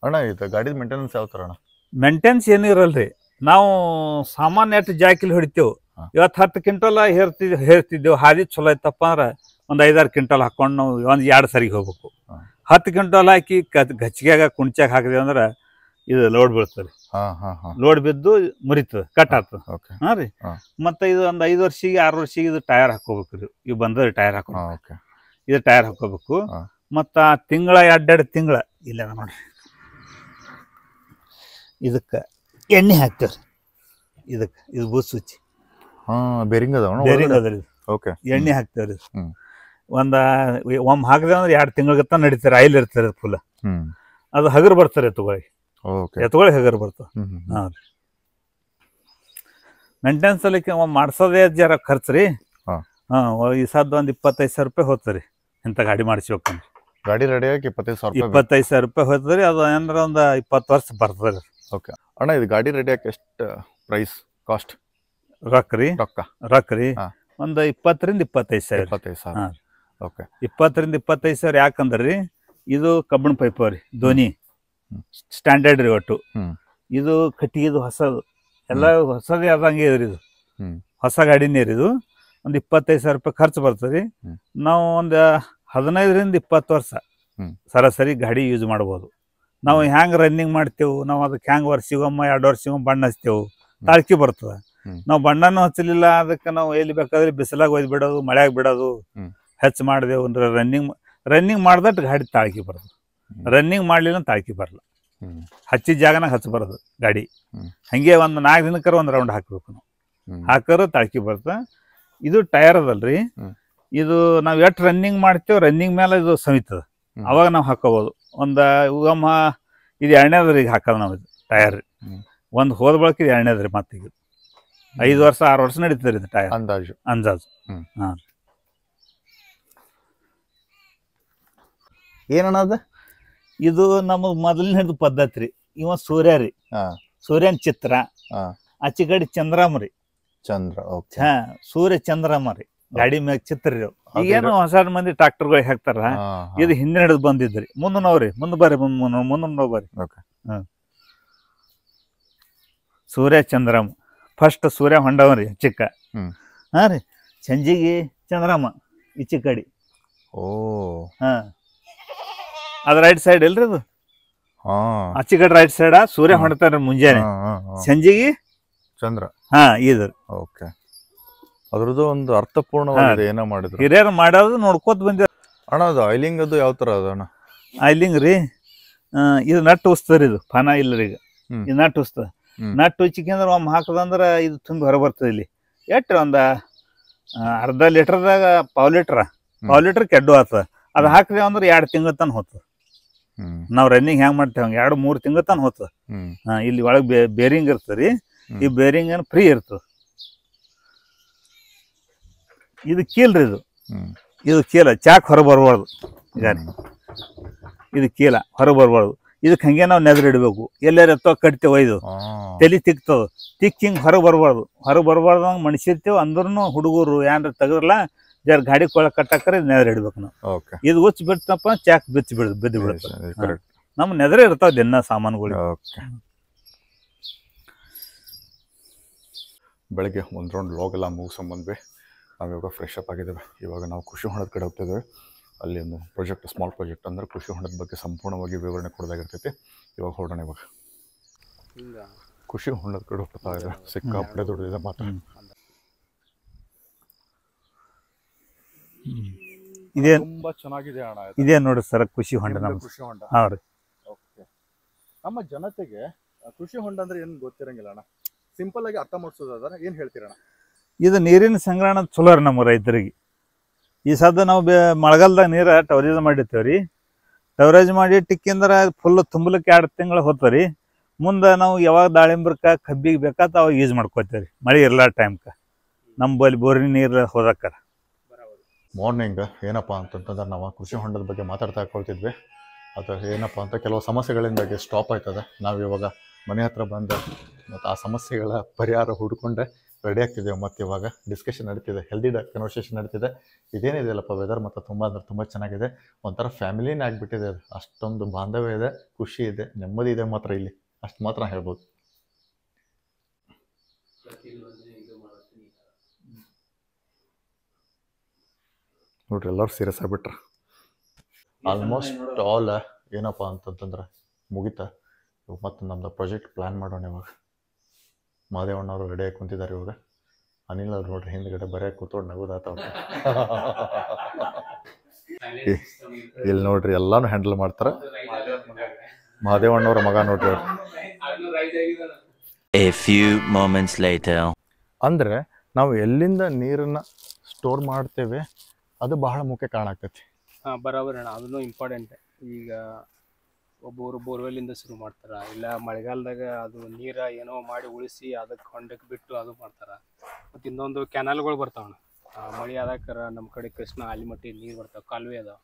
ಅಣ್ಣ ಇದು ಗಾಡಿ ಮೇಂಟೆನೆನ್ಸ್ ಯಾವ ಥರ ಅಣ್ಣ? ಮೇಂಟೆನ್ಸ್ ಏನೂ ಇರಲ್ರಿ. ನಾವು ಸಾಮಾನ್ಯ ಎಷ್ಟು ಜಾಕಿಲ್ ಹೊಡಿತೇವೆ. ಇವತ್ತು 10 ಕ್ವಿಂಟಲ್ ಹೇರ್ತಿದ್ದೆವು. ಹಾದಿ ಚಲೋ ಐತಪ್ಪ ಅಂದ್ರೆ ಒಂದು 5-6 ಕ್ವಿಂಟಲ್ ಹಾಕೊಂಡು ನಾವು ಒಂದು 2 ಸರಿಗೆ ಹೋಗ್ಬೇಕು. 10 ಕ್ವಿಂಟಲ್ ಹಾಕಿ ಗಚ್ಚಿಗ್ಯಾಗ ಕುಣ್ಚಾಗ ಹಾಕಿದೆವು ಅಂದ್ರೆ ಇದು ಲೋಡ್ ಬೀಳ್ತದೆ. ಲೋಡ್ ಬಿದ್ದು ಮುರಿತದೆ, ಕಟ್ ಆಗ್ತದೆ. ಹಾಂ ರೀ. ಮತ್ತು ಇದು ಒಂದು 5 ವರ್ಷಿಗೆ 6 ವರ್ಷಿಗೆ ಇದು ಟೈರ್ ಹಾಕೋಬೇಕು ರೀ. ಇವು ಬಂದ ಟೈರ್ ಹಾಕೋಬೇಕು. ಇದು ಟೈರ್ ಹಾಕೋಬೇಕು. ಮತ್ತು ತಿಂಗಳ 2 ತಿಂಗಳ ಇಲ್ಲ ನೋಡ್ರಿ ಇದಕ್ಕೆ ಎಣ್ಣೆ ಹಾಕ್ತೇವೆ ರೀ. ಇದಕ್ಕೆ ಇದು ಬೂತ್ ಸ್ವಿಚ್ ಬೇರಿಂಗ್ ಅದಾವ. ಬೇರಿಂಗ್ ಅದ ರೀ. ಓಕೆ. ಎಣ್ಣೆ ಹಾಕ್ತೇವೆ ರೀ. ಒಮ್ಮೆ ಹಾಕಿದೆ ಅಂದ್ರೆ 2 ತಿಂಗಳಿಗೆ ನಡೀತಾರೆ. ಆಯಿಲ್ ಇರ್ತಾರೆ ಫುಲ್. ಅದು ಹಗರ್ ಬರ್ತಾರೆ ಎತ್ತುಗಳಿಗೆ. ಎತ್ತುಗಳಿಗೆ ಹಗರ್ ಬರ್ತಾವೆ. ಹಾಂ ರೀ. ಮೇಂಟೆನೆನ್ಸ್ ಅಲ್ಲಿ ಮಾಡ್ಸೋದೇ ಜರ ಖರ್ಚು ರೀ. ಹಾಂ, ಈ ಸದ್ದು ಒಂದು 25,000 ರೂಪಾಯಿ ಹೋಗ್ತದೆ ರೀ ಇಂಥ ಗಾಡಿ ಮಾಡಿಸ್ಬೇಕಂದ್ರೆ. ಗಾಡಿ ರೆಡಿಯಾಗಿ 25,000 ರೂಪಾಯಿ ಹೋಗ್ತದೆ ರೀ. ಅದು ಅಂದ್ರೆ ಒಂದು 20 ವರ್ಷ ಬರ್ತದೆ ರೀ. ಓಕೆ. ಅಣ್ಣ ಇದು ಗಾಡಿ ರೆಡಿಯಾಗಿ ಎಷ್ಟು ಪ್ರೈಸ್ ಕಾಸ್ಟ್? ರೊಕ್ಕ ರೀ ಒಂದು 20,000 ರಿಂದ 25,000. 25,000. ಹಾಂ. ಓಕೆ. 20,000 ರಿಂದ 25,000 ಯಾಕಂದ್ರೆ ರೀ ಇದು ಕಬ್ಬಿಣ ಪೈಪ್ ರೀ. ಧ್ವನಿ ಸ್ಟ್ಯಾಂಡರ್ಡ್ ರೀ. ಒಟ್ಟು ಇದು ಕಟ್ಟಿಗೆದು ಹೊಸದು ಎಲ್ಲ ಹೊಸದೇ ಆದಂಗೆ ಇದೆ ರೀ. ಇದು ಹೊಸ ಗಾಡಿನೇ ರೀ. ಇದು ಒಂದು 25,000 ರೂಪಾಯಿ ಖರ್ಚು ಬರ್ತದೆ ರೀ. ನಾವು ಒಂದು 15 ರಿಂದ 20 ವರ್ಷ ಸರಾಸರಿ ಗಾಡಿ ಯೂಸ್ ಮಾಡ್ಬೋದು. ನಾವು ಹ್ಯಾಂಗೆ ರನ್ನಿಂಗ್ ಮಾಡ್ತೇವೆ, ನಾವು ಅದಕ್ಕೆ ಹ್ಯಾಂಗೆ ವರ್ಷಿಗೊಮ್ಮ 2 ವರ್ಷಿಗೊಮ್ಮ ಬಣ್ಣ ಹಚ್ತೇವೆ, ತಾಳ್ಕಿ ಬರ್ತದೆ. ನಾವು ಬಣ್ಣನೂ ಹಚ್ಚಲಿಲ್ಲ ಅದಕ್ಕೆ ನಾವು ಎಲ್ಲಿ ಬೇಕಾದ್ರೆ ಬಿಸಿಲಾಗ ಒಯ್ದು ಬಿಡೋದು, ಮಳೆಯಾಗ ಬಿಡೋದು, ಹೆಚ್ಚು ಮಾಡಿದೆವು ಅಂದ್ರೆ ರನ್ನಿಂಗ್ ಮಾಡ್ದಟ್ಟು ಗಾಡಿ ತಾಳ್ಕಿ ಬರೋದು. ರನ್ನಿಂಗ್ ಮಾಡಲಿಲ್ಲ ತಾಳ್ಕಿ ಬರಲ್ಲ. ಹಚ್ಚಿದ ಜಾಗನಾಗ ಹಚ್ಚಬಾರ್ದು ಗಾಡಿ. ಹಂಗೆ ಒಂದು 4 ದಿನಕ್ಕರ ಒಂದು ರೌಂಡ್ ಹಾಕಬೇಕು. ನಾವು ಹಾಕೋರು ತಾಳ್ಕಿ ಬರ್ತದೆ. ಇದು ಟೈರ್ ಅದಲ್ರಿ. ಇದು ನಾವು ಎಷ್ಟು ರನ್ನಿಂಗ್ ಮಾಡ್ತೇವೆ ರನ್ನಿಂಗ್ ಮೇಲೆ ಇದು ಸವಿತದ. ಅವಾಗ ನಾವು ಹಾಕೋಬೋದು. ಒಂದು ಇವಾಗಮ್ಮ ಇದು 2ನೇದ್ರಿ ಈಗ ಹಾಕೋದು ನಾವು. ಇದು ಟೈರ್ ಒಂದು ಹೋದ ಬಳಕ ಇದು 2ನೇದ್ರಿ. ಮತ್ತೀಗ 5 ವರ್ಷ 6 ವರ್ಷ ನಡೀತದೆ ಇದು ಟೈರ್ ಅಂದಾಜು. ಹಾಂ. ಏನನ್ನದ ಇದು ನಮ್ಮ ಮೊದಲನೇದು ಪದ್ಧತಿ ರೀ. ಇವ ಸೂರ್ಯ ರೀ. ಸೂರ್ಯನ ಚಿತ್ರ. ಆಚೆಗಡೆ ಚಂದ್ರಮ್ಮ ರೀ. ಹಾ, ಸೂರ್ಯ ಚಂದ್ರಮ್ಮ ರೀ. ಗಾಡಿ ಮ್ಯಾಗ ಚಿತ್ರ ರೀ. ಈಗೇನು ಹೊಸ ಮಂದಿ ಟ್ರಾಕ್ಟರ್ಗಳಿಗೆ ಹಾಕ್ತಾರ. ಇದು ಹಿಂದೆ ಹಿಡಿದು ಬಂದಿದ್ರಿ. ಮುಂದೆ ನೋವ್ರಿ, ಮುಂದೆ ಬರ್ರಿ, ಮುಂದೆ ನೋವು ಬರ್ರಿ. ಸೂರ್ಯ ಚಂದ್ರಮ್ಮ. ಫಸ್ಟ್ ಸೂರ್ಯ ಹೊಂಡವ ರೀ ಚಿಕ್ಕ. ಹಾ ರೀ. ಸಂಜಿಗೆ ಚಂದ್ರಮ್ಮ ಈಚೆ ಕಡೆ. ಹಾ, ಅದು ರೈಟ್ ಸೈಡ್ ಇಲ್ರಿ. ಅದು ಆಚೆ ಕಡೆ ರೈಟ್ ಸೈಡ್ ಸೂರ್ಯ ಹೊಂಡ್ತಾರ ಮುಂಜಾನೆ. ಸಂಜಿಗೆ ಚಂದ್ರ. ಹಾ, ಇದು. ಓಕೆ. ಅದ್ರದ್ದು ಒಂದು ಅರ್ಥಪೂರ್ಣವಾಗಿದೆ. ಏನೋ ಮಾಡಿದ್ರು ಹಿರಿಯರು ಮಾಡೋದು ನೋಡ್ಕೋತ ಬಂದಿರ. ಅಣ್ಣ ಅದು ಆಯಿಲಿಂಗ್ ಅದು ಯಾವ ಥರ ಅದ ಅಣ್ಣ? ಆಯಿಲಿಂಗ್ ರೀ ಇದು ನಟ್ಟು ಉಸ್ತದ ರೀ. ಇದು ಪಾನ ಇಲ್ಲ ರೀ. ಈಗ ಇದು ನಟ್ಟು ಉಸ್ತದ. ನಟ್ಟು ಉಚ್ಚಿಕಂದ್ರೆ ಒಮ್ಮೆ ಹಾಕದಂದ್ರೆ ಇದು ತುಂಬಿ ಹೊರ ಬರ್ತದೆ. ಇಲ್ಲಿ ಎಷ್ಟು ಒಂದು ಅರ್ಧ ಲೀಟ್ರದಾಗ ಪಾವ್ ಲೀಟ್ರ್ ಕೆಡ್ಡು ಆಗ್ತದೆ. ಅದು ಹಾಕಿದೆ ಅಂದ್ರೆ 2 ತಿಂಗಳ ತನಕ ಹೋಗ್ತದೆ. ನಾವು ರನ್ನಿಂಗ್ ಹೆಂಗೆ ಮಾಡ್ತೇವೆ ಹಂಗೆ 2-3 ತಿಂಗಳ ತನಕ ಹೋಗ್ತದೆ. ಇಲ್ಲಿ ಒಳಗೆ ಬೇರಿಂಗ್ ಇರ್ತದೆ ರೀ. ಈ ಬೇರಿಂಗ್ ಏನು ಫ್ರೀ ಇರ್ತದೆ. ಇದು ಕೀಲ್ ರೀ. ಇದು ಕೀಲ ಚಾಕ್ ಹೊರ ಬರ್ಬಾರ್ದು. ಈಗ ಇದು ಕೀಲ ಹೊರ ಬರ್ಬಾರ್ದು. ಇದಕ್ಕೆ ಹಂಗೆ ನಾವು ನೆದ್ರ ಇಡಬೇಕು. ಎಲ್ಲಾರು ಎತ್ತೋ ಕಟ್ತೇವೆ. ಒಯ್ದು ತಲೆ ತಿಕ್ತದ. ಹಿಂಗೆ ಹೊರ ಬರ್ಬಾರ್ದಂಗೆ ಮನುಷ್ಯರ್ತೇವೆ. ಅಂದ್ರೂ ಹುಡುಗರು ಏನಾರ ತೆಗದ್ರಲ್ಲ ಜರ ಗಾಡಿ ಕೊಳ ಕಟ್ಟಾಕರೆ ನೆದ್ರ ಇಡ್ಬೇಕು ನಾವು. ಇದು ಉಚ್ಚ ಬಿಡ್ತಪ್ಪ ಚಾಕ್ ಬಿದ್ದು ಬಿಡುತ್ತೆ. ನಮ್ಮ ನೆದ್ರೆ ಇರ್ತಾವ ದಿನ ಸಾಮಾನುಗಳು. ಬೆಳಗ್ಗೆ ಒಂದು ರೌಂಡ್ ಲಾಗೆಲ್ಲ ಮುಗಿಸ್ಕೊಂಡ್ಬಂದ್ವಿ. ನಾವು ಇವಾಗ ಫ್ರೆಶ್ ಅಪ್ ಆಗಿದ್ದೇವೆ. ಇವಾಗ ನಾವು ಕೃಷಿ ಹೊಂಡದ ಕಡೆ ಹೋಗ್ತಿದ್ದೇವೆ. ಅಲ್ಲಿ ಒಂದು ಪ್ರಾಜೆಕ್ಟ್, ಸ್ಮಾಲ್ ಪ್ರಾಜೆಕ್ಟ್ ಅಂದರೆ ಕೃಷಿ ಹೊಂಡದ ಬಗ್ಗೆ ಸಂಪೂರ್ಣವಾಗಿ ವಿವರಣೆ ಕೊಡೋದಾಗಿರ್ತೈತಿ. ಇವಾಗ ಹೊರಡೋಣ. ಇವಾಗ ಕೃಷಿ ಹೊಂಡದ ಕಡೆ ಹೋಗ್ತಾ ಇದೆ. ಸಿಕ್ಕಾಪಟ್ಟೆ ದೊಡ್ಡದಿದೆ ಮಾತ್ರ. ಇದೇ ತುಂಬಾ ಚೆನ್ನಾಗಿದೆ ಅಣ್ಣ. ಇದೇ ನೋಡಿ ಸರ್ ಕೃಷಿ ಹೊಂಡ. ನಮ್ಮ ಕೃಷಿ ಹೊಂಡ. ಹಾಂ ರೀ. ಓಕೆ. ನಮ್ಮ ಜನತೆಗೆ ಕೃಷಿ ಹೊಂಡ ಅಂದ್ರೆ ಏನು ಗೊತ್ತಿರಂಗಿಲ್ಲ ಅಣ್ಣ. ಸಿಂಪಲ್ ಆಗಿ ಅರ್ಥ ಮಾಡಿಸೋದಾದ್ರೆ ಏನು ಹೇಳ್ತೀರಣ್ಣ? ಇದು ನೀರಿನ ಸಂಗ್ರಹಣ ಚಲೋ ರೀ ನಮ್ಮ ರೈತರಿಗೆ. ಈ ಸದ್ದ ನಾವು ಮಳೆಗಾಲದಾಗ ನೀರು ಟವರೇಜ್ ಮಾಡಿರ್ತೇವೆ ರೀ. ಟವರೇಜ್ ಮಾಡಿ ಟಿಕ್ಕಿಂದ್ರೆ ಫುಲ್ ತುಂಬಲಿಕ್ಕೆ 2 ತಿಂಗಳು ಹೋಗ್ತವೆ ರೀ. ಮುಂದೆ ನಾವು ಯಾವಾಗ ದಾಳಿಂಬ್ರಕ್ಕೆ ಕಬ್ಬಿಗೆ ಬೇಕಾತ ಅವಾಗ ಯೂಸ್ ಮಾಡ್ಕೋತೇವೆ ರೀ, ಮಳೆ ಇರಲ್ಲ ಟೈಮ್ಗೆ. ನಮ್ಮ ಬಲ್ಲಿ ಬೋರಿನ ನೀರು ಹೋದಕ್ಕಾರ. ಮಾರ್ನಿಂಗ್ ಏನಪ್ಪ ಅಂತಂತಂದ್ರೆ ನಾವು ಕೃಷಿ ಹೊಂಡದ ಬಗ್ಗೆ ಮಾತಾಡ್ತಾ ಕೊಳ್ತಿದ್ವಿ. ಅದು ಏನಪ್ಪ ಅಂತ ಕೆಲವು ಸಮಸ್ಯೆಗಳಿಂದಾಗಿ ಸ್ಟಾಪ್ ಆಯ್ತದೆ. ನಾವು ಇವಾಗ ಮನೆ ಹತ್ರ ಬಂದು ಮತ್ತು ಆ ಸಮಸ್ಯೆಗಳ ಪರಿಹಾರ ಹುಡ್ಕೊಂಡೆ ರೆಡಿ ಆಗ್ತಿದ್ದೇವೆ. ಮತ್ತು ಇವಾಗ ಡಿಸ್ಕಷನ್ ನಡೀತಿದೆ, ಹೆಲ್ದಿ ಕನ್ವರ್ಸೇಷನ್ ನಡೀತಿದೆ. ಇದೇನಿದೆಯಲ್ಲಪ್ಪ ವೆದರ್ ಮತ್ತು ತುಂಬ ಅಂದರೆ ತುಂಬ ಚೆನ್ನಾಗಿದೆ. ಒಂಥರ ಫ್ಯಾಮಿಲಿನೇ ಆಗಿಬಿಟ್ಟಿದೆ. ಅದು ಅಷ್ಟೊಂದು ಬಾಂಧವ್ಯ ಇದೆ, ಖುಷಿ ಇದೆ, ನೆಮ್ಮದಿ ಇದೆ ಮಾತ್ರ ಇಲ್ಲಿ. ಅಷ್ಟು ಮಾತ್ರ ಹೇಳ್ಬೋದು. ನೋಡ್ರಿ ಎಲ್ಲರೂ ಸೀರಿಯಸ್ ಆಗಿಬಿಟ್ರೆ. ಆಲ್ಮೋಸ್ಟ್ ಆಲ್ ಏನಪ್ಪ ಅಂತಂತಂದ್ರೆ ಮುಗಿತಾ. ಇವಾಗ ಮತ್ತು ನಮ್ಮದು ಪ್ರಾಜೆಕ್ಟ್ ಪ್ಲ್ಯಾನ್ ಮಾಡೋಣ. ಇವಾಗ ಮಾದೇವಣ್ಣವರು ರೆಡಿಯಾಗಿ ಕುಂತಿದ್ದಾರೆ. ಇವಾಗ ಅನಿಲ್ ಅವ್ರು ನೋಡ್ರಿ ಹಿಂದ್ಗಡೆ ಬರೀ ಕೂತ್ಕೊಂಡು ನಗೋದಾತ. ಇಲ್ಲಿ ನೋಡ್ರಿ ಎಲ್ಲಾನು ಹ್ಯಾಂಡಲ್ ಮಾಡ್ತಾರೆ. ಮಹಾದೇವಣ್ಣವ್ರ ಮಗ ನೋಡ್ರಿ. A few moments later. ಅಂದರೆ ನಾವು ಎಲ್ಲಿಂದ ನೀರನ್ನು ಸ್ಟೋರ್ ಮಾಡ್ತೇವೆ ಅದು ಬಹಳ ಮುಖ್ಯ ಕಾರಣ ಆಗ್ತೈತಿ. ಬರೋಬರಿ ಅಣ್ಣ, ಅದನ್ನು ಇಂಪಾರ್ಟೆಂಟ್. ಈಗ ಒಬ್ಬರು ಬೋರ್ವೆಲ್ಲಿಂದ ಶುರು ಮಾಡ್ತಾರೆ, ಇಲ್ಲ ಮಳೆಗಾಲದಾಗ ಅದು ನೀರು ಏನೋ ಮಾಡಿ ಉಳಿಸಿ ಅದಕ್ಕೆ ಹೊಂಡಕ್ಕೆ ಬಿಟ್ಟು ಅದು ಮಾಡ್ತಾರೆ. ಮತ್ತು ಇನ್ನೊಂದು ಕ್ಯಾನಲ್ಗಳು ಬರ್ತಾವಣ್ಣ. ಮಳೆ ಆದಾಕರ ನಮ್ಮ ಕಡೆ ಕೃಷ್ಣ ಆಲಿಮಟ್ಟಿ ನೀರು ಬರ್ತಾವೆ, ಕಾಲುವೆ ಅದಾವೆ.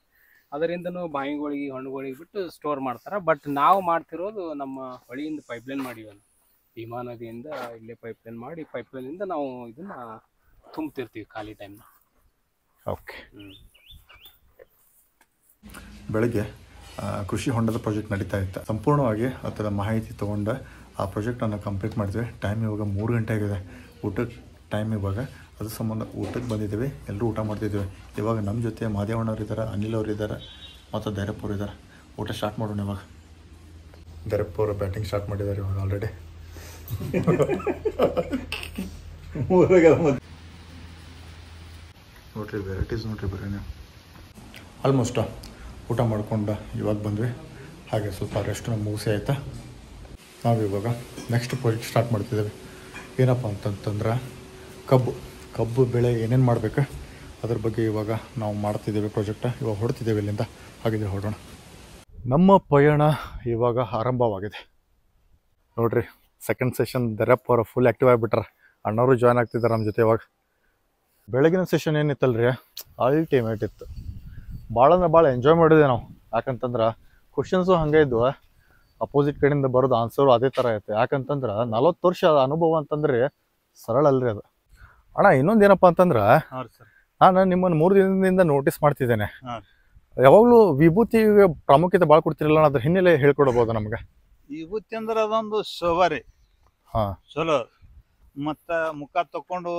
ಅದರಿಂದನೂ ಬಾವಿಗಳಿಗೆ ಹೊಂಡಗಳಿಗೆ ಬಿಟ್ಟು ಸ್ಟೋರ್ ಮಾಡ್ತಾರೆ. ಬಟ್ ನಾವು ಮಾಡ್ತಿರೋದು ನಮ್ಮ ಹೊಳೆಯಿಂದ ಪೈಪ್ಲೈನ್ ಮಾಡಿವಿ. ಭೀಮಾ ನದಿಯಿಂದ ಇಲ್ಲೇ ಪೈಪ್ಲೈನ್ ಮಾಡಿ ಪೈಪ್ಲೈನಿಂದ ನಾವು ಇದನ್ನು ತುಂಬ್ತಿರ್ತೀವಿ ಖಾಲಿ ಟೈಮ್ನ. ಓಕೆ. ಬೆಳಗ್ಗೆ ಕೃಷಿ ಹೊಂಡದ ಪ್ರಾಜೆಕ್ಟ್ ನಡೀತಾ ಇತ್ತು. ಸಂಪೂರ್ಣವಾಗಿ ಅದರ ಮಾಹಿತಿ ತೊಗೊಂಡು ಆ ಪ್ರಾಜೆಕ್ಟನ್ನು ಕಂಪ್ಲೀಟ್ ಮಾಡಿದ್ವಿ. ಟೈಮ್ ಇವಾಗ 3 ಗಂಟೆ ಆಗಿದೆ. ಊಟಕ್ಕೆ ಟೈಮ್ ಇವಾಗ. ಅದ್ರ ಸಂಬಂಧ ಊಟಕ್ಕೆ ಬಂದಿದ್ದೀವಿ. ಎಲ್ಲರೂ ಊಟ ಮಾಡ್ತಿದ್ದೀವಿ. ಇವಾಗ ನಮ್ಮ ಜೊತೆ ಮಾದೇವಣ್ಣವ್ರು ಇದ್ದಾರೆ, ಅನಿಲ್ ಅವರು ಇದ್ದಾರೆ ಮತ್ತು ಧೈರ್ಯಪ್ಪ ಅವರು ಇದ್ದಾರೆ. ಊಟ ಸ್ಟಾರ್ಟ್ ಮಾಡೋಣ ಇವಾಗ. ಧೈರ್ಯಪ್ಪ ಅವರು ಬ್ಯಾಟಿಂಗ್ ಸ್ಟಾರ್ಟ್ ಮಾಡಿದ್ದಾರೆ ಇವಾಗ ಆಲ್ರೆಡಿ. ನೋಡ್ರಿ ವೆರೈಟೀಸ್ ನೋಡ್ರಿ ಬರೀ ನೀವು. ಆಲ್ಮೋಸ್ಟ್ ಊಟ ಮಾಡ್ಕೊಂಡು ಇವಾಗ ಬಂದ್ವಿ. ಹಾಗೆ ಸ್ವಲ್ಪ ರೆಸ್ಟನ್ನ ಮುಗಿಸಿ ಆಯಿತಾ. ನಾವು ಇವಾಗ ನೆಕ್ಸ್ಟ್ ಪ್ರಾಜೆಕ್ಟ್ ಸ್ಟಾರ್ಟ್ ಮಾಡ್ತಿದ್ದೇವೆ. ಏನಪ್ಪ ಅಂತಂತಂದ್ರೆ ಕಬ್ಬು ಬೆಳೆ ಏನೇನು ಮಾಡಬೇಕು ಅದ್ರ ಬಗ್ಗೆ ಇವಾಗ ನಾವು ಮಾಡ್ತಿದ್ದೇವೆ ಪ್ರಾಜೆಕ್ಟ. ಇವಾಗ ಹೊಡ್ತಿದ್ದೇವೆ ಇಲ್ಲಿಂದ. ಹಾಗಿದ್ರೆ ಹೊರಡೋಣ. ನಮ್ಮ ಪಯಣ ಇವಾಗ ಆರಂಭವಾಗಿದೆ. ನೋಡ್ರಿ ಸೆಕೆಂಡ್ ಸೆಷನ್ ಧೈರ್ಯಪ್ಪ ಅವರು ಫುಲ್ ಆ್ಯಕ್ಟಿವ್ ಆಗಿಬಿಟ್ರೆ. ಅಣ್ಣವರು ಜಾಯ್ನ್ ಆಗ್ತಿದ್ದಾರೆ ನಮ್ಮ ಜೊತೆ. ಇವಾಗ ಬೆಳಗಿನ ಸೆಷನ್ ಏನಿತ್ತಲ್ರಿ ಅಲ್ಟಿಮೇಟ್ ಇತ್ತು. ಭಾಳ ಅಂದ್ರೆ ಭಾಳ ಎಂಜಾಯ್ ಮಾಡಿದ್ವಿ ನಾವು. ಯಾಕಂತಂದ್ರೆ ಕ್ವಶನ್ಸು ಹಾಗೆ ಇದ್ವು. ಅಪೋಸಿಟ್ ಕಡೆಯಿಂದ ಬರೋದು ಆನ್ಸರು ಅದೇ ಥರ ಐತೆ. ಯಾಕಂತಂದ್ರೆ 40 ವರ್ಷ ಅನುಭವ ಅಂತಂದ್ರೆ ಸರಳ ಅಲ್ರಿ ಅದು. ಅಣ್ಣ ಇನ್ನೊಂದು ಏನಪ್ಪ ಅಂತಂದ್ರೆ ನಾನು ನಿಮ್ಮನ್ನು 3 ದಿನದಿಂದ ನೋಟಿಸ್ ಮಾಡ್ತಿದ್ದೇನೆ. ಯಾವಾಗಲೂ ವಿಭೂತಿಗೆ ಪ್ರಾಮುಖ್ಯತೆ ಭಾಳ ಕೊಡ್ತಿರಲ್ಲ. ಅದ್ರ ಹಿನ್ನೆಲೆ ಹೇಳ್ಕೊಡ್ಬೋದು ನಮ್ಗೆ. ವಿಭೂತಿ ಅಂದ್ರೆ ಅದೊಂದು ಶೋಭಾ ರೀ. ಹಾಂ, ಚಲೋ. ಮತ್ತು ಮುಖ ತಕೊಂಡು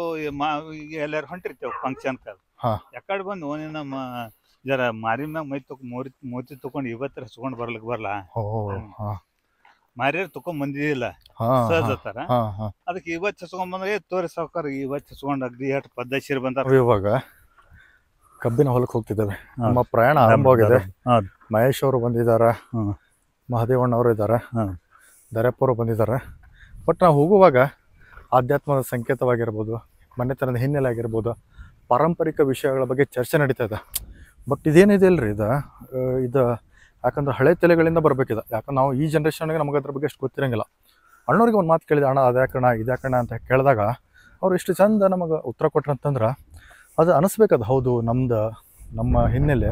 ಈಗ ಎಲ್ಲಾರು ಹೊಂಟಿರ್ತೇವೆ ಫಂಕ್ಷನ್ಗೆ. ಹಾಂ, ಯಾಕಡೆ ಬಂದು ನಮ್ಮ ಜರ ಮಾರಿ ಮ್ಯಾಗ ಮೋತಿ ತಕೊಂಡು ಇವತ್ತರ ಹಚ್ಕೊಂಡು ಬರ್ಲಿಕ್ಕೆ ಬರಲ್ಲ. ಮಾರಿಯರ್ ತಕೊಂಡ್ ಬಂದಿದ್ದಿಲ್ಲ ಸಹಜ ತರ. ಅದಕ್ಕೆ ಇವತ್ತು ಹಚ್ಕೊಂಡ್ ಬಂದ್ರೆ ತೋರಿ ಸಾವುಕಾರ ಇವತ್ತು ಹಚ್ಕೊಂಡು ಅಗ್ದಿ ಎಷ್ಟು ಪದ್ಧತಿ ಬಂದಾರ. ಇವಾಗ ಕಬ್ಬಿನ ಹೊಲಕ್ಕೆ ಹೋಗ್ತಿದ್ದೇವೆ. ನಮ್ಮ ಪ್ರಯಾಣ ಆರಂಭವಾಗಿದೆ. ಮಹೇಶ್ ಅವರು ಬಂದಿದ್ದಾರೆ, ಮಹದೇವಣ್ಣವರು ಇದ್ದಾರೆ, ಧೈರ್ಯಪ್ಪ ಅವರು ಬಂದಿದ್ದಾರೆ. ಬಟ್ ನಾವು ಹೋಗುವಾಗ ಆಧ್ಯಾತ್ಮದ ಸಂಕೇತವಾಗಿರ್ಬೋದು, ಮನೆತನದ ಹಿನ್ನೆಲೆ ಆಗಿರ್ಬೋದು, ಪಾರಂಪರಿಕ ವಿಷಯಗಳ ಬಗ್ಗೆ ಚರ್ಚೆ ನಡೀತಾ ಇದೆ. ಬಟ್ ಇದೇನಿದೆ ಅಲ್ರಿ ಇದು ಯಾಕಂದ್ರೆ ಹಳೆ ತಲೆಗಳಿಂದ ಬರಬೇಕಿದೆ. ಯಾಕಂದ್ರೆ ನಾವು ಈ ಜನ್ರೇಷನ್ಗೆ ನಮಗೆ ಅದ್ರ ಬಗ್ಗೆ ಅಷ್ಟು ಗೊತ್ತಿರೋಂಗಿಲ್ಲ. ಅಣ್ಣವ್ರಿಗೆ ಒಂದು ಮಾತು ಕೇಳಿದೆ, ಅಣ್ಣ ಅದ್ಯಾಕಣ್ಣ ಇದ್ಯಾಕಣ್ಣ ಅಂತ ಕೇಳಿದಾಗ ಅವ್ರು ಇಷ್ಟು ಚಂದ ನಮಗೆ ಉತ್ತರ ಕೊಟ್ರಂತಂದ್ರೆ ಅದು ಅನಿಸ್ಬೇಕದು ಹೌದು ನಮ್ಮ ಹಿನ್ನೆಲೆ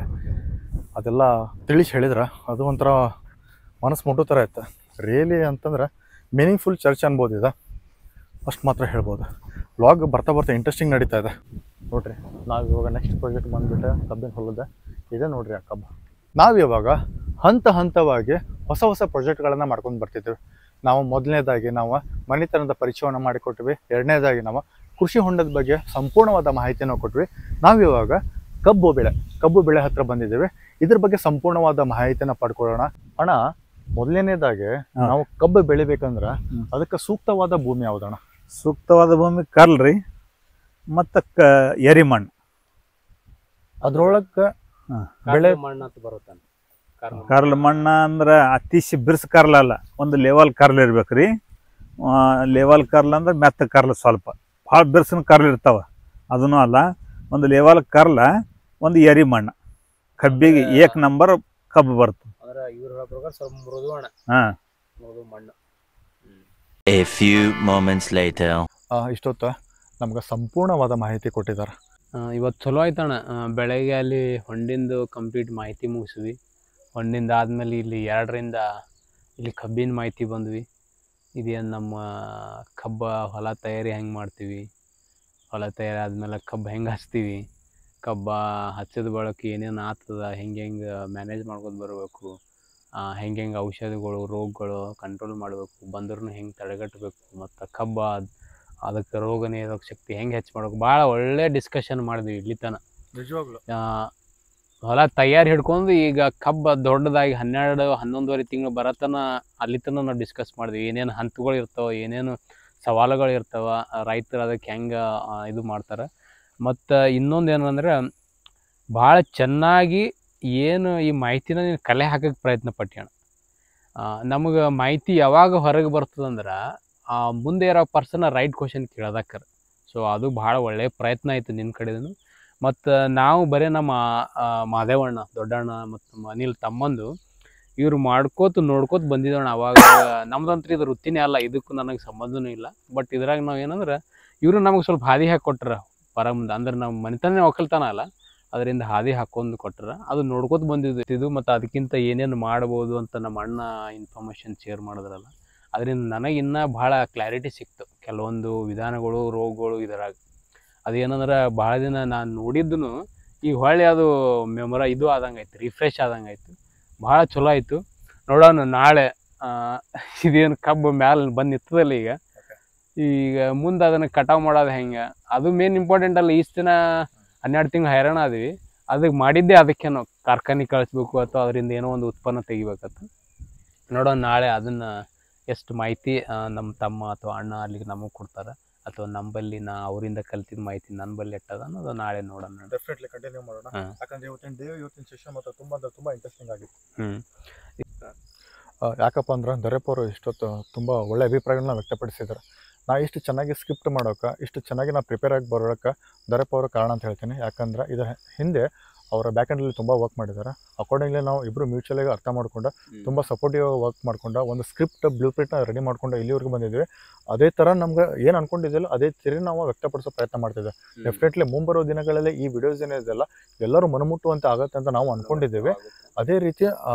ಅದೆಲ್ಲ ತಿಳಿಸಿ ಹೇಳಿದ್ರೆ ಅದು ಒಂಥರ ಮನಸ್ಸು ಮುಟ್ಟೋ ಥರ ಇತ್ತು. ರಿಯಲಿ ಅಂತಂದ್ರೆ ಮೀನಿಂಗ್ಫುಲ್ ಚರ್ಚೆ ಅನ್ಬೋದು ಇದು. ಅಷ್ಟು ಮಾತ್ರ ಹೇಳ್ಬೋದು. ವ್ಲಾಗ್ ಬರ್ತಾ ಇಂಟ್ರೆಸ್ಟಿಂಗ್ ನಡೀತಾ ಇದೆ. ನೋಡಿರಿ ನಾವು ಇವಾಗ ನೆಕ್ಸ್ಟ್ ಪ್ರಾಜೆಕ್ಟ್ ಬಂದುಬಿಟ್ಟೆ ಕಬ್ಬಿನ ಹೊಲದ ಇದೆ ನೋಡಿರಿ ಆ ಕಬ್ಬು. ನಾವು ಇವಾಗ ಹಂತವಾಗಿ ಹೊಸ ಪ್ರಾಜೆಕ್ಟ್ಗಳನ್ನು ಮಾಡ್ಕೊಂಡು ಬರ್ತಿದ್ದೇವೆ. ನಾವು ಮೊದಲನೇದಾಗಿ ನಾವು ಮನೆತನದ ಪರಿಚಯವನ್ನು ಮಾಡಿಕೊಟ್ವಿ. ಎರಡನೇದಾಗಿ ನಾವು ಕೃಷಿ ಹೊಂಡದ ಬಗ್ಗೆ ಸಂಪೂರ್ಣವಾದ ಮಾಹಿತಿಯನ್ನು ಕೊಟ್ವಿ. ನಾವಿವಾಗ ಕಬ್ಬು ಬೆಳೆ ಹತ್ರ ಬಂದಿದ್ದೇವೆ. ಇದ್ರ ಬಗ್ಗೆ ಸಂಪೂರ್ಣವಾದ ಮಾಹಿತಿಯನ್ನು ಪಡ್ಕೊಳ್ಳೋಣ. ಅಣ್ಣ, ಮೊದಲನೇದಾಗಿ ನಾವು ಕಬ್ಬು ಬೆಳಿಬೇಕಂದ್ರ ಅದಕ್ಕೆ ಸೂಕ್ತವಾದ ಭೂಮಿ ಯಾವ್ದಣ್ಣ? ಸೂಕ್ತವಾದ ಭೂಮಿ ಕರ್ಲ್ರಿ ಮತ್ತು ಎರಿಮಣ್ಣು. ಅದ್ರೊಳಗೆ ಬೆಳೆ ಮಣ್ಣು ಅಂತ ಬರುತ್ತಾನೆ. ಕರ್ಲ್ ಮಣ್ಣ ಅಂದ್ರೆ ಅತಿಶಿ ಬಿರ್ಸ್ ಕರ್ಲ್ ಅಲ್ಲ, ಒಂದು ಲೆವೆಲ್ ಕರ್ಲ್ ಇರ್ಬೇಕ್ರಿ. ಲೆವೆಲ್ ಕರ್ಲ್ ಅಂದ್ರೆ ಮೆತ್ತ ಕರ್ಲ್, ಸ್ವಲ್ಪ ಭಾಳ ಬಿರ್ಸಿನ ಕರ್ಲ್ ಇರ್ತಾವ, ಅದೂ ಅಲ್ಲ. ಒಂದು ಲೆವೆಲ್ ಕರ್ಲ, ಒಂದು ಎರಿ ಮಣ್ಣು, ಕಬ್ಬಿಗೆ ಏಕ್ ನಂಬರ್ ಕಬ್ಬು ಬರ್ತದೆ. ಮೃದು ಮಣ್ಣು. A few moments later. ಇಷ್ಟೊತ್ತು ನಮ್ಗೆ ಸಂಪೂರ್ಣವಾದ ಮಾಹಿತಿ ಕೊಟ್ಟಿದ್ದಾರೆ. ಇವತ್ತು ಚಲೋ ಆಯ್ತಣ್ಣ. ಬೆಳಗ್ಗೆ ಅಲ್ಲಿ ಹೊಂಡಿಂದು ಕಂಪ್ಲೀಟ್ ಮಾಹಿತಿ ಮುಗಿಸಿದ್ವಿ. ಹೊಂಡಿಂದ ಆದಮೇಲೆ ಇಲ್ಲಿ 2ರಿಂದ ಇಲ್ಲಿ ಕಬ್ಬಿನ ಮಾಹಿತಿ ಬಂದ್ವಿ. ಇದೇನು ನಮ್ಮ ಹೊಲ ತಯಾರಿ ಹೆಂಗೆ ಮಾಡ್ತೀವಿ, ಹೊಲ ತಯಾರಿ ಆದಮೇಲೆ ಕಬ್ಬು ಹೆಂಗೆ ಹಚ್ತೀವಿ, ಕಬ್ಬ ಹಚ್ಚಿದ ಬಳಕೆ ಏನೇನು ಆಗ್ತದ, ಹೆಂಗೆ ಮ್ಯಾನೇಜ್ ಮಾಡ್ಕೊಂಡು ಬರಬೇಕು, ಹೆಂಗೆ ಔಷಧಿಗಳು ರೋಗಗಳು ಕಂಟ್ರೋಲ್ ಮಾಡಬೇಕು, ಬಂದ್ರೂ ಹೆಂಗೆ ತಡೆಗಟ್ಟಬೇಕು, ಮತ್ತು ಕಬ್ಬ ಅದಕ್ಕೆ ರೋಗ ನಿರೋಧಕ ಶಕ್ತಿ ಹೆಂಗೆ ಹೆಚ್ಚು ಮಾಡ್ಬೇಕು. ಭಾಳ ಒಳ್ಳೆ ಡಿಸ್ಕಷನ್ ಮಾಡಿದ್ವಿ ಇಲ್ಲಿ ತನಕ. ನಿಜವಾಗ್ಲು ಹೊಲ ತಯಾರಿ ಹಿಡ್ಕೊಂಡು ಈಗ ಕಬ್ಬು ದೊಡ್ಡದಾಗಿ 12-11 ತಿಂಗಳು ಬರತನ ಅಲ್ಲಿ ತನಕ ನಾವು ಡಿಸ್ಕಸ್ ಮಾಡಿದ್ವಿ. ಏನೇನು ಹಂತಗಳು ಇರ್ತಾವೆ, ಏನೇನು ಸವಾಲುಗಳು ಇರ್ತಾವೆ, ರೈತರು ಅದಕ್ಕೆ ಹೆಂಗೆ ಇದು ಮಾಡ್ತಾರೆ. ಮತ್ತು ಇನ್ನೊಂದು ಏನಂದ್ರೆ ಭಾಳ ಚೆನ್ನಾಗಿ ಏನು ಈ ಮಾಹಿತಿನ ನೀನು ಕಲೆ ಹಾಕೋಕ್ಕೆ ಪ್ರಯತ್ನ ಪಟ್ಟಿ. ನಮಗೆ ಮಾಹಿತಿ ಯಾವಾಗ ಹೊರಗೆ ಬರ್ತದಂದ್ರೆ ಮುಂದೆ ಇರೋ ಪರ್ಸನ್ ರೈಟ್ ಕ್ವಶನ್ ಕೇಳೋದಕ್ಕರ. ಸೊ ಅದು ಭಾಳ ಒಳ್ಳೆಯ ಪ್ರಯತ್ನ ಆಯಿತು ನಿನ್ನ ಕಡೆದೂ. ಮತ್ತು ನಾವು ಬರೀ ನಮ್ಮ ಮಾದೇವಣ್ಣ ದೊಡ್ಡಣ್ಣ ಮತ್ತು ನಮ್ಮ ಅನಿಲ್ ತಮ್ಮಂದು ಇವ್ರು ನೋಡ್ಕೋತ ಬಂದಿದ್ದೋಣ. ಅವಾಗ ನಮ್ದಂತ್ರ ಇದು ವೃತ್ತಿನೇ ಅಲ್ಲ, ಇದಕ್ಕೂ ನನಗೆ ಸಂಬಂಧನೂ ಇಲ್ಲ. ಬಟ್ ಇದ್ರಾಗ ನಾವು ಏನಂದ್ರೆ ಇವರು ನಮಗೆ ಸ್ವಲ್ಪ ಹಾದಿ ಹಾಕಿ ಕೊಟ್ರ ಮುಂದೆ. ಅಂದ್ರೆ ನಮ್ಮ ಮನೆತನೇ ಒಕ್ಕಲ್ತನ ಅಲ್ಲ, ಅದರಿಂದ ಹಾದಿ ಹಾಕೊಂಡು ಕೊಟ್ರ, ಅದು ನೋಡ್ಕೋತ ಬಂದಿದ್ದು. ಮತ್ತು ಅದಕ್ಕಿಂತ ಏನೇನು ಮಾಡ್ಬೋದು ಅಂತ ನಮ್ಮ ಅಣ್ಣ ಇನ್ಫಾರ್ಮೇಷನ್ ಶೇರ್ ಮಾಡಿದ್ರಲ್ಲ, ಅದರಿಂದ ನನಗೆ ಇನ್ನೂ ಭಾಳ ಕ್ಲಾರಿಟಿ ಸಿಕ್ತು. ಕೆಲವೊಂದು ವಿಧಾನಗಳು ರೋಗಗಳು ಇದರಾಗ ಅದೇನಂದ್ರೆ ಭಾಳ ದಿನ ನಾನು ನೋಡಿದ್ದೂ ಈಗ ಹೊಳ್ಳಿ ಅದು ಇದು ಆದಂಗೆ ಆಯ್ತು, ರಿಫ್ರೆಶ್ ಆದಂಗೆ ಆಯಿತು. ಭಾಳ ಚಲೋ ಆಯಿತು. ನೋಡೋಣ ನಾಳೆ ಇದೇನು ಕಬ್ಬು ಮ್ಯಾಲೆ ಬಂದು ನಿಂತದಲ್ಲ, ಈಗ ಮುಂದೆ ಅದನ್ನು ಕಟಾವು ಮಾಡೋದು ಹೆಂಗೆ, ಅದು ಮೇನ್ ಇಂಪಾರ್ಟೆಂಟ್ ಅಲ್ಲ. ಇಷ್ಟು ದಿನ 12 ತಿಂಗಳು ಹೈರಾಣ ಆದ್ವಿ, ಅದಕ್ಕೆ ಮಾಡಿದ್ದೆ ಅದಕ್ಕೇನೋ ಕಾರ್ಖಾನೆ ಕಳಿಸ್ಬೇಕು ಅಥವಾ ಅದರಿಂದ ಏನೋ ಒಂದು ಉತ್ಪನ್ನ ತೆಗಿಬೇಕಂತ. ನೋಡೋಣ ನಾಳೆ ಅದನ್ನು ಎಷ್ಟು ಮಾಹಿತಿ ನಮ್ಮ ತಮ್ಮ ಅಥವಾ ಅಣ್ಣ ಅಲ್ಲಿಗೆ ನಮಗೆ ಕೊಡ್ತಾರೆ, ಅಥವಾ ನಂಬಲ್ಲಿ ಅವರಿಂದ ಕಲ್ತಿದ್ದ ಮಾಹಿತಿ ನನ್ನ ಬಲ್ಲಿ ಎಟ್ಟದ ಅನ್ನೋದು ನಾಳೆ ನೋಡೋಣ. ಡೆಫಿನೆಟ್ಲಿ ಕಂಟಿನ್ಯೂ ಮಾಡೋಣ. ಯಾಕಂದ್ರೆ ಇವತ್ತಿನ ಸೆಷನ್ ಮಾತ್ರ ತುಂಬ ಇಂಟ್ರೆಸ್ಟಿಂಗ್ ಆಗಿತ್ತು. ಯಾಕಪ್ಪ ಅಂದ್ರೆ ದೊರೆಪ್ಪ ಅವರು ಇಷ್ಟೊತ್ತು ತುಂಬ ಒಳ್ಳೆ ಅಭಿಪ್ರಾಯಗಳನ್ನ ವ್ಯಕ್ತಪಡಿಸಿದ್ದಾರೆ. ನಾ ಇಷ್ಟು ಚೆನ್ನಾಗಿ ಸ್ಕ್ರಿಪ್ಟ್ ಮಾಡೋಕೆ, ಇಷ್ಟು ಚೆನ್ನಾಗಿ ನಾ ಪ್ರಿಪೇರ್ ಆಗಿ ಬರೋಕ್ಕೆ ದೊರೆಪ್ಪ ಅವರು ಕಾರಣ ಅಂತ ಹೇಳ್ತೀನಿ. ಯಾಕಂದ್ರೆ ಇದರ ಹಿಂದೆ ಅವರ ಬ್ಯಾಕ್ ಎಂಡಲ್ಲಿ ತುಂಬ ವರ್ಕ್ ಮಾಡಿದ್ದಾರೆ. ಅಕಾರ್ಡಿಂಗ್ಲಿ ನಾವು ಇಬ್ಬರು ಮ್ಯೂಚುವಲಾಗಿ ಅರ್ಥ ಮಾಡ್ಕೊಂಡು ತುಂಬ ಸಪೋರ್ಟಿವ್ ವರ್ಕ್ ಮಾಡ್ಕೊಂಡು ಒಂದು ಸ್ಕ್ರಿಪ್ಟ್ ಬ್ಲೂ ಪ್ರಿಂಟ್ನ ರೆಡಿ ಮಾಡ್ಕೊಂಡು ಇಲ್ಲಿವರೆಗೂ ಬಂದಿದ್ವಿ. ಅದೇ ಥರ ನಮ್ಗೆ ಏನು ಅನ್ಕೊಂಡಿದ್ದಿಲ್ಲ ಅದೇ ಥರ ನಾವು ವ್ಯಕ್ತಪಡಿಸೋ ಪ್ರಯತ್ನ ಮಾಡ್ತಿದ್ದೆ. ಡೆಫಿನೆಟ್ಲಿ ಮುಂಬರೋ ದಿನಗಳಲ್ಲಿ ಈ ವಿಡಿಯೋಸ್ ಏನಿದೆಯಲ್ಲ ಎಲ್ಲರೂ ಮನಮುಟ್ಟುವಂತೆ ಆಗುತ್ತೆ ಅಂತ ನಾವು ಅಂದ್ಕೊಂಡಿದ್ದೇವೆ. ಅದೇ ರೀತಿ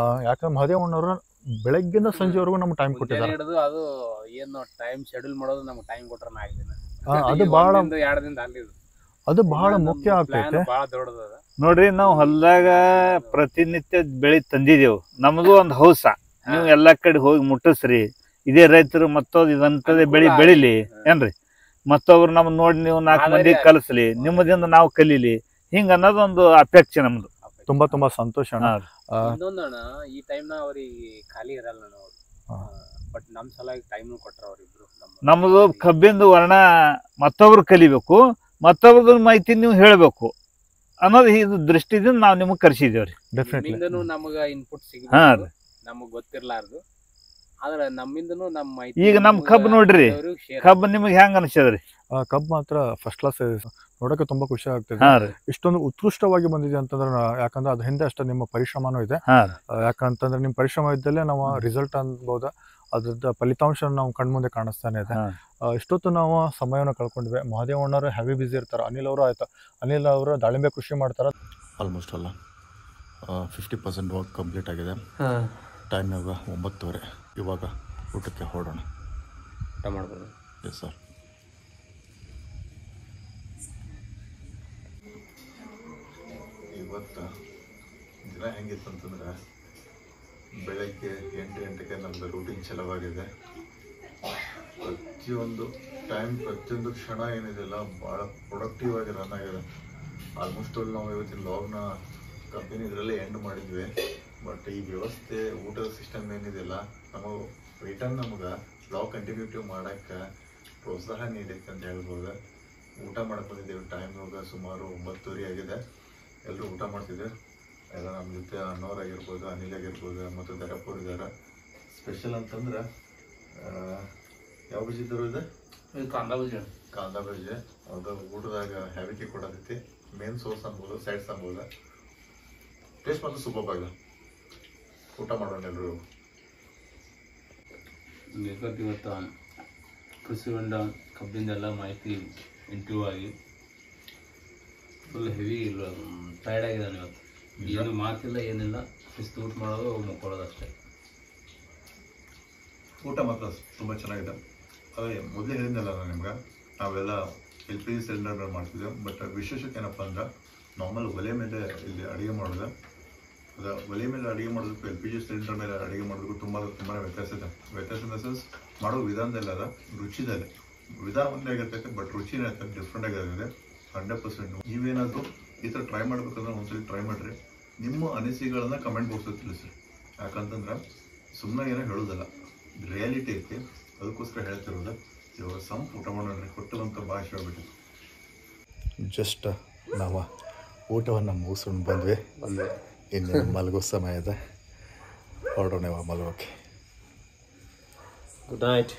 ಯಾಕಂದ್ರೆ ಮಹದೇವಣ್ಣವರು ಬೆಳಗ್ಗಿಂದ ಸಂಜೆವರೆಗೂ ನಮ್ಗೆ ಟೈಮ್ ಕೊಟ್ಟಿದ್ದಾರೆ. ಅದು ಏನು ಟೈಮ್ ಶೆಡ್ಯೂಲ್ ಮಾಡೋದು ನಮ್ಗೆ ಟೈಮ್ ಕೊಟ್ಟರೆ ಅದು ಬಹಳ ಮುಖ್ಯ ಆಗ್ತೈತೆ. ನೋಡ್ರಿ, ನಾವು ಹೊಲದಾಗ ಪ್ರತಿನಿತ್ಯ ಬೆಳಿ ತಂದಿದ್ದೇವು. ನಮಗೂ ಒಂದು ಹೌಸ, ನೀವು ಎಲ್ಲಾ ಕಡೆ ಹೋಗಿ ಮುಟ್ಟಿಸ್ರಿ, ಇದೇ ರೈತರು ಮತ್ತೊಂದು ಇದಂತದೇ ಬೆಳಿಲಿ ಏನ್ರಿ, ಮತ್ತೊಬ್ರು ನಮ್ಗೆ ನೋಡಿ ನೀವು 4 ಮಂದಿ ಕಲಿಸ್ಲಿ, ನಿಮ್ಮದಿಂದ ನಾವು ಕಲೀಲಿ, ಹಿಂಗ ಅನ್ನೋದೊಂದು ಅಪೇಕ್ಷೆ ನಮ್ದು. ತುಂಬಾ ಸಂತೋಷ. ಇನ್ನೊಂದಣ್ಣ, ಈ ಟೈಮ್ನ ಅವ್ರಿಗೆ ಖಾಲಿ ಇರಲ್ಲ ನಾವು, ಬಟ್ ನಮ್ಮ ಸಲುವಾಗಿ ಟೈಮ್ ಕೊಟ್ರ ಅವ್ರಿಬ್ರು. ನಮ್ದು ಕಬ್ಬಿಂದು ವರ್ಣ ಮತ್ತೊಬ್ರು ಕಲಿಬೇಕು, ಮತ್ತೊಬ್ರ ಮಾಹಿತಿ ನೀವು ಹೇಳ್ಬೇಕು ಅನ್ನೋದು ಇದು ದೃಷ್ಟಿದಿಂದ ನಾವು ನಿಮಗೆ ಕರ್ಸಿದೇವ್ರಿ. ಡೆಫಿನೆಟ್ಲಿ ನಮಗೆ ಇನ್ಪುಟ್ ಸಿಗಬೇಕು, ನಮಗೆ ಗೊತ್ತಿರ್ಲಾರ್ದು, ಆದ್ರೆ ನಮ್ಮಿಂದನೂ ನಮ್ಮ ಮಾಹಿತಿ. ಈಗ ನಮ್ಮ ಕಬ್ಬು ನೋಡ್ರಿ, ಕಬ್ಬು ನಿಮಗೆ ಹೆಂಗ ಅನ್ಸದ್ರಿ? ಕಬ್ಬು ಮಾತ್ರ ಫಸ್ಟ್ ಕ್ಲಾಸ್, ನೋಡೋಕೆ ತುಂಬಾ ಖುಷಿ ಆಗ್ತದೆ. ಇಷ್ಟೊಂದು ಉತ್ಕೃಷ್ಟವಾಗಿ ಬಂದಿದೆ ಅಂತಂದ್ರೆ ಯಾಕಂದ್ರೆ ಅದ್ರ ಹಿಂದೆ ಅಷ್ಟೇ ನಿಮ್ಮ ಪರಿಶ್ರಮನೂ ಇದೆ. ಯಾಕಂತಂದ್ರೆ ನಿಮ್ಮ ಪರಿಶ್ರಮ ಇದ್ದಲ್ಲೇ ನಾವು ರಿಸಲ್ಟ್ ಅನ್ಬೋದು, ಅದ್ರದ್ದು ಫಲಿತಾಂಶ ನಾವು ಕಣ್ಮುಂದೆ ಕಾಣಿಸ್ತಾನೆ ಇದೆ. ಇಷ್ಟೊತ್ತು ನಾವು ಸಮಯವನ್ನು ಕಳ್ಕೊಂಡಿವೆ. ಮಹದೇವಣ್ಣವರು ಹೆವಿ ಬ್ಯುಸಿ ಇರ್ತಾರೆ. ಅನಿಲ್ ಅವರು ಆಯ್ತು, ಅನಿಲ್ ಅವರು ದಾಳಿಂಬೆ ಕೃಷಿ ಮಾಡ್ತಾರೆ. ಆಲ್ಮೋಸ್ಟ್ ಅಲ್ಲ 50% ವರ್ಕ್ ಕಂಪ್ಲೀಟ್ ಆಗಿದೆ. ಟೈಮ್ ಇವಾಗ 9:30. ಇವಾಗ ಊಟಕ್ಕೆ ಹೊರಡೋಣ. ಊಟ ಮಾಡ್ಬೋದು. Yes sir. ಇವತ್ತು ದಿನ ಹೆಂಗಿತ್ತು ಅಂತಂದ್ರೆ ಬೆಳಗ್ಗೆ 8 ಗಂಟೆಗೆ ನಮ್ಮದು ರೂಟೀನ್ ಚಾಲುವಾಗಿದೆ. ಪ್ರತಿಯೊಂದು ಟೈಮ್ ಪ್ರತಿಯೊಂದು ಕ್ಷಣ ಏನಿದೆಲ್ಲ ಭಾಳ ಪ್ರೊಡಕ್ಟಿವ್ ಆಗಿ ರನ್ ಆಗಿದೆ. ಆಲ್ಮೋಸ್ಟ್ ಅಲ್ಲಿ ನಾವು ಇವತ್ತಿನ ಲಾಗ್ನ ಕಂಪನಿ ಇದರಲ್ಲೇ ಎಂಡ್ ಮಾಡಿದ್ವಿ. ಬಟ್ ಈ ವ್ಯವಸ್ಥೆ ಊಟದ ಸಿಸ್ಟಮ್ ಏನಿದೆಯಲ್ಲ ನಮಗೆ ರಿಟರ್ನ್ ನಮ್ಗೆ ಲಾಗ್ ಕಂಟಿನ್ಯೂಟಿವ್ ಮಾಡೋಕ್ಕೆ ಪ್ರೋತ್ಸಾಹ ನೀಡೈತೆ ಅಂತ ಹೇಳ್ಬೋದು. ಊಟ ಮಾಡಕ್ಕೆ ಬಂದಿದ್ದೇವೆ. ಟೈಮ್ ಇವಾಗ ಸುಮಾರು 9:30 ಆಗಿದೆ. ಎಲ್ಲರೂ ಊಟ ಮಾಡ್ತಿದ್ದೆ. ಎಲ್ಲ ನಮ್ಮ ಜೊತೆ ಅಣ್ಣವ್ರಾಗಿರ್ಬೋದು, ಅನಿಲ್ ಆಗಿರ್ಬೋದು ಮತ್ತು ದರಪ್ಪವ್ರು ಇದ್ದಾರೆ. ಸ್ಪೆಷಲ್ ಅಂತಂದ್ರೆ ಯಾವ ಬಜ್ಜಿ ಇದ್ದರು ಇದೆ? ಕಾಂದಾ ಬಜ್ಜಿ. ಅದು ಊಟದಾಗ ಹ್ಯಾಬಿಟಿ ಕೊಡತೈತಿ. ಮೇನ್ ಸೋರ್ಸ್ ಅನ್ಬೋದು, ಸೈಡ್ಸ್ ಅನ್ಬೋದು. ಟೇಸ್ಟ್ ಮಾತ್ರ ಸೂಪರ್ ಆಗಿದೆ. ಊಟ ಮಾಡೋಣ ಎಲ್ಲರೂ. ಇವತ್ತು ಕೃಷಿ ಹೊಂಡ ಕಬ್ಬಿಂದೆಲ್ಲ ಮಾಹಿತಿ ಇಂಟರ್ವ್ಯೂ ಆಗಿ ಫುಲ್ ಹೆವಿ ಟೈರ್ಡ್ ಆಗಿದ್ದಾನೆ ಇವತ್ತು. ಏನು ಮಾತಿಲ್ಲ ಏನಿಲ್ಲ, ಶಿಸ್ತು ಊಟ ಮಾಡೋದು ಮುಕ್ಕೊಳ್ಳೋದು ಅಷ್ಟೇ. ಊಟ ಮಾತ್ರ ತುಂಬ ಚೆನ್ನಾಗಿದೆ. ಅದೇ ಮೊದಲೇ ಹೇಳಿದ್ನಲ್ಲ ನಾನು ನಿಮ್ಗೆ, ನಾವೆಲ್ಲ LPG ಸಿಲಿಂಡರ್ ಮಾಡ್ತಿದ್ದೆವು. ಬಟ್ ವಿಶೇಷತೆ ಏನಪ್ಪ ಅಂದ್ರೆ ನಾರ್ಮಲ್ ಒಲೆ ಮೇಲೆ ಇಲ್ಲಿ ಅಡುಗೆ ಮಾಡೋದು. ಅದು ಒಲೆ ಮೇಲೆ ಅಡುಗೆ ಮಾಡೋದಕ್ಕೂ LPG ಸಿಲಿಂಡರ್ ಮೇಲೆ ಅಡುಗೆ ಮಾಡೋದಕ್ಕೂ ತುಂಬಾ ವ್ಯತ್ಯಾಸ ಇದೆ. ವ್ಯತ್ಯಾಸ ಇನ್ ದ ಸೆನ್ಸ್ ಮಾಡೋ ವಿಧಾನದಲ್ಲ, ಅದ ರುಚಿದಲ್ಲಿ ವಿಧಾನ ಒಂದೇ ಆಗಿರ್ತೈತೆ, ಬಟ್ ರುಚಿನೇ ಇರ್ತದೆ, ಡಿಫ್ರೆಂಟ್ ಆಗಿರುತ್ತೆ 100%. ನೀವೇನಾದರೂ ಈ ಥರ ಟ್ರೈ ಮಾಡ್ಬೇಕಂದ್ರೆ ಒಂದ್ಸಲಿ ಟ್ರೈ ಮಾಡಿರಿ. ನಿಮ್ಮ ಅನಿಸಿಕೆಗಳನ್ನ ಕಮೆಂಟ್ ಬಾಕ್ಸಲ್ಲಿ ತಿಳಿಸ್ರಿ. ಯಾಕಂತಂದ್ರೆ ಸುಮ್ಮನೆ ಏನೋ ಹೇಳೋದಲ್ಲ, ರಿಯಾಲಿಟಿ ಐತಿ, ಅದಕ್ಕೋಸ್ಕರ ಹೇಳ್ತಿರೋದು. ಇವಾಗ ಊಟ ಮಾಡೋಣ್ರಿ. ಕೊಟ್ಟದಂತ ಭಾಷೆ ಹೇಳ್ಬಿಟ್ಟು ಜಸ್ಟ್ ನಾವು ಊಟವನ್ನು ಮುಗಿಸ್ಕೊಂಡು ಬಂದ್ವಿ. ಇನ್ನು ಮಲಗೋ ಸಮಯ ಇದೆ. ಹೊರಡೋಣ ಮಲಗೋಕೆ. Good night.